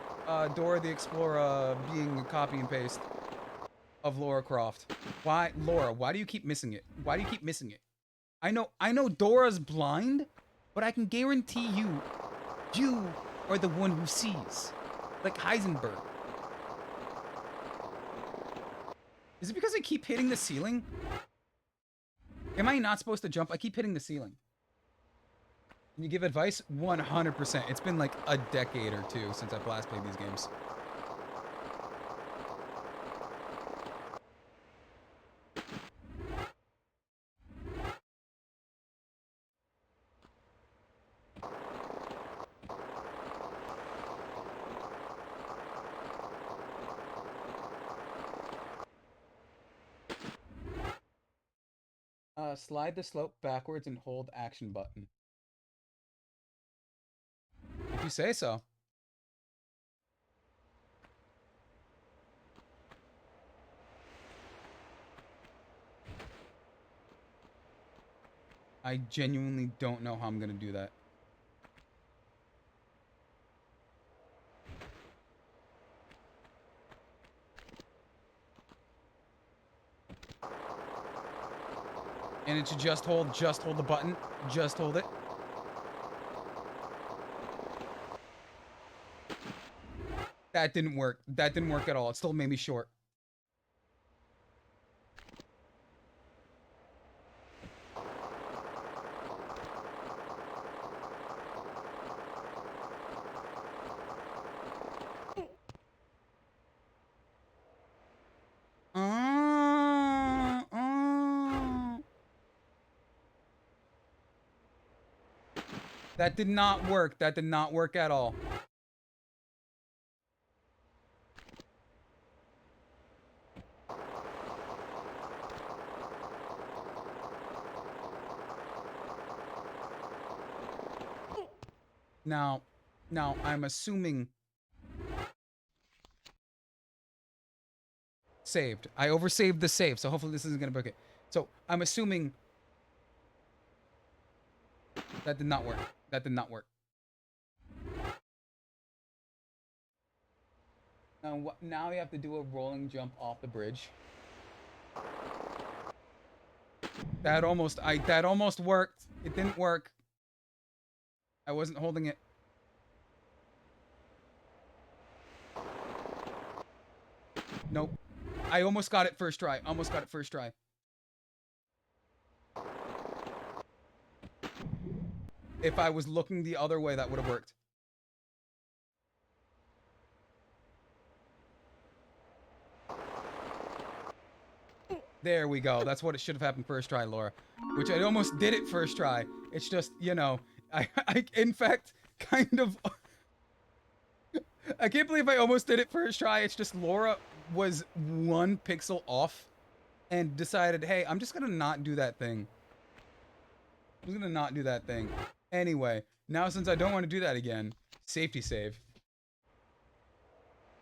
Dora the Explorer being a copy and paste of Lara Croft. Why, Laura, why do you keep missing it? Why do you keep missing it? I know Dora's blind, but I can guarantee you are the one who sees. Like Heisenberg. Is it because I keep hitting the ceiling? Am I not supposed to jump? I keep hitting the ceiling. Can you give advice? 100%. It's been like a decade or two since I've last played these games. Slide the slope backwards and hold action button. If you say so. I genuinely don't know how I'm gonna do that. And it should just hold the button. Just hold it. That didn't work. That didn't work at all. It still made me short. That did not work. That did not work at all. Now, I'm assuming saved. I oversaved the save, so hopefully this isn't gonna break it. So I'm assuming that did not work. That did not work. Now you have to do a rolling jump off the bridge. That almost worked. It didn't work. I wasn't holding it. Nope. I almost got it first try. Almost got it first try. If I was looking the other way, that would have worked. There we go. That's what it should have happened first try, Laura. Which I almost did it first try. It's just, you know, I in fact, kind of... I can't believe I almost did it first try. It's just Laura was 1 pixel off and decided, hey, I'm just gonna not do that thing. I'm just gonna not do that thing. Anyway, now since I don't want to do that again, safety save.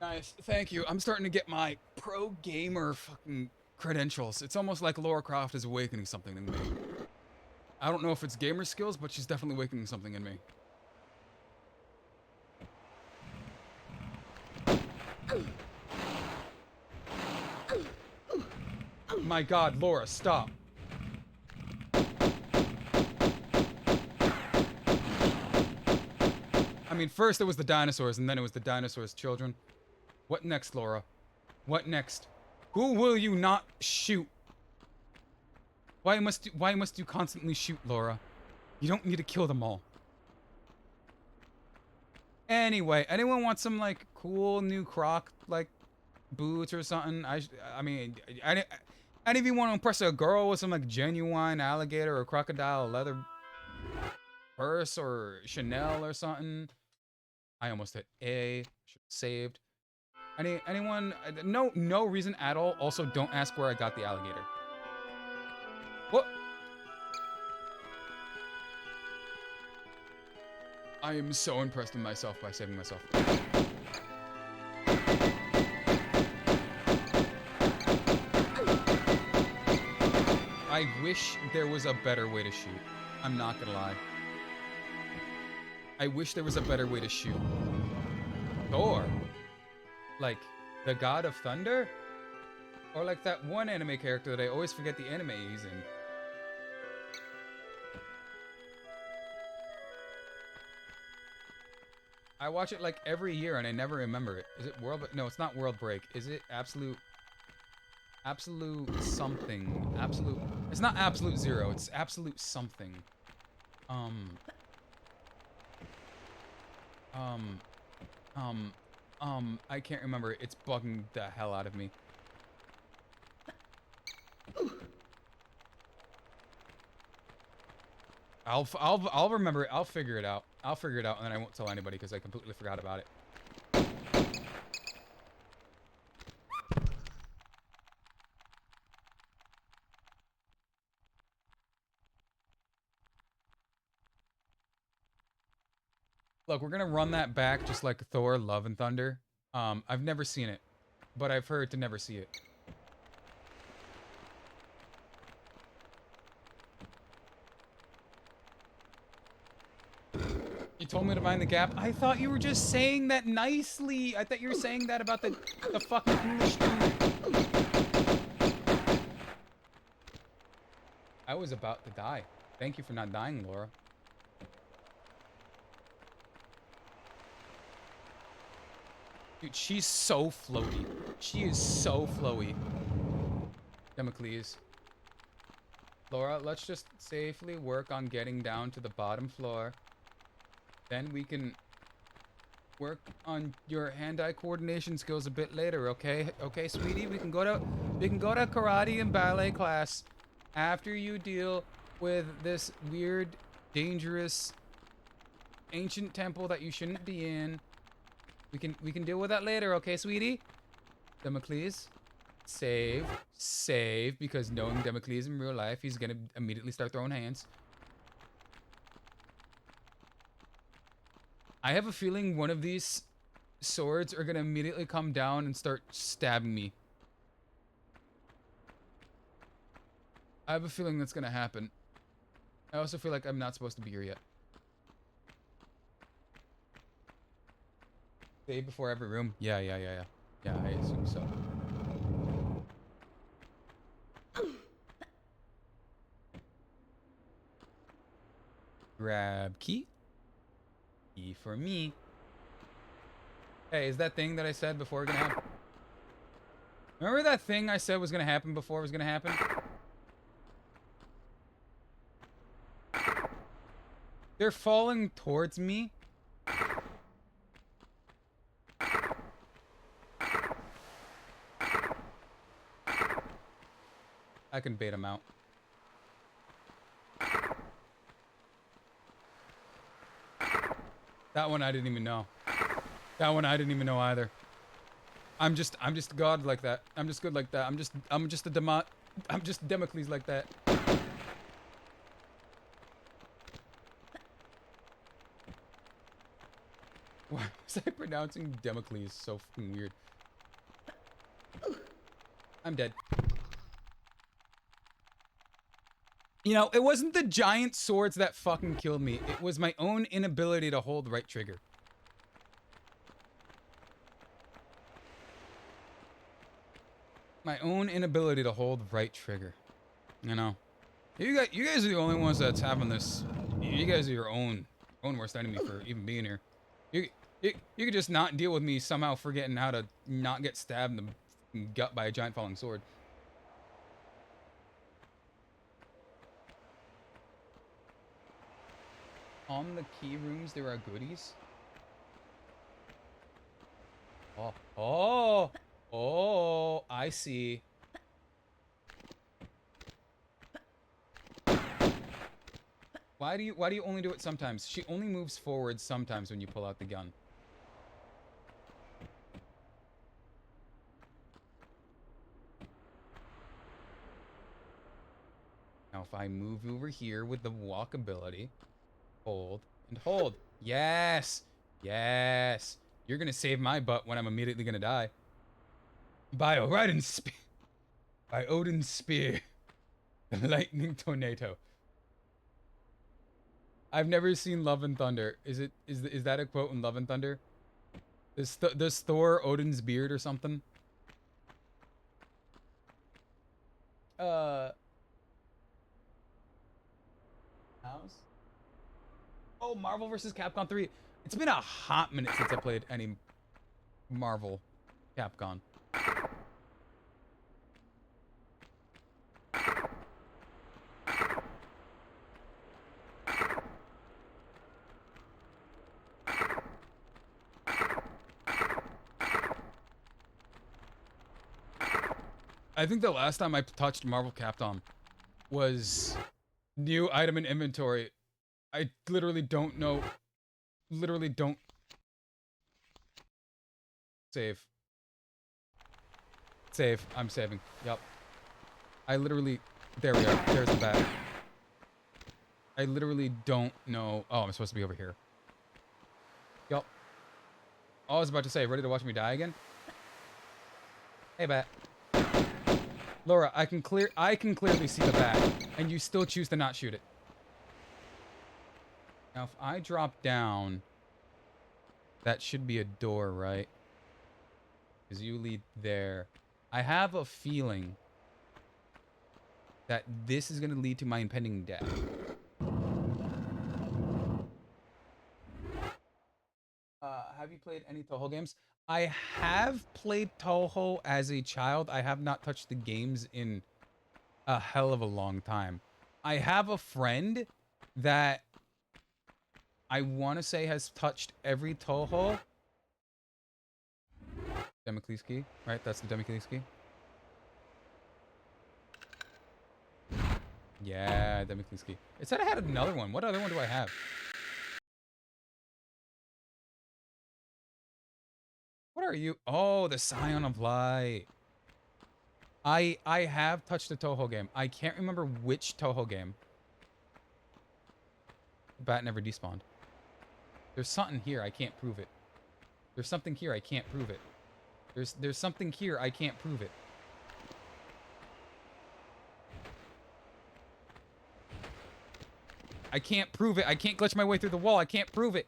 Nice. Thank you. I'm starting to get my pro gamer fucking credentials. It's almost like Laura Croft is awakening something in me. I don't know if it's gamer skills, but she's definitely awakening something in me. My God, Laura, stop. I mean, first it was the dinosaurs, and then it was the dinosaurs' children. What next, Laura? What next? Who will you not shoot? Why must you constantly shoot, Laura? You don't need to kill them all. Anyway, anyone want some like cool new Croc like boots or something? I mean, any of you want to impress a girl with some like genuine alligator or crocodile leather purse or Chanel or something? I almost hit A. Should have saved. Anyone? No reason at all. Also, don't ask where I got the alligator. What? I am so impressed with myself by saving myself. I wish there was a better way to shoot. I'm not gonna lie. I wish there was a better way to shoot. Thor? Like, the god of thunder? Or like that one anime character that I always forget the anime he's in. I watch it like every year and I never remember it. Is it No, it's not World Break. Is it Absolute something? It's not Absolute Zero. It's Absolute something. I can't remember. It's bugging the hell out of me. I'll remember it. I'll figure it out. I'll figure it out, and then I won't tell anybody because I completely forgot about it. Look, we're gonna run that back just like Thor: Love and Thunder. I've never seen it, but I've heard to never see it. You told me to mind the gap. I thought you were just saying that nicely. I thought you were saying that about the fucking English dude. I was about to die. Thank you for not dying, Laura. Dude, she's so floaty. She is so flowy. Democles. Laura, let's just safely work on getting down to the bottom floor. Then we can work on your hand-eye coordination skills a bit later, okay? Okay, sweetie, we can go to karate and ballet class after you deal with this weird, dangerous, ancient temple that you shouldn't be in. We can deal with that later, okay, sweetie? Democles, save, because knowing Democles in real life, he's gonna immediately start throwing hands. I have a feeling one of these swords are gonna immediately come down and start stabbing me. I have a feeling that's gonna happen. I also feel like I'm not supposed to be here yet. Save before every room? Yeah. Yeah, I assume so. Grab key. Key for me. Hey, is that thing that I said before gonna happen? Remember that thing I said was gonna happen before it was gonna happen? They're falling towards me. I can bait them out. That one I didn't even know. That one I didn't even know either. I'm just God like that. I'm just good like that. I'm just Democles like that. Why was I pronouncing Democles so fucking weird? I'm dead. You know, it wasn't the giant swords that fucking killed me. It was my own inability to hold right trigger. My own inability to hold right trigger. You know, you guys are the only ones that's having this. You guys are your own worst enemy for even being here. You could just not deal with me somehow forgetting how to not get stabbed in the gut by a giant falling sword. On the key rooms, there are goodies. Oh, I see. Why do you only do it sometimes? She only moves forward sometimes when you pull out the gun. Now if I move over here with the walkability, hold and hold. Yes. Yes. You're gonna save my butt when I'm immediately gonna die. By Odin's spear. By Odin's spear. The lightning tornado. I've never seen Love and Thunder. Is that a quote in Love and Thunder? Does Thor Odin's beard or something? House? Oh, Marvel vs. Capcom 3. It's been a hot minute since I played any Marvel Capcom. I think the last time I touched Marvel Capcom was new item in inventory. I literally don't know. Literally don't. Save. Save. I'm saving. Yup. I literally... There we are. There's the bat. I literally don't know... Oh, I'm supposed to be over here. Yup. Oh, I was about to say, ready to watch me die again? Hey, bat. Laura, I can clearly see the bat, and you still choose to not shoot it. Now, if I drop down, that should be a door, right? Because you lead there. I have a feeling that this is going to lead to my impending death. Have you played any Toho games? I have played Toho as a child. I have not touched the games in a hell of a long time. I have a friend that I want to say has touched every Toho. Democles key, right? That's the Democles key. Yeah, Democles key. It said I had another one. What other one do I have? What are you? Oh, the Scion of Light. I have touched a Toho game. I can't remember which Toho game. The bat never despawned. There's something here. I can't prove it. There's something here. I can't prove it. There's something here. I can't prove it. I can't prove it. I can't glitch my way through the wall. I can't prove it.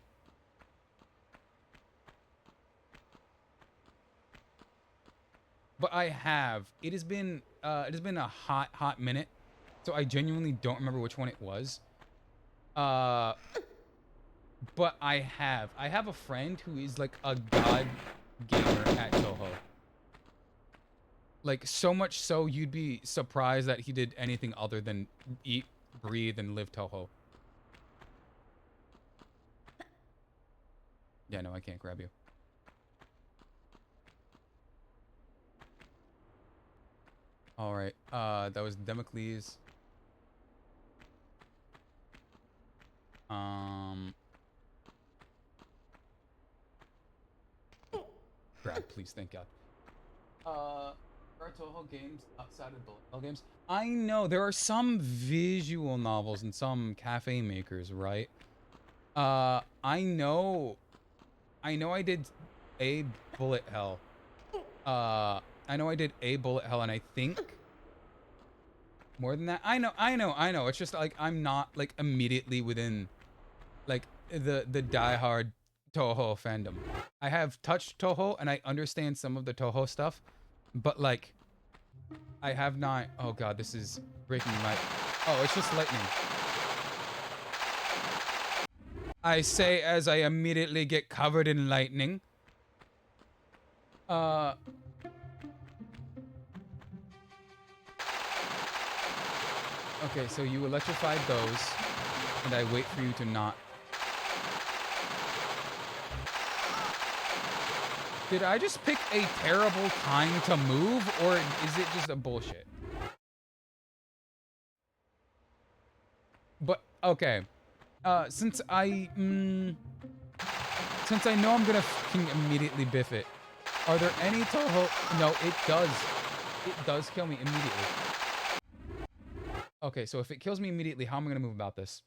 But I have. It has been a hot minute. So I genuinely don't remember which one it was. But I have a friend who is like a god gamer at Toho. Like so much so you'd be surprised that he did anything other than eat, breathe, and live Toho. Yeah, no, I can't grab you. All right, that was Democles. Grab, please, thank God. Are Toho games outside of bullet hell games? I know there are some visual novels and some cafe makers, right? I know I know I did a bullet hell. I know I did a bullet hell, and I think more than that. I know. It's just like I'm not like immediately within like the diehard Toho fandom. I have touched Toho and I understand some of the Toho stuff, but like I have not. Oh god, this is breaking my. Oh, it's just lightning. I say as I immediately get covered in lightning. Okay, so you electrified those, and I wait for you to not. Did I just pick a terrible time to move, or is it just a bullshit? But, okay. Since I know I'm gonna fucking immediately biff it, are there any Toho? No, it does. It does kill me immediately. Okay, so if it kills me immediately, how am I gonna move about this?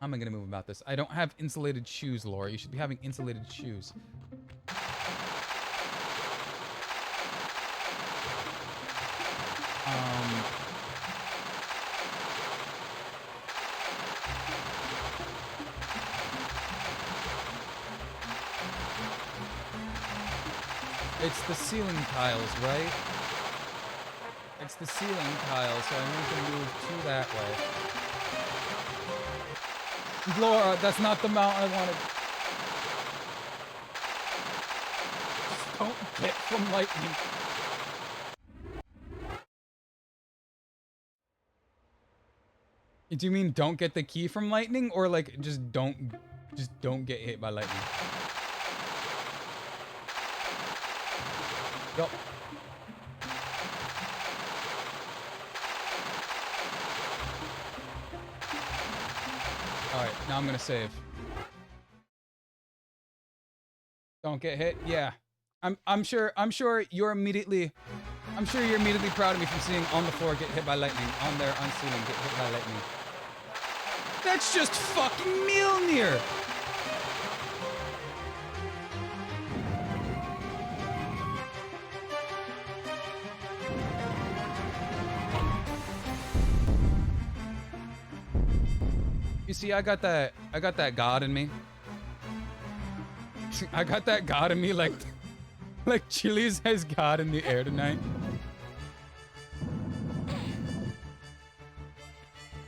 How am I gonna move about this? I don't have insulated shoes, Laura. You should be having insulated shoes. It's the ceiling tiles, right? It's the ceiling tiles, so I need to move to that way. Laura, that's not the mount I wanted. Just don't get from lightning. Do you mean don't get the key from lightning, or like just don't get hit by lightning? Yup. Alright, now I'm gonna save. Don't get hit? Yeah. I'm sure you're immediately proud of me from seeing on the floor get hit by lightning, on there on ceiling get hit by lightning. That's just fucking Mjolnir! You see, I got that God in me. I got that God in me like Chili's has God in the air tonight.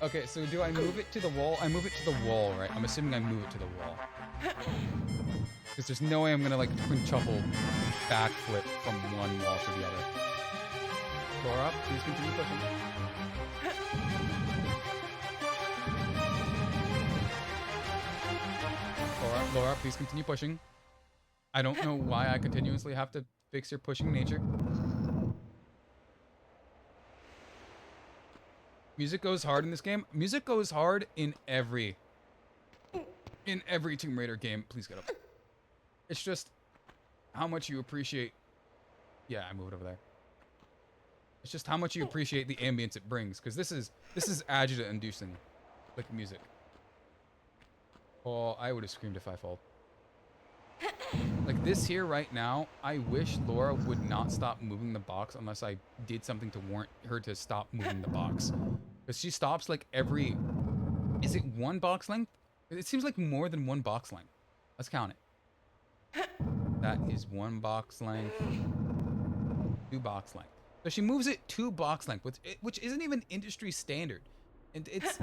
Okay, so do I move it to the wall? I move it to the wall, right? I'm assuming I move it to the wall. Because there's no way I'm gonna like quintuple backflip from one wall to the other. Laura, please continue pushing. Laura, please continue pushing. I don't know why I continuously have to fix your pushing nature. Music goes hard in this game. Music goes hard in every Tomb Raider game. Please get up. It's just how much you appreciate. Yeah, I moved over there. It's just how much you appreciate the ambience it brings, because this is agita-inducing, like music. Oh, I would have screamed if I fall. Like this here right now, I wish Laura would not stop moving the box unless I did something to warrant her to stop moving the box. Because she stops like every... Is it one box length? It seems like more than one box length. Let's count it. That is one box length. Two box length. So she moves it 2 box length, which isn't even industry standard. And it's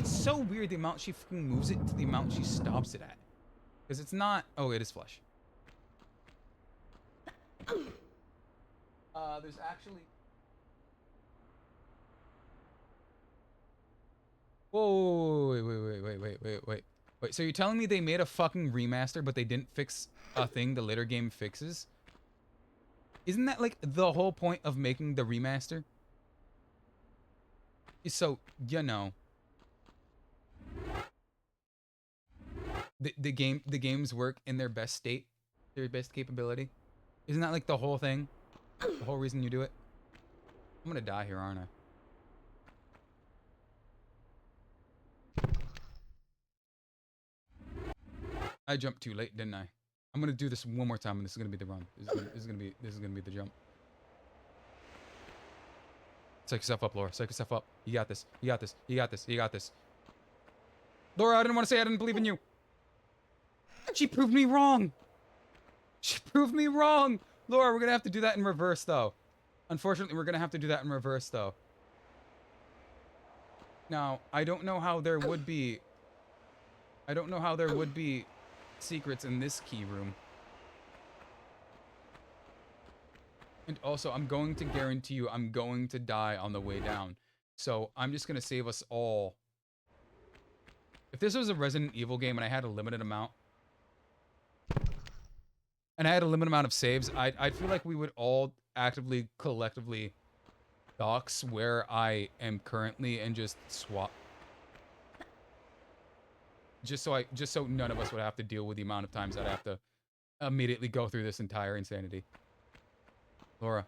so weird the amount she fucking moves it to the amount she stops it at. Because it's not... Oh, it is flush. There's actually... Whoa, wait. So you're telling me they made a fucking remaster, but they didn't fix a thing the later game fixes? Isn't that like the whole point of making the remaster? So, you know, the games work in their best state, their best capability. Isn't that like the whole thing? The whole reason you do it? I'm gonna die here, aren't I? I jumped too late, didn't I? I'm gonna do this one more time, and this is gonna be the run. This is gonna be the jump. Psych yourself up, Laura. Psych yourself up. You got this. You got this. You got this. You got this. Laura, I didn't want to say I didn't believe in you. She proved me wrong. She proved me wrong. Laura, we're gonna have to do that in reverse, though. Unfortunately, we're gonna have to do that in reverse, though. Now, I don't know how there would be... I don't know how there would be secrets in this key room. And also, I'm going to guarantee you I'm going to die on the way down. So, I'm just going to save us all. If this was a Resident Evil game and I had a limited amount... And I had a limited amount of saves, I'd feel like we would all actively, collectively dox where I am currently and just swap. Just so none of us would have to deal with the amount of times I'd have to immediately go through this entire insanity. Laura,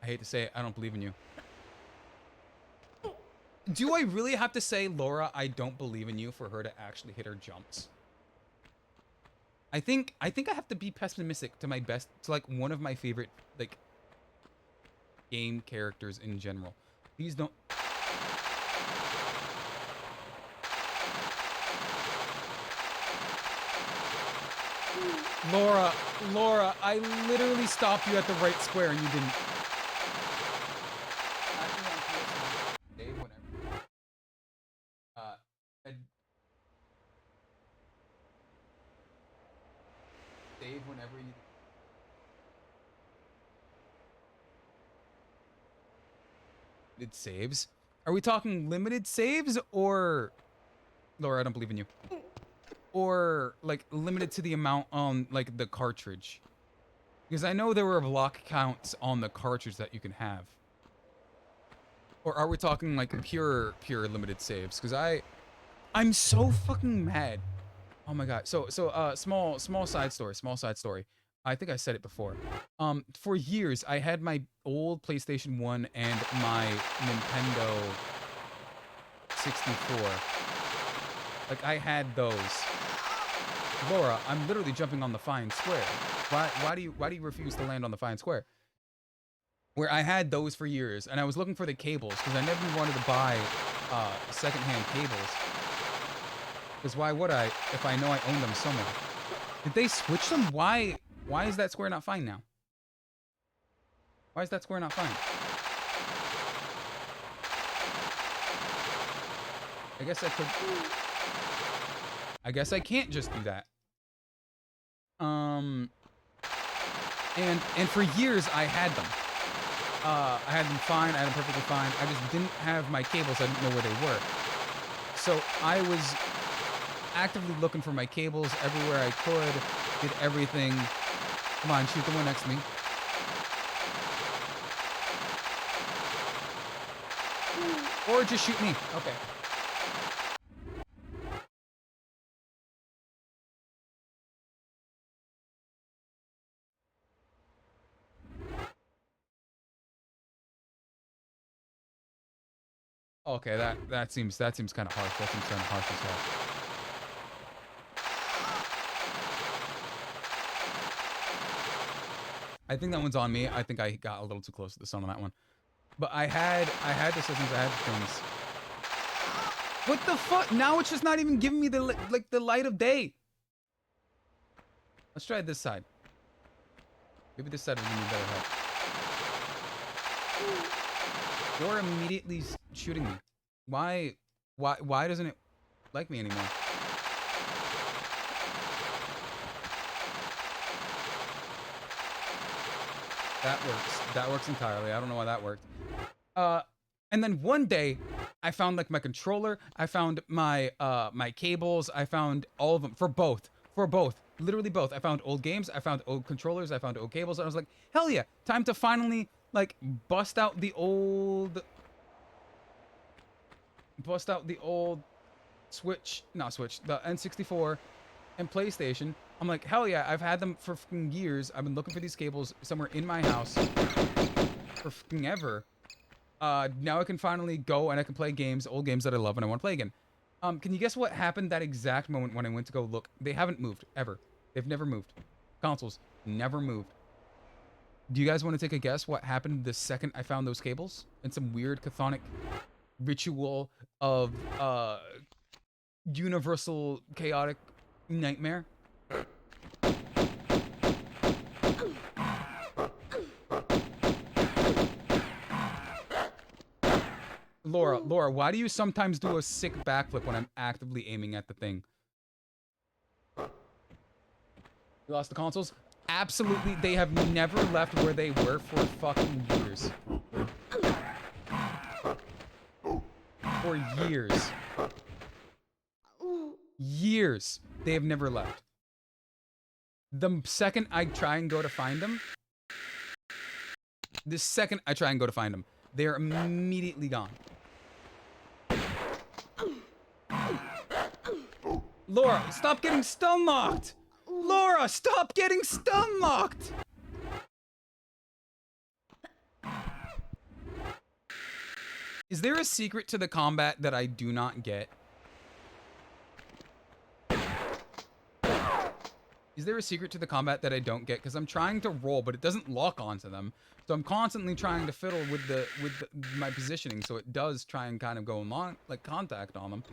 I hate to say it, I don't believe in you. Do I really have to say, Laura, I don't believe in you for her to actually hit her jumps? I think I have to be pessimistic to my best, to like one of my favorite like game characters in general. Please don't. Laura, I literally stopped you at the right square and you didn't. Actually, on PS1, Dave, whenever. Dave, whenever you. Limited saves? Are we talking limited saves or. Laura, I don't believe in you. Or, like, limited to the amount on, like, the cartridge. Because I know there were block counts on the cartridge that you can have. Or are we talking, like, pure limited saves? Because I'm so fucking mad. Oh my god. So, small side story. I think I said it before. For years, I had my old PlayStation 1 and my Nintendo 64. Like, I had those. Laura, I'm literally jumping on the fine square. Why do you refuse to land on the fine square? Where I had those for years, and I was looking for the cables, because I never wanted to buy secondhand cables. Because why would I, if I know I own them somewhere? Did they switch them? Why is that square not fine now? Why is that square not fine? I guess I could... I guess I can't just do that. And for years I had them. I had them fine, I had them perfectly fine. I just didn't have my cables, I didn't know where they were. So I was actively looking for my cables everywhere I could, did everything. Come on, shoot the one next to me. Or just shoot me. Okay. Okay, that seems kind of harsh. That seems kind of harsh as hell. I think that one's on me. I think I got a little too close to the sun on that one. But I had the systems, I had things. What the fuck? Now it's just not even giving me the the light of day. Let's try this side. Maybe this side will give me better help. Or immediately shooting me. Why doesn't it like me anymore? That works entirely. I don't know why that worked. And then one day I found like my controller, I found my my cables, I found all of them for both. Literally both. I found old games, I found old controllers, I found old cables, and I was like, hell yeah, time to finally like bust out the old Switch, not Switch, the N64 and PlayStation. I'm like, hell yeah, I've had them for fucking years. I've been looking for these cables somewhere in my house for fucking ever. Now I can finally go and I can play games, old games that I love and I want to play again. Can you guess what happened that exact moment when I went to go look? They haven't moved, ever. They've never moved. Consoles never moved. Do you guys want to take a guess what happened the second I found those cables? And some weird chthonic ritual of universal chaotic nightmare? Laura, why do you sometimes do a sick backflip when I'm actively aiming at the thing? You lost the consoles? Absolutely, they have never left where they were for fucking years. For years. Years. They have never left. The second I try and go to find them, they're immediately gone. Laura, stop getting stun locked! Laura, stop getting stun locked! Is there a secret to the combat that I do not get? Is there a secret to the combat that I don't get? Because I'm trying to roll, but it doesn't lock onto them. So I'm constantly trying to fiddle with my positioning, so it does try and kind of go along, like contact on them.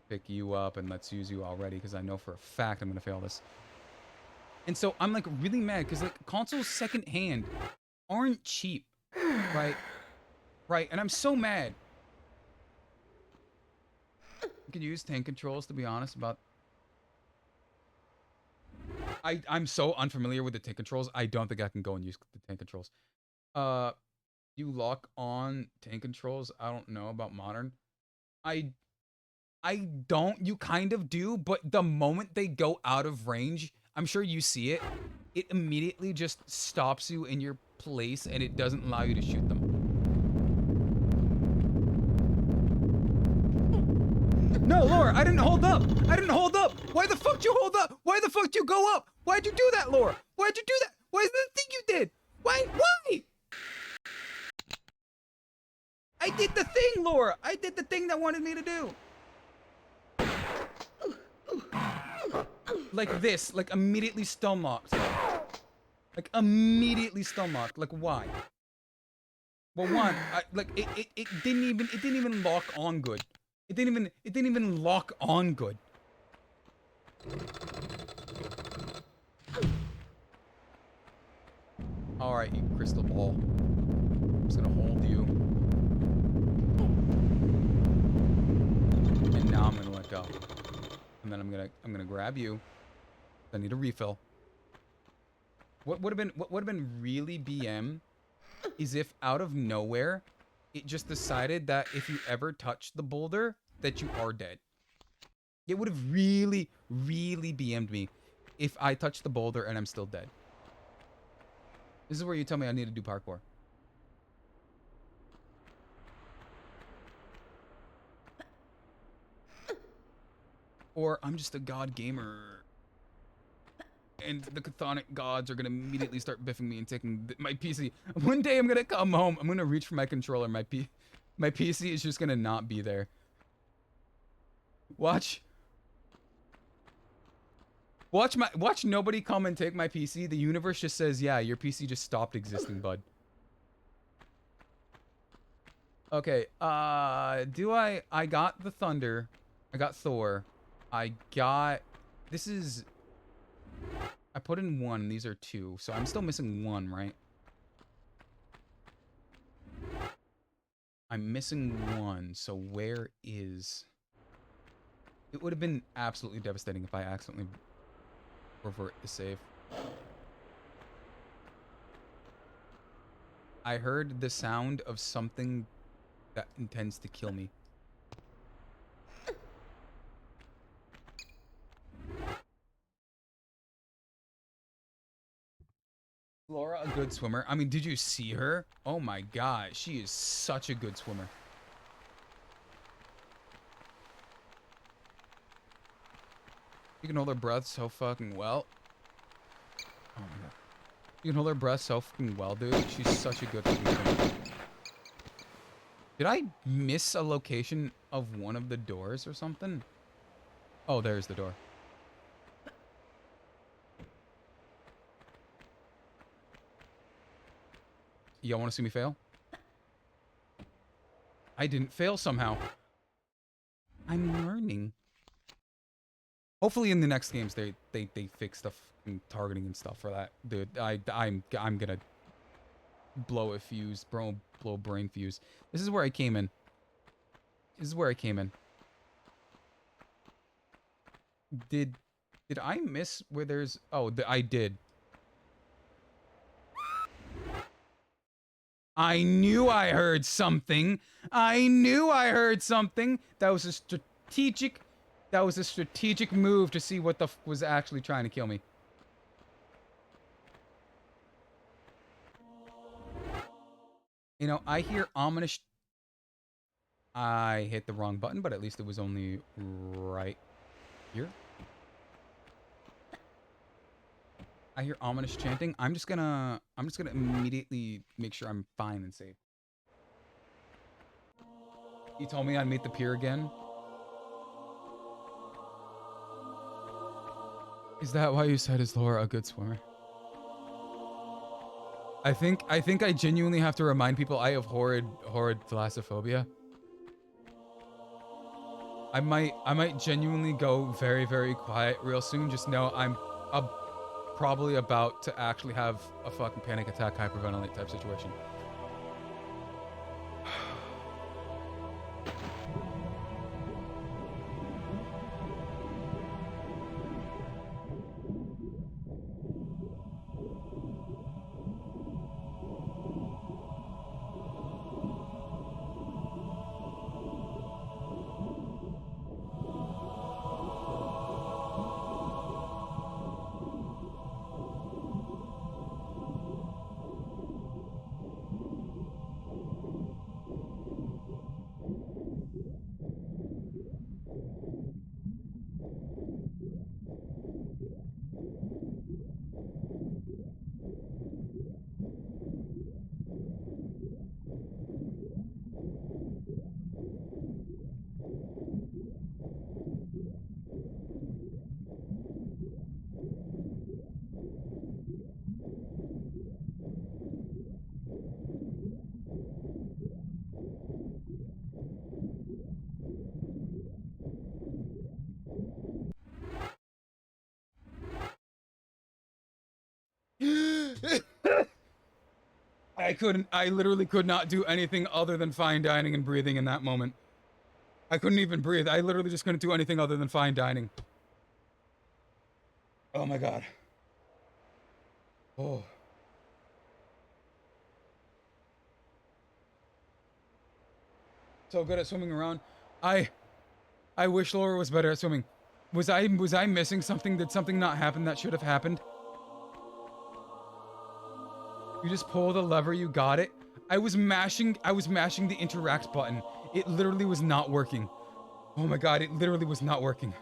Pick you up and let's use you already, because I know for a fact I'm gonna fail this. And so I'm like really mad because like consoles secondhand aren't cheap, right? Right, and I'm so mad. I could use tank controls, to be honest, about... I'm so unfamiliar with the tank controls, I don't think I can go and use the tank controls. You lock on tank controls? I don't know about modern. I don't, you kind of do, but the moment they go out of range, I'm sure you see it, it immediately just stops you in your place and it doesn't allow you to shoot them. No, Laura, I didn't hold up. I didn't hold up. Why the fuck did you hold up? Why the fuck did you go up? Why'd you do that, Laura? Why'd you do that? Why is that the thing you did? Why? I did the thing, Laura. I did the thing that wanted me to do. Like this, like immediately stun locked. Like immediately stun locked. Like why? Well, one, it didn't even lock on good. It didn't even lock on good. All right, you crystal ball. I'm just gonna hold you. And now I'm gonna let go. And then I'm gonna grab you. I need a refill. What would have been really BM is if out of nowhere it just decided that if you ever touch the boulder that you are dead. It would have really, really BM'd me if I touch the boulder and I'm still dead. This is where you tell me I need to do parkour. Or I'm just a god gamer. And the chthonic gods are gonna immediately start biffing me and taking my PC. One day I'm gonna come home, I'm gonna reach for my controller, my PC is just gonna not be there. Watch nobody come and take my PC. The universe just says, yeah, your PC just stopped existing, bud. Okay, I got the Thunder. I got Thor. I put in 1, these are 2, so I'm still missing 1, right? I'm missing 1, so where is... It would have been absolutely devastating if I accidentally revert the save. I heard the sound of something that intends to kill me. Laura, a good swimmer. I mean, did you see her? Oh my god, she is such a good swimmer. You can hold her breath so fucking well. Oh my god. You can hold her breath so fucking well, dude. She's such a good swimmer. Did I miss a location of one of the doors or something? Oh, there's the door. Y'all want to see me fail? I didn't fail somehow. I'm learning. Hopefully in the next games they fix the targeting and stuff for that. Dude, I'm gonna blow a fuse, blow a brain fuse. This is where I came in. This is where I came in. Did I miss where there's... Oh, I did. I knew I heard something. I knew I heard something. That was a strategic... That was a strategic move to see what the f was actually trying to kill me. You know, I hear ominous... I hit the wrong button, but at least it was only right here. I hear ominous chanting. I'm just gonna immediately make sure I'm fine and safe. You told me I'd meet the pier again. Is that why you said, is Laura a good swimmer? I think I genuinely have to remind people I have horrid thalassophobia. I might genuinely go very, very quiet real soon. Just know I'm probably about to actually have a fucking panic attack, hyperventilate type situation. I literally could not do anything other than fine dining and breathing in that moment. I couldn't even breathe. I literally just couldn't do anything other than fine dining. Oh my god. Oh. So good at swimming around. I wish Laura was better at swimming. Was I missing something? Did something not happen that should have happened? You just pull the lever, you got it. I was mashing the interact button. It literally was not working. Oh my god, it literally was not working.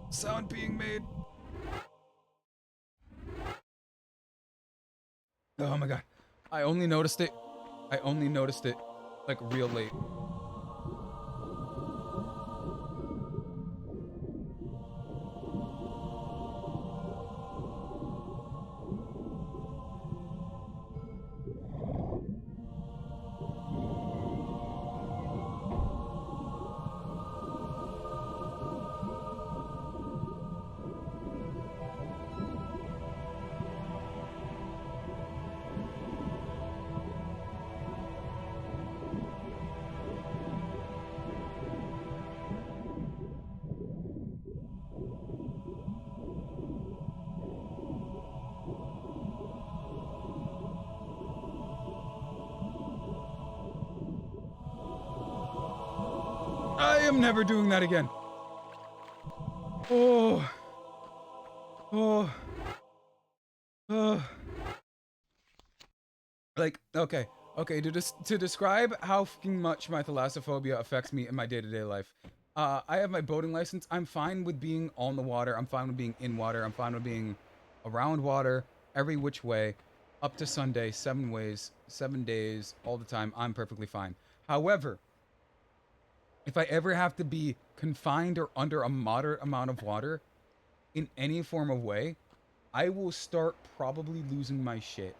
Sound being made. Oh my god. I only noticed it like real late. am never doing that again. Oh. Oh. Oh. Like, okay. Okay, to describe how fucking much my thalassophobia affects me in my day-to-day life. I have my boating license. I'm fine with being on the water. I'm fine with being in water. I'm fine with being around water, every which way, up to Sunday, 7 ways, 7 days, all the time. I'm perfectly fine. However, if I ever have to be confined or under a moderate amount of water in any form of way, I will start probably losing my shit.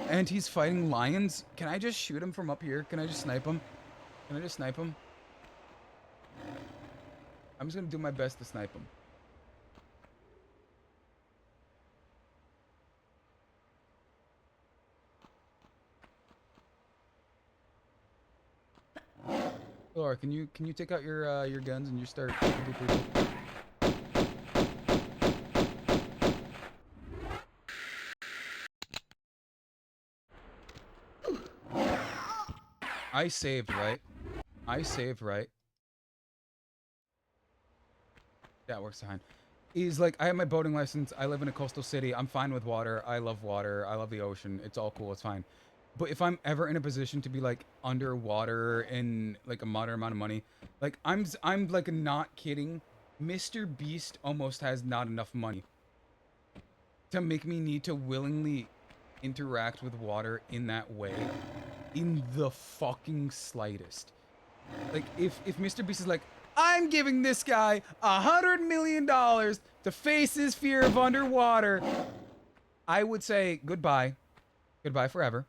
And he's fighting lions. Can I just shoot him from up here? Can I just snipe him? Can I just snipe him? I'm just gonna do my best to snipe him. Laura, can you take out your guns and you start? I saved, right? I saved, right? That works fine. He's like, I have my boating license. I live in a coastal city. I'm fine with water. I love water. I love the ocean. It's all cool. It's fine. But if I'm ever in a position to be like underwater in like a moderate amount of money, like I'm like not kidding. Mr. Beast almost has not enough money to make me need to willingly interact with water in that way, in the fucking slightest. Like if Mr. Beast is like, I'm giving this guy $100 million to face his fear of underwater, I would say goodbye, goodbye forever.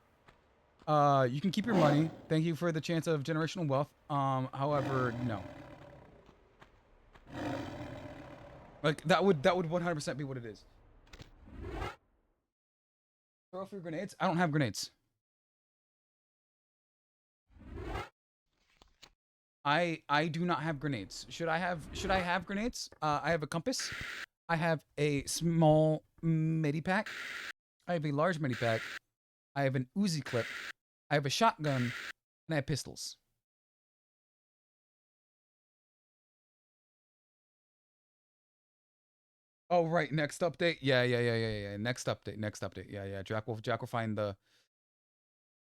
You can keep your money. Thank you for the chance of generational wealth. However, no. Like that would 100% be what it is. Throw for grenades? I don't have grenades. I do not have grenades. Should I have grenades? I have a compass. I have a small medipack. I have a large medipack. I have an Uzi clip. I have a shotgun, and I have pistols. Oh right, next update. Yeah. Next update. Yeah. Jack will find the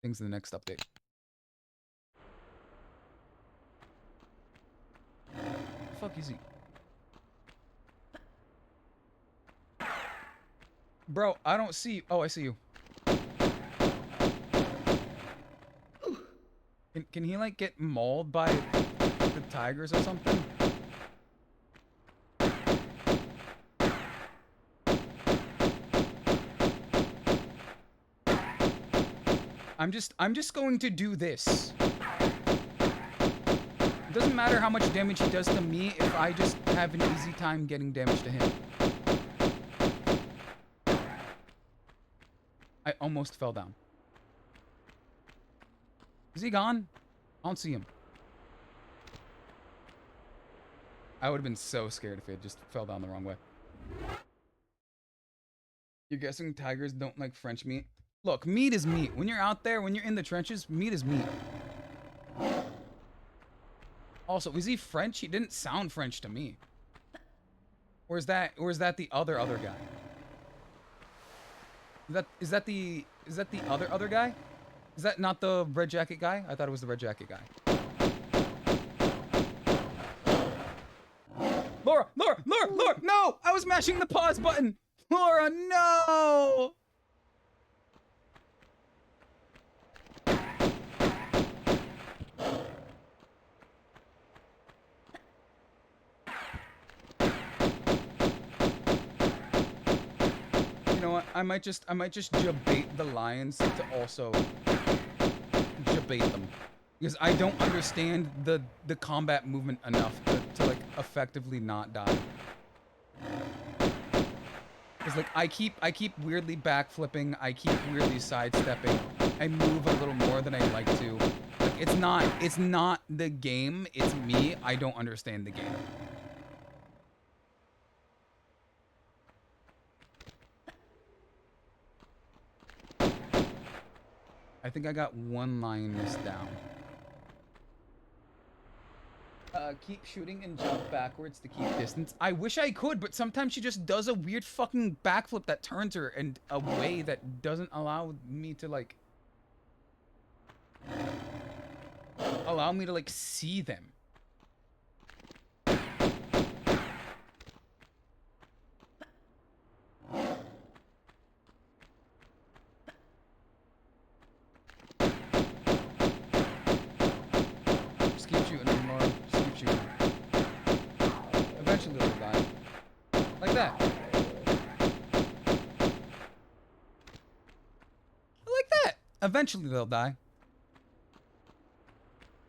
things in the next update. The fuck is he? Bro, I don't see. Oh, I see you. Can he like get mauled by the tigers or something? I'm just going to do this. It doesn't matter how much damage he does to me if I just have an easy time getting damage to him. I almost fell down. Is he gone? I don't see him. I would have been so scared if it just fell down the wrong way. You're guessing tigers don't like French meat? Look, meat is meat. When you're out there, when you're in the trenches, meat is meat. Also, is he French? He didn't sound French to me. Or is that the other guy? Is that the other guy? Is that not the red jacket guy? I thought it was the red jacket guy. Laura! No! I was mashing the pause button! Laura, no! You know what? I might just jabait the lions to also jabait them. Because I don't understand the combat movement enough to like effectively not die. Because like I keep weirdly backflipping, I keep weirdly sidestepping. I move a little more than I like to. Like it's not the game, it's me. I don't understand the game. I think I got one lioness down. Keep shooting and jump backwards to keep distance. I wish I could, but sometimes she just does a weird fucking backflip that turns her in a way that doesn't allow me to like see them. Just keep shooting them, Laura. Just keep shooting. Eventually they'll die. Like that. Like that. Eventually they'll die.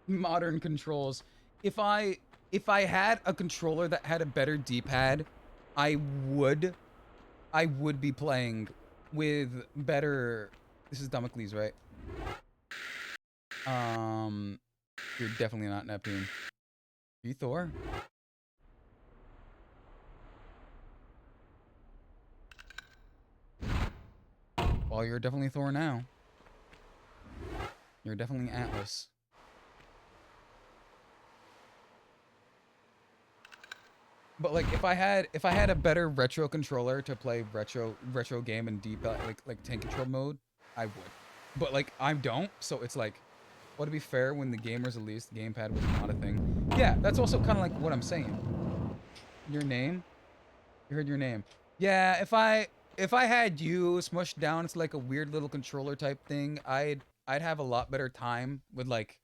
Modern controls. If I had a controller that had a better D-pad, I would be playing with better. This is Damocles, right? You're definitely not Neptune. Are you Thor? Well, you're definitely Thor now. You're definitely Atlas. But like, if I had a better retro controller to play retro game in deep like tank control mode, I would. But like, I don't. So it's like, well, to be fair, when the game was released, the gamepad was not a thing. Yeah, that's also kind of like what I'm saying. Your name? You heard your name. Yeah, if I had you smushed down into like a weird little controller type thing, I'd have a lot better time with like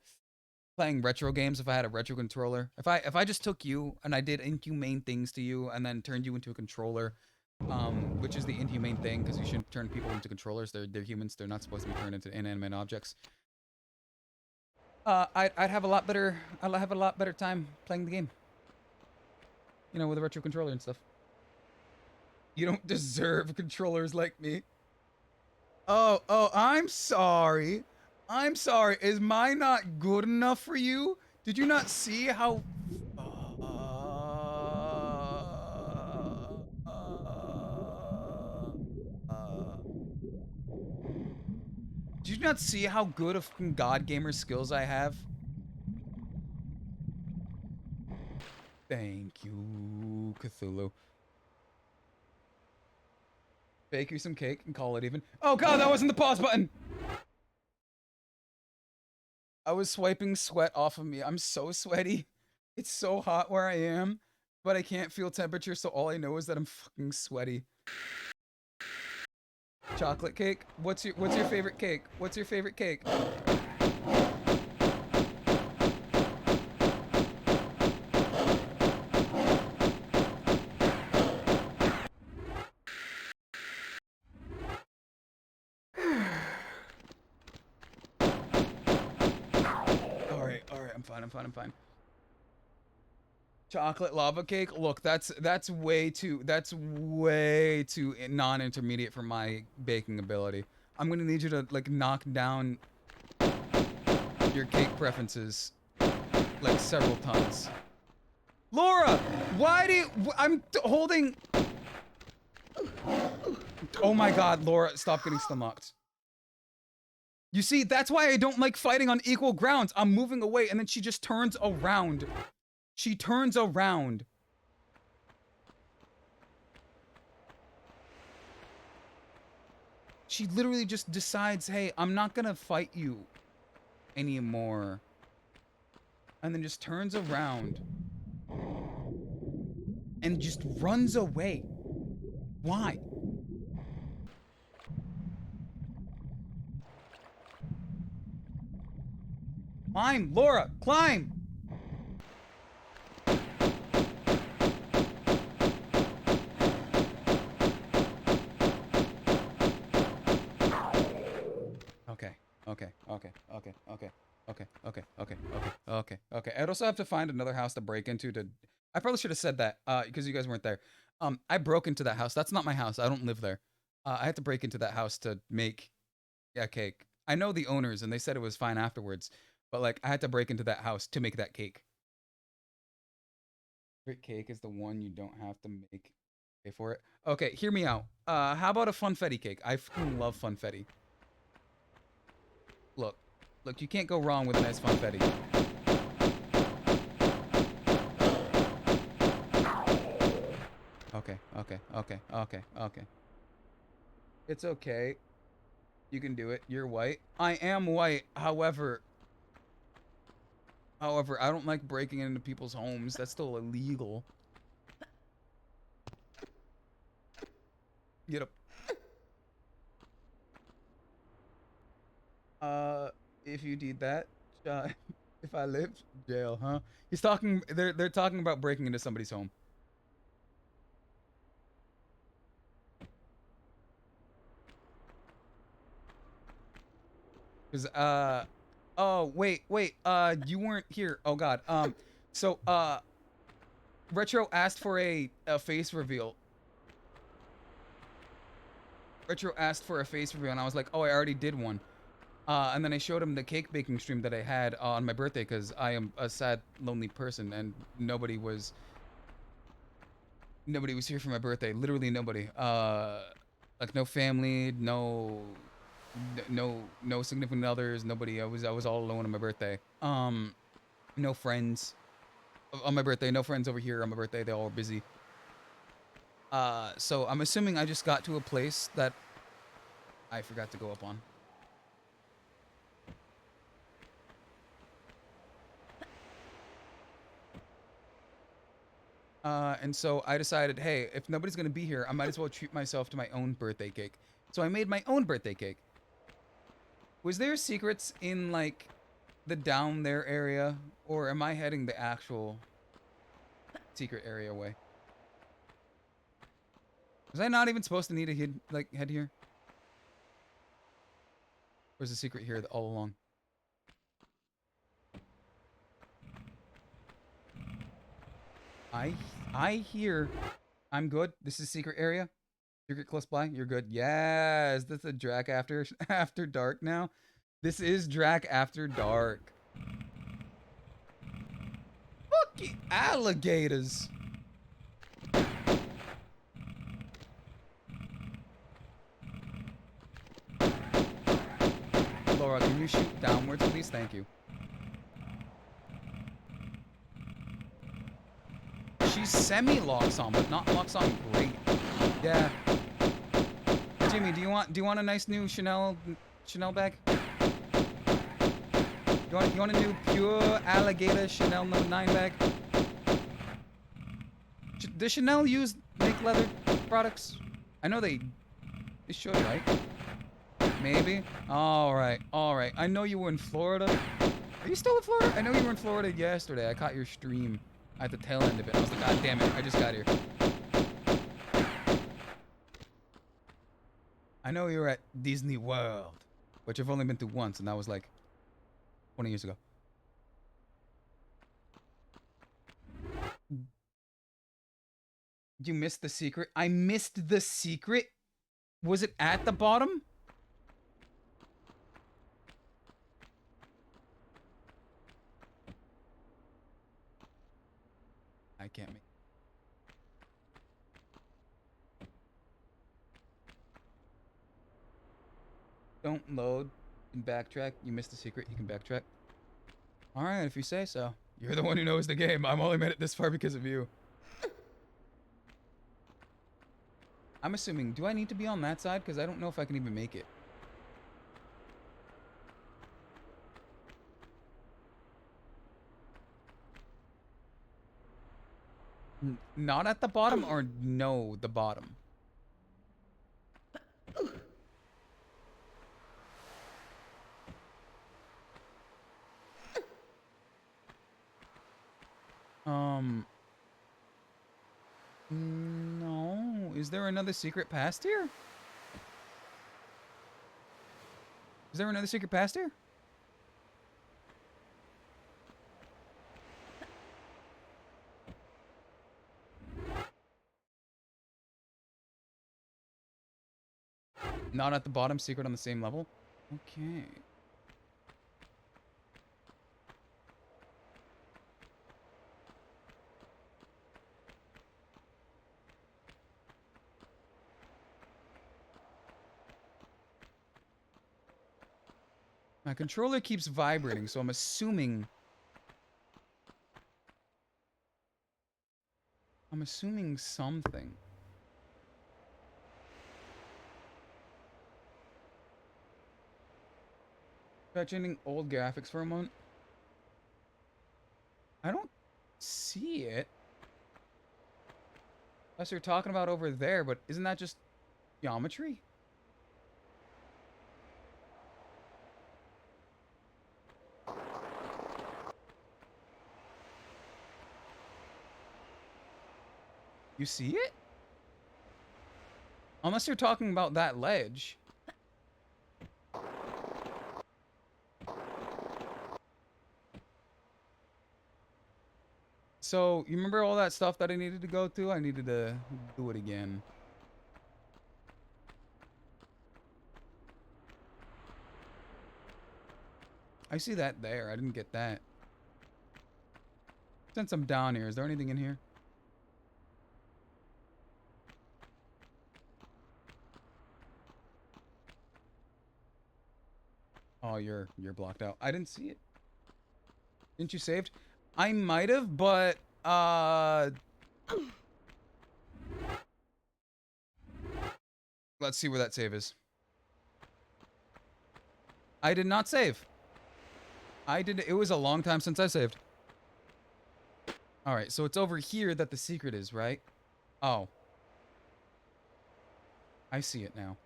playing retro games if I had a retro controller. If I just took you and I did inhumane things to you and then turned you into a controller, which is the inhumane thing because you shouldn't turn people into controllers. They're humans. They're not supposed to be turned into inanimate objects. I'd have a lot better. I'll have a lot better time playing the game. You know, with a retro controller and stuff. You don't deserve controllers like me. Oh, I'm sorry. I'm sorry. Is mine not good enough for you? Did you not see how... Did you not see how good of God Gamer skills I have? Thank you, Cthulhu. Bake you some cake and call it even. Oh god, that wasn't the pause button! I was swiping sweat off of me. I'm so sweaty. It's so hot where I am, but I can't feel temperature, so all I know is that I'm fucking sweaty. Chocolate cake? What's your favorite cake? What's your favorite cake? I'm fine. Chocolate lava cake? Look, that's way too non-intermediate for my baking ability. I'm gonna need you to like knock down your cake preferences like several tons. Laura, why do you... I'm holding... Oh my god, Laura, stop getting stomached. You see, that's why I don't like fighting on equal grounds. I'm moving away, and then she just turns around. She turns around. She literally just decides, hey, I'm not gonna fight you anymore. And then just turns around. And just runs away. Why? Climb, Laura, climb! Okay. I'd also have to find another house to break into to... I probably should have said that, because you guys weren't there. I broke into that house. That's not my house. I don't live there. I had to break into that house to make a cake. I know the owners, and they said it was fine afterwards. But, like, I had to break into that house to make that cake. Favorite cake is the one you don't have to make. Pay for it. Okay, hear me out. How about a funfetti cake? I fucking love funfetti. Look, you can't go wrong with a nice funfetti. Okay, okay, okay, okay, okay. It's okay. You can do it. You're white. I am white. However, I don't like breaking into people's homes. That's still illegal. Get up. If you did that, if I lived, jail, huh? He's talking. They're talking about breaking into somebody's home. Cause oh wait, you weren't here. Oh god. So Retro asked for a face reveal. Retro asked for a face reveal, and I was like, oh, I already did one. And then I showed him the cake baking stream that I had on my birthday because I am a sad, lonely person, and nobody was here for my birthday. Literally nobody. Like no family, no significant others. Nobody. I was all alone on my birthday. No friends on my birthday. No friends over here on my birthday. They all were busy. So I'm assuming I just got to a place that I forgot to go up on. And so I decided, hey, if nobody's gonna be here, I might as well treat myself to my own birthday cake. So I made my own birthday cake. Was there secrets in, like, the down there area? Or am I heading the actual secret area way? Was I not even supposed to need to head here? Or is the secret here all along? I hear. I'm good. This is secret area. Secret close by. You're good. Yes, that's a Drac after dark now. This is Drac after dark. Fucking alligators. Laura, can you shoot downwards, please? Thank you. She's semi-locks on, but not locks on great. Yeah. Jimmy, do you want a nice new Chanel bag? You want a new pure alligator Chanel No. 9 bag? Does Chanel make leather products? I know they should, right? Maybe. All right. I know you were in Florida. Are you still in Florida? I know you were in Florida yesterday. I caught your stream at the tail end of it. I was like, God damn it! I just got here. I know you were at Disney World, which I've only been to once, and that was like 20 years ago. You missed the secret? I missed the secret? Was it at the bottom? I can't make. Don't load and backtrack. You missed the secret. You can backtrack. Alright, if you say so. You're the one who knows the game. I'm only made it this far because of you. I'm assuming, do I need to be on that side? Because I don't know if I can even make it. Not at the bottom or no, the bottom? No. Is there another secret past here? Is there another secret past here? Not at the bottom, secret on the same level? Okay. My controller keeps vibrating, so I'm assuming... I'm assuming something. Try changing old graphics for a moment. I don't see it. Unless you're talking about over there, but isn't that just geometry? You see it? Unless you're talking about that ledge. So, you remember all that stuff that I needed to go through? I needed to do it again. I see that there. I didn't get that. Since I'm down here, is there anything in here? Oh, you're blocked out. I didn't see it. Didn't you saved? I might have, but let's see where that save is. I did not save. It was a long time since I saved. All right, so it's over here that the secret is, right? Oh. I see it now.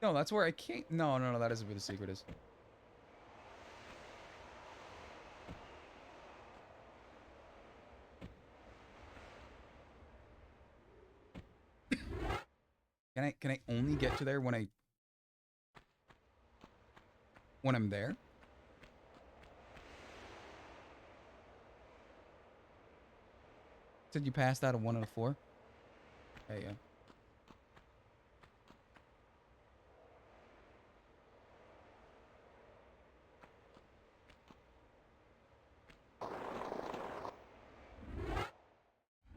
No, that's where I can't. No, that isn't where the secret is. Can I only get to there when I'm there? Said you passed out of 1 out of 4? Hey, yeah.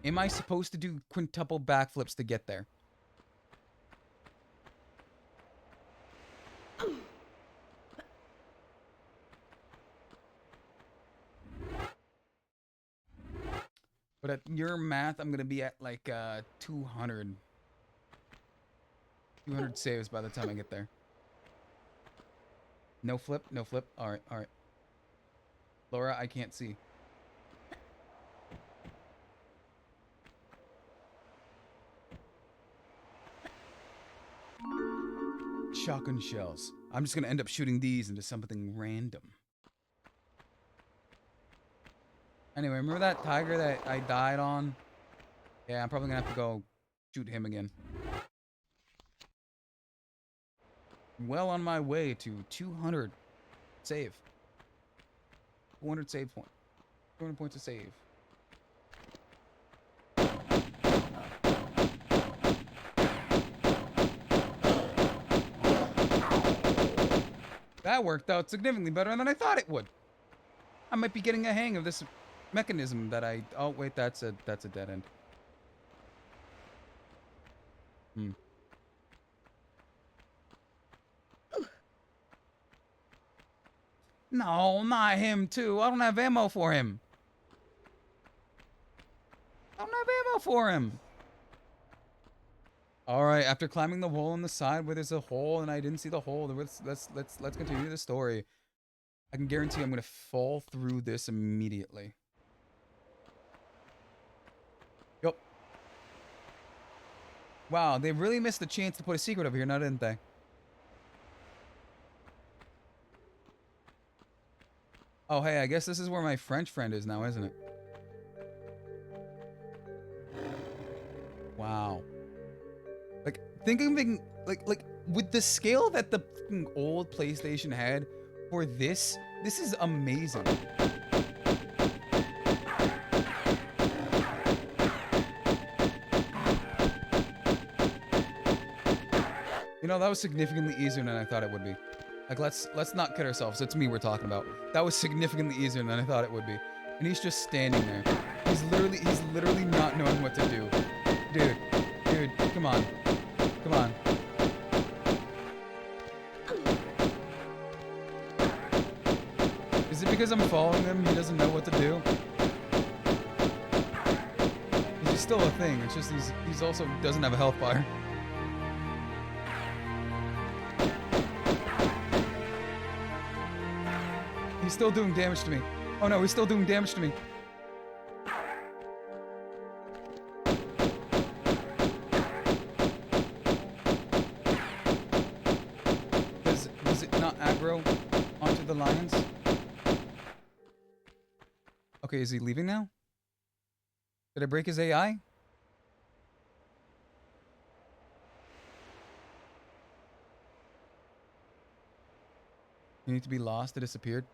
Am I supposed to do quintuple backflips to get there? But at your math, I'm going to be at like 200 saves by the time I get there. No flip, no flip. All right, all right. Laura, I can't see. Shotgun shells. I'm just going to end up shooting these into something random. Anyway, remember that tiger that I died on? Yeah, I'm probably going to have to go shoot him again. Well on my way to 200 save. 400 save point. 200 points to save. That worked out significantly better than I thought it would. I might be getting a hang of this mechanism that I... Oh, wait, that's a dead end. No, not him, too. I don't have ammo for him. I don't have ammo for him. Alright, after climbing the wall on the side where there's a hole and I didn't see the hole, let's continue the story. I can guarantee I'm going to fall through this immediately. Yup. Wow, they really missed the chance to put a secret over here, now didn't they? Oh, hey, I guess this is where my French friend is now, isn't it? Wow. Like, think of being, like, with the scale that the old PlayStation had for this is amazing. You know, that was significantly easier than I thought it would be. Like, let's not kid ourselves. It's me we're talking about. That was significantly easier than I thought it would be. And he's just standing there. He's literally not knowing what to do. Dude, come on. Come on. Is it because I'm following him? He doesn't know what to do? He's just still a thing. It's just he's also doesn't have a health bar. He's still doing damage to me. Oh no, he's still doing damage to me. Does it not aggro onto the lions? Okay, is he leaving now? Did I break his AI? You need to be lost. It disappeared.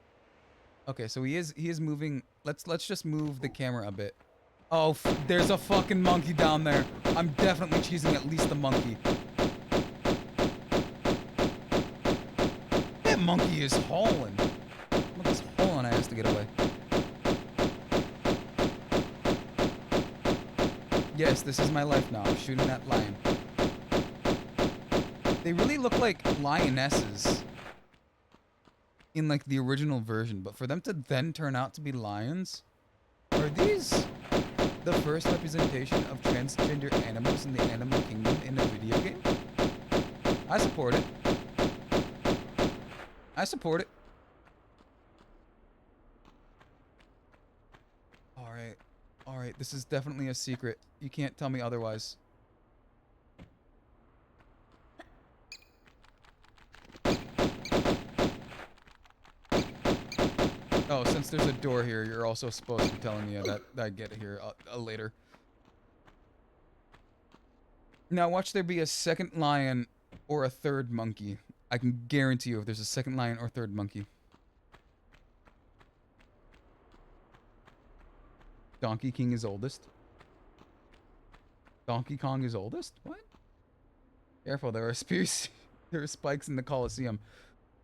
Okay, so he is moving. Let's just move the camera a bit. Oh, there's a fucking monkey down there. I'm definitely cheesing at least the monkey. That monkey is hauling. Monkey's hauling ass to get away. Yes, this is my life now. I'm shooting that lion. They really look like lionesses in like the original version, but for them to then turn out to be lions, are these the first representation of transgender animals in the animal kingdom in a video game? I support it. I support it. Alright. Alright, this is definitely a secret. You can't tell me otherwise. Oh, since there's a door here, you're also supposed to be telling me that I get it here later. Now, watch there be a second lion or a third monkey. I can guarantee you if there's a second lion or third monkey. Donkey King is oldest. Donkey Kong is oldest? What? Careful, there are spears. There are spikes in the Colosseum.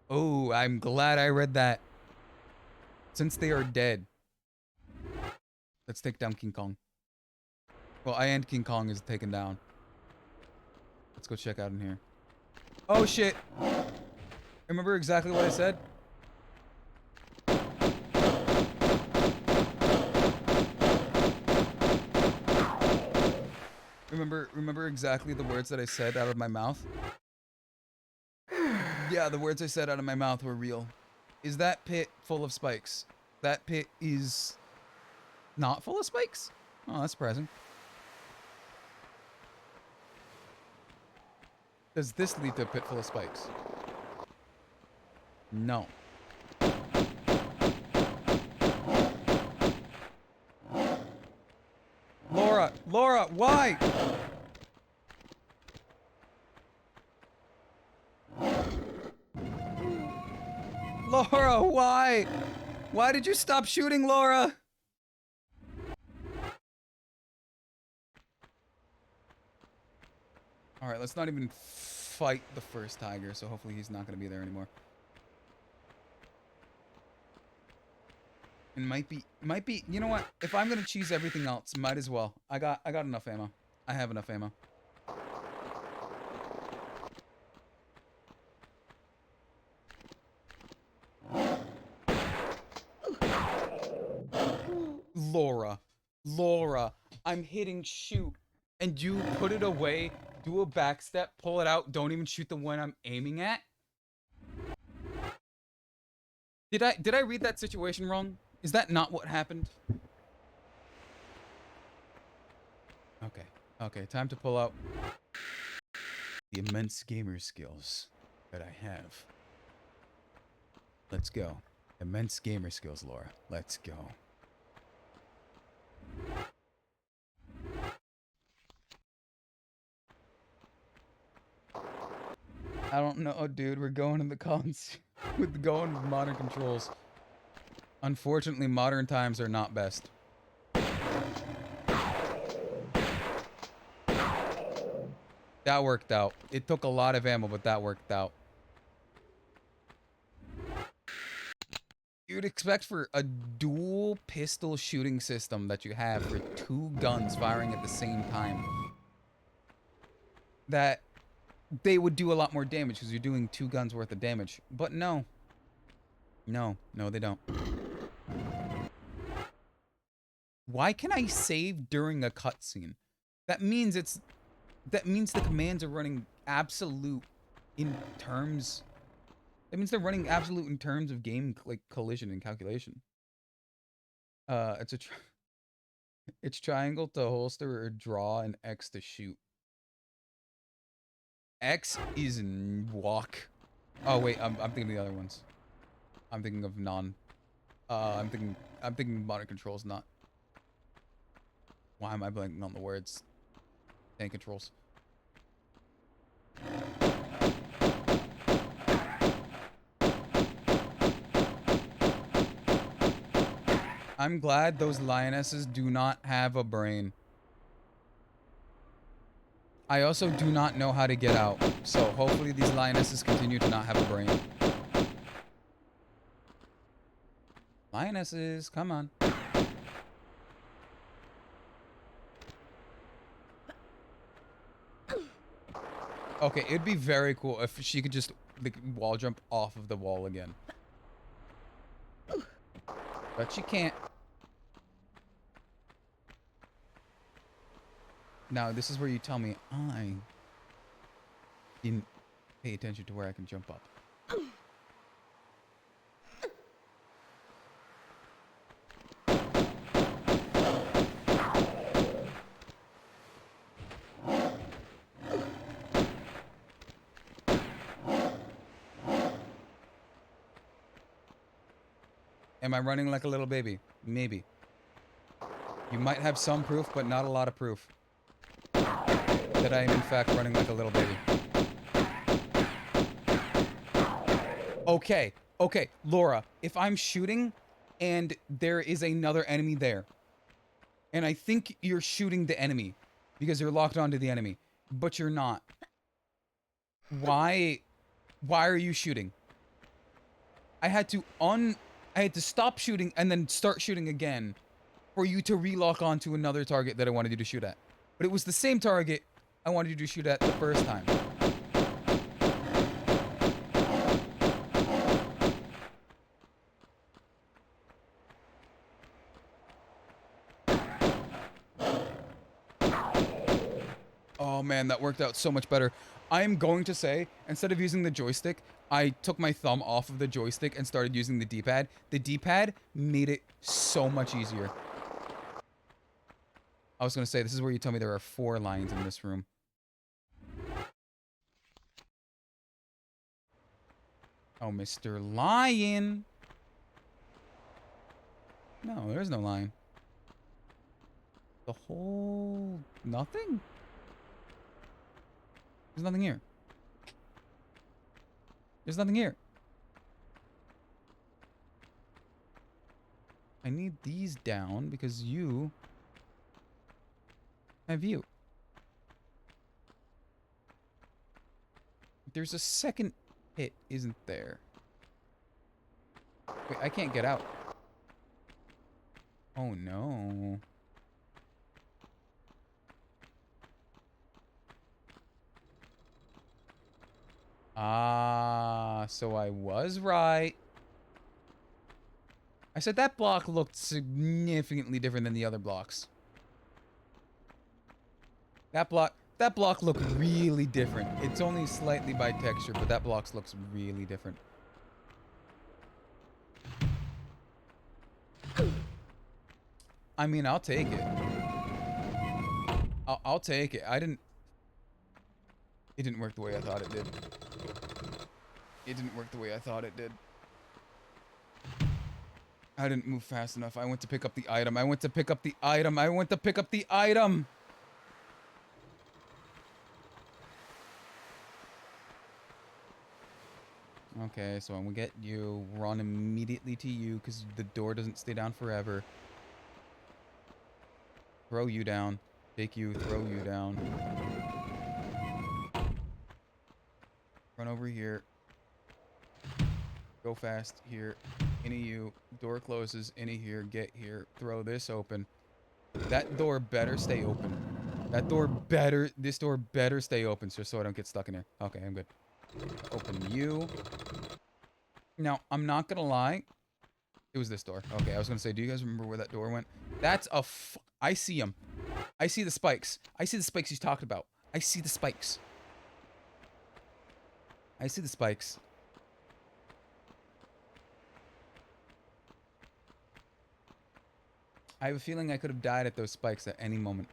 Oh, I'm glad I read that. Since they are dead, let's take down King Kong. Well, and King Kong is taken down. Let's go check out in here. Oh shit! Remember exactly what I said? Remember exactly the words that I said out of my mouth? Yeah, the words I said out of my mouth were real. Is that pit full of spikes? That pit is not full of spikes? Oh, that's surprising. Does this lead to a pit full of spikes? No. Laura, why? Laura, why? Why did you stop shooting, Laura? Alright, let's not even fight the first tiger, so hopefully he's not going to be there anymore. It might be, you know what? If I'm going to cheese everything else, might as well. I got enough ammo. I have enough ammo. Laura, I'm hitting shoot, and you put it away, do a backstep, pull it out, don't even shoot the one I'm aiming at? Did I read that situation wrong? Is that not what happened? Okay, time to pull out the immense gamer skills that I have. Let's go. Immense gamer skills, Laura. Let's go. I don't know, dude. We're going in the cons with going with modern controls. Unfortunately, modern times are not best. That worked out. It took a lot of ammo, but that worked out. You'd expect for a dual pistol shooting system that you have for two guns firing at the same time that they would do a lot more damage because you're doing two guns worth of damage. But no. No, they don't. Why can I save during a cutscene? That means the commands are running absolute in terms. That means they're running absolute in terms of game like collision and calculation. It's a it's triangle to holster or draw and X to shoot. X is walk. Oh wait, I'm thinking of the other ones. I'm thinking of non. I'm thinking modern controls, not. Why am I blanking on the words? Tank controls. I'm glad those lionesses do not have a brain. I also do not know how to get out, so hopefully these lionesses continue to not have a brain. Lionesses, come on. Okay, it'd be very cool if she could just like, wall jump off of the wall again. But she can't. Now, this is where you tell me I didn't pay attention to where I can jump up. Am I running like a little baby? Maybe. You might have some proof, but not a lot of proof that I am in fact running like a little baby. Okay, okay, Laura, if I'm shooting and there is another enemy there, and I think you're shooting the enemy because you're locked onto the enemy, but you're not. Why are you shooting? I had to stop shooting and then start shooting again for you to relock onto another target that I wanted you to shoot at. But it was the same target I wanted you to shoot at the first time. Oh man, that worked out so much better. I am going to say, instead of using the joystick, I took my thumb off of the joystick and started using the D-pad. The D-pad made it so much easier. I was going to say, this is where you tell me there are 4 lions in this room. Oh, Mr. Lion. No, there's no lion. The whole... nothing? There's nothing here. There's nothing here. I need these down because you have you. There's a second hit, isn't there? Wait, I can't get out. Oh no. Ah, so I was right. I said that block looked significantly different than the other blocks. That block looked really different. It's only slightly by texture, but that block looks really different. I mean, I'll take it. I'll take it. It didn't work the way I thought it did. It didn't work the way I thought it did. I didn't move fast enough. I went to pick up the item. I went to pick up the item. I went to pick up the item. Okay, so I'm gonna get you. Run immediately to you because the door doesn't stay down forever. Throw you down. Take you, throw you down. Run over here. Go fast here. Any you. Door closes. Any here. Get here. Throw this open. That door better stay open. This door better stay open so I don't get stuck in there. Okay, I'm good. Open you. Now, I'm not gonna lie. It was this door. Okay, I was gonna say, do you guys remember where that door went? That's a I see him. I see the spikes. I see the spikes he's talked about. I see the spikes. I see the spikes. I have a feeling I could have died at those spikes at any moment.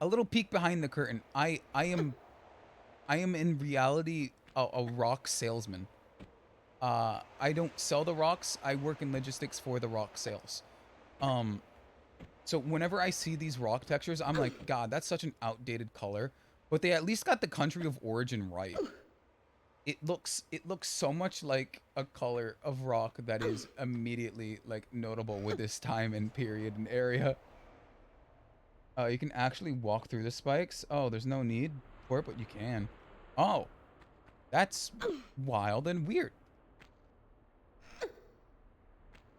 A little peek behind the curtain. I am in reality a rock salesman. I don't sell the rocks. I work in logistics for the rock sales. So whenever I see these rock textures, I'm like, God, that's such an outdated color. But they at least got the country of origin right. It looks so much like a color of rock that is immediately like notable with this time and period and area. You can actually walk through the spikes. Oh, there's no need for it, but you can. Oh, that's wild and weird.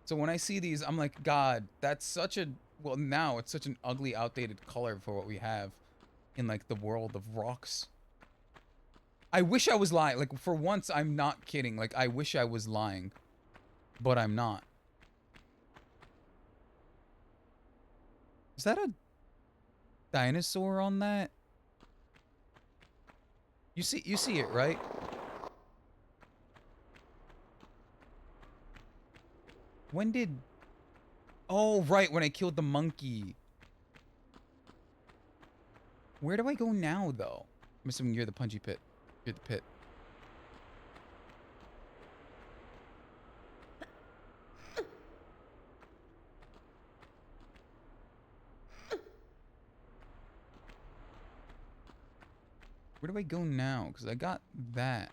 So when I see these, I'm like, God, that's such a, well, now it's such an ugly, outdated color for what we have in like the world of rocks. I wish I was lying. Like, for once, I'm not kidding. Like, I wish I was lying, but I'm not. Is that a dinosaur on that? You see it, right? When did... Oh, right, when I killed the monkey. Where do I go now, though? I'm assuming you're the punchy pit. You're the pit. Where do I go now? Because I got that.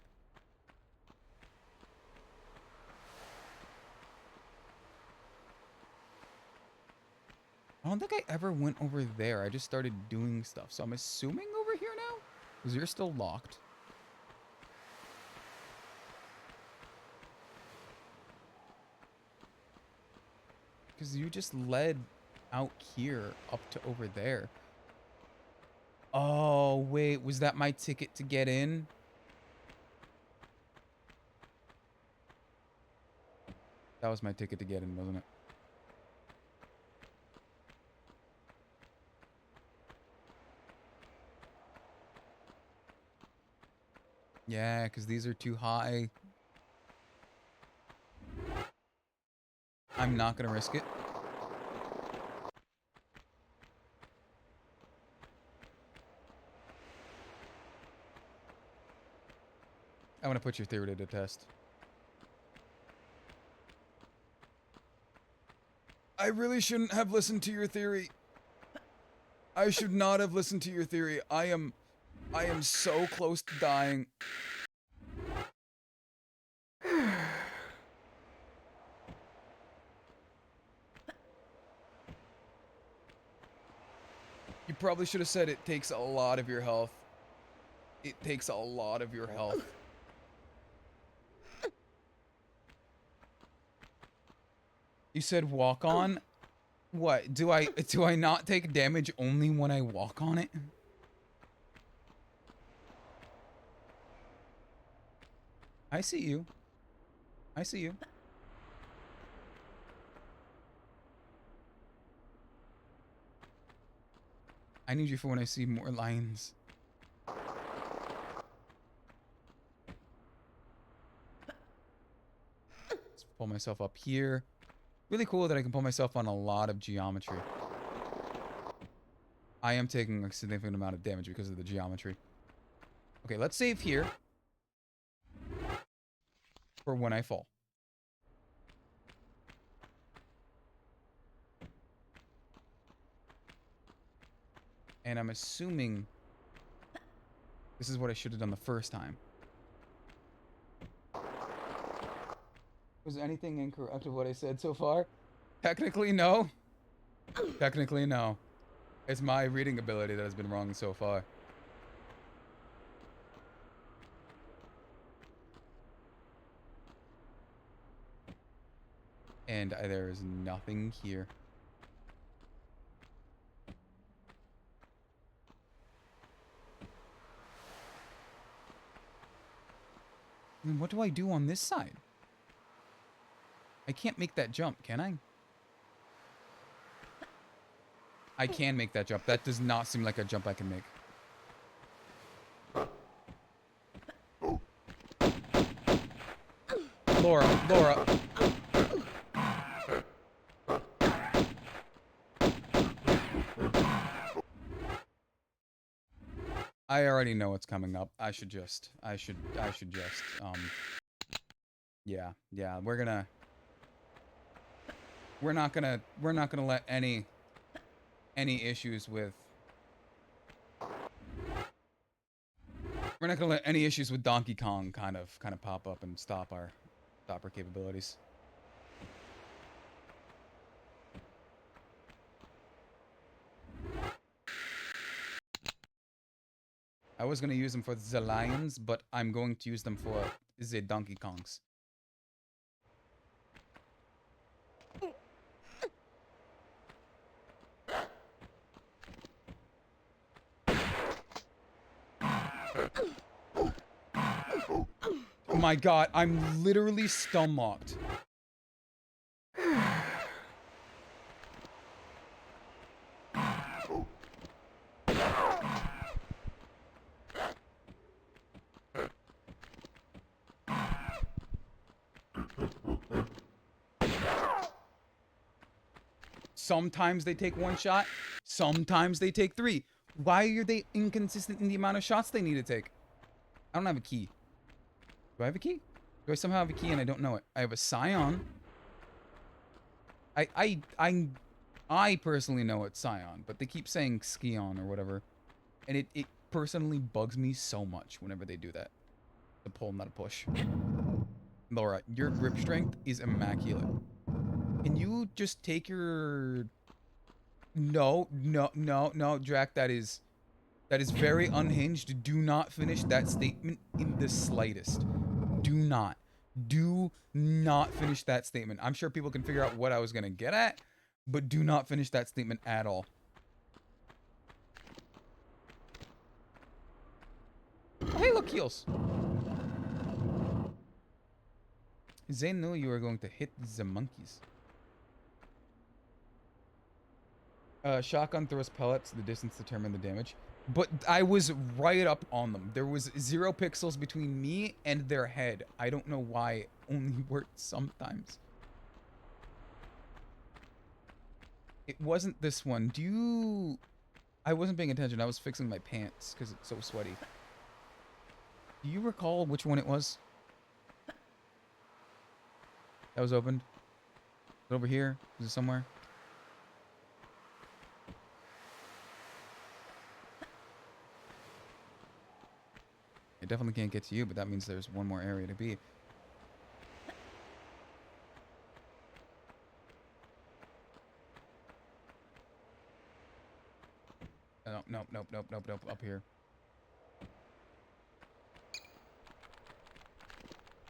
I don't think I ever went over there. I just started doing stuff. So I'm assuming over here now? Because you're still locked. Because you just led out here up to over there. Oh, wait. Was that my ticket to get in? That was my ticket to get in, wasn't it? Yeah, because these are too high. I'm not going to risk it. I want to put your theory to the test. I really shouldn't have listened to your theory. I should not have listened to your theory. I am so close to dying. You probably should have said it takes a lot of your health. It takes a lot of your health. You said walk on? What? Do I not take damage only when I walk on it? I see you. I see you. I need you for when I see more lions. Let's pull myself up here. Really cool that I can pull myself on a lot of geometry. I am taking a significant amount of damage because of the geometry. Okay, let's save here. For when I fall. And I'm assuming this is what I should have done the first time. Was anything incorrect of what I said so far? Technically, no. Technically, no. It's my reading ability that has been wrong so far. And there is nothing here. Then what do I do on this side? I can't make that jump, can I? I can make that jump. That does not seem like a jump I can make. Laura, Laura. I already know what's coming up. I should just, yeah, we're not gonna let any issues with, we're not gonna let any issues with Donkey Kong kind of pop up and stop our capabilities. I was gonna use them for the lions, but I'm going to use them for the Donkey Kongs. Oh my god, I'm literally stomached. Sometimes they take one shot, sometimes they take three. Why are they inconsistent in the amount of shots they need to take? I don't have a key. Do I have a key? Do I somehow have a key and I don't know it? I have a Scion. I personally know it's Scion, but they keep saying Skion or whatever. And it personally bugs me so much whenever they do that. A pull, not a push. Laura, your grip strength is immaculate. Can you just take your... No, Drac, that is very unhinged. Do not finish that statement in the slightest. Do not finish that statement. I'm sure people can figure out what I was gonna get at, but do not finish that statement at all. Oh, hey, look, heals. They knew you were going to hit the monkeys. Shotgun throws pellets. The distance determine the damage. But I was right up on them. There was 0 pixels between me and their head. I don't know why it only worked sometimes. It wasn't this one. Do you... I wasn't paying attention. I was fixing my pants because it's so sweaty. Do you recall which one it was? That was opened? Is it over here? Is it somewhere? I definitely can't get to you, but that means there's one more area to be. Nope, up here.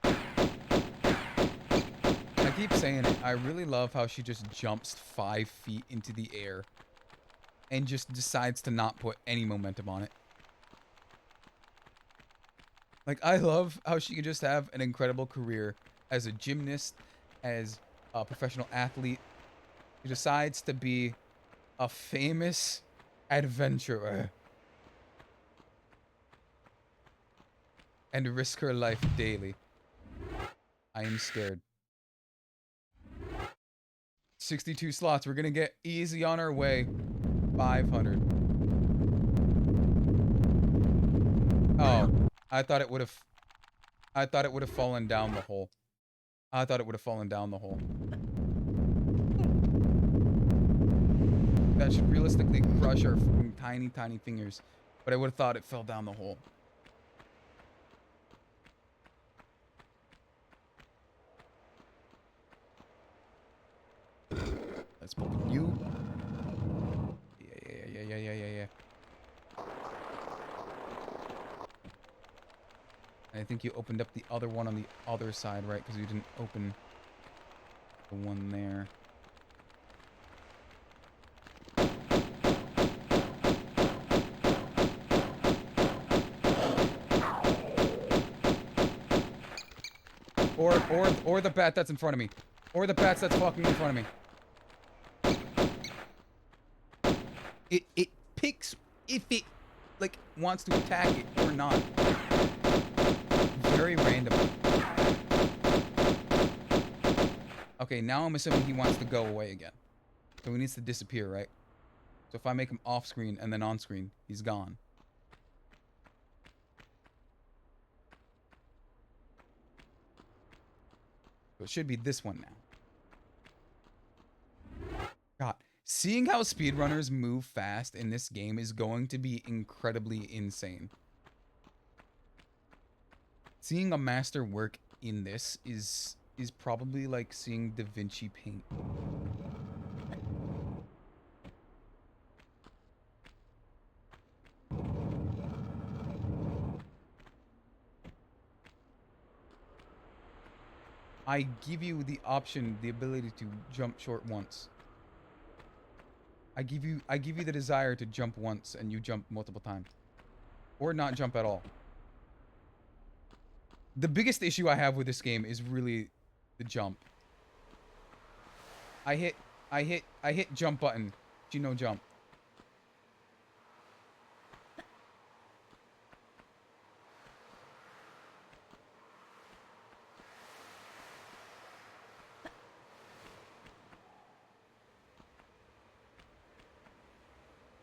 I keep saying it. I really love how she just jumps 5 feet into the air and just decides to not put any momentum on it. Like, I love how she can just have an incredible career as a gymnast, as a professional athlete. She decides to be a famous adventurer and risk her life daily. I am scared. 62 slots. We're gonna get easy on our way. 500. Oh. I thought it would have fallen down the hole. I thought it would have fallen down the hole. That should realistically crush our tiny, tiny fingers. But I would have thought it fell down the hole. Let's pull you. Yeah. I think you opened up the other one on the other side, right? Because you didn't open the one there. Or the bat that's in front of me. Or the bats that's fucking in front of me. It picks if it like wants to attack it or not. Very random. Okay, now I'm assuming he wants to go away again. So he needs to disappear, right? So if I make him off screen and then on screen, he's gone. So it should be this one now. God, seeing how speedrunners move fast in this game is going to be incredibly insane. Seeing a master work in this is probably like seeing Da Vinci paint. I give you the option, the ability to jump short once. I give you the desire to jump once and you jump multiple times. Or not jump at all. The biggest issue I have with this game is really the jump. I hit jump button. You know jump.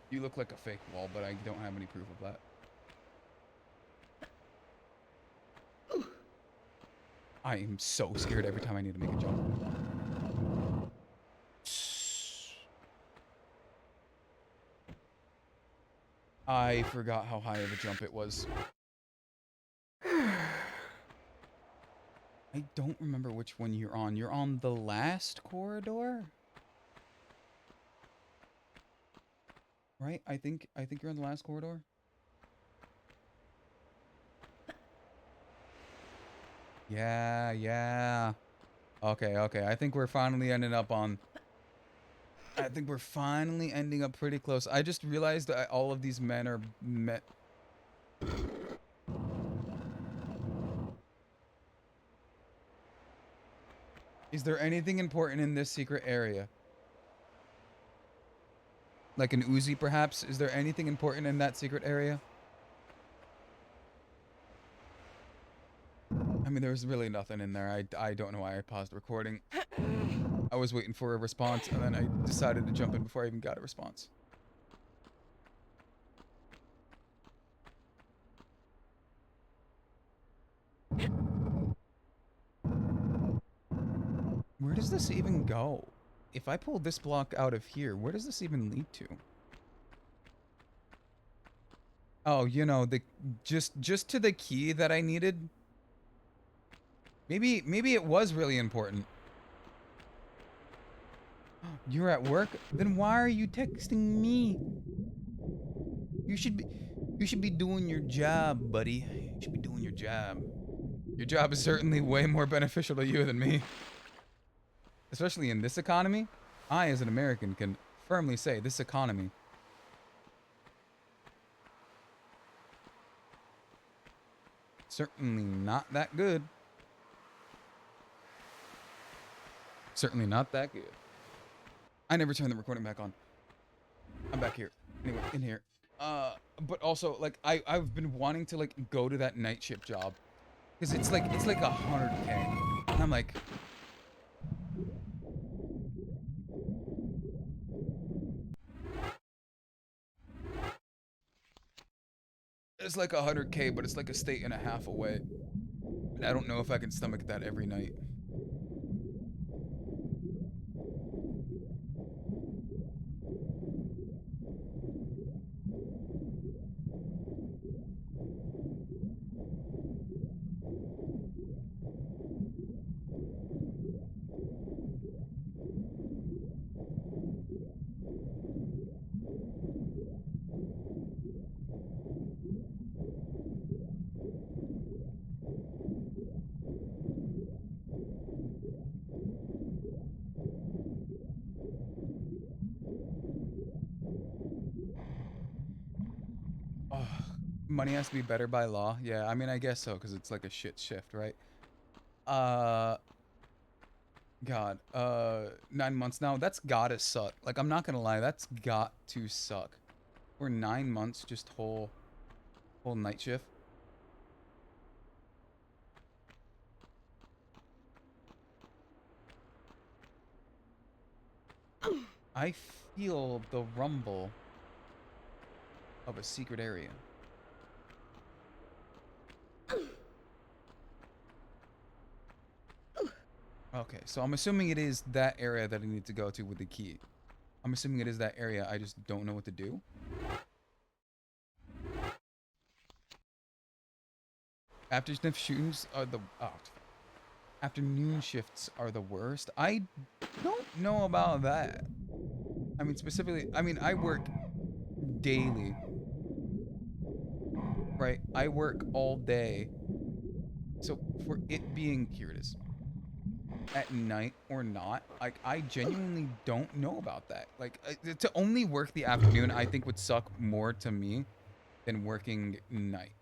You look like a fake wall, but I don't have any proof of that. I am so scared every time I need to make a jump. I forgot how high of a jump it was. I don't remember which one you're on. You're on the last corridor? Right? I think you're on the last corridor. Yeah. Okay. I think we're finally ending up on... I think we're finally ending up pretty close. I just realized that all of these men are met... Is there anything important in this secret area? Like an Uzi, perhaps? Is there anything important in that secret area? I mean, there's really nothing in there. I don't know why I paused recording. I was waiting for a response, and then I decided to jump in before I even got a response. Where does this even go? If I pull this block out of here, where does this even lead to? Oh, you know, the just to the key that I needed. Maybe it was really important. You're at work? Then why are you texting me? You should be doing your job, buddy. You should be doing your job. Your job is certainly way more beneficial to you than me. Especially in this economy. I, as an American, can firmly say this economy. Certainly not that good. Certainly not that good. I never turned the recording back on. I'm back here. Anyway, in here. But also, like, I've been wanting to, like, go to that night shift job. Because it's like 100K. And I'm like... It's like 100K, but it's like a state and a half away. And I don't know if I can stomach that every night. Money has to be better by law. Yeah, I mean, I guess so, because it's like a shit shift, right? God, 9 months now. That's gotta suck. Like, I'm not gonna lie, that's got to suck. For 9 months, just whole night shift. I feel the rumble of a secret area. Okay, so I'm assuming it is that area that I need to go to with the key. I'm assuming it is that area. I just don't know what to do. Afternoon shifts are the afternoon shifts are the worst. I don't know about that. I mean, specifically, I mean, I work daily, right? I work all day. So for it being, here it is, at night or not, like, I genuinely don't know about that. Like, to only work the afternoon, I think would suck more to me than working night.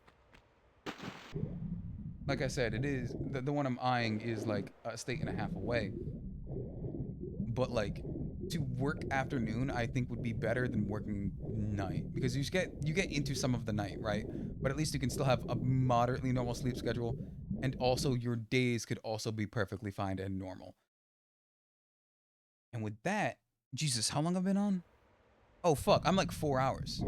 Like I said, it is, the one I'm eyeing is like a state and a half away. But like, to work afternoon, I think would be better than working night, because you get into some of the night, right? But at least you can still have a moderately normal sleep schedule, and also your days could also be perfectly fine and normal. And with that, Jesus, how long have I been on? Oh fuck, I'm like 4 hours.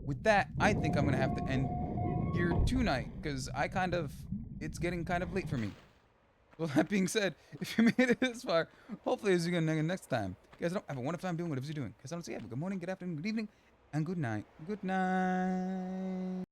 With that, I think I'm gonna have to end here tonight, because it's getting kind of late for me. Well, that being said, if you made it this far, hopefully as you're gonna next time. Guys, have a wonderful time doing whatever you're doing. Guys, I don't say have a good morning, good afternoon, good evening, and good night. Good night.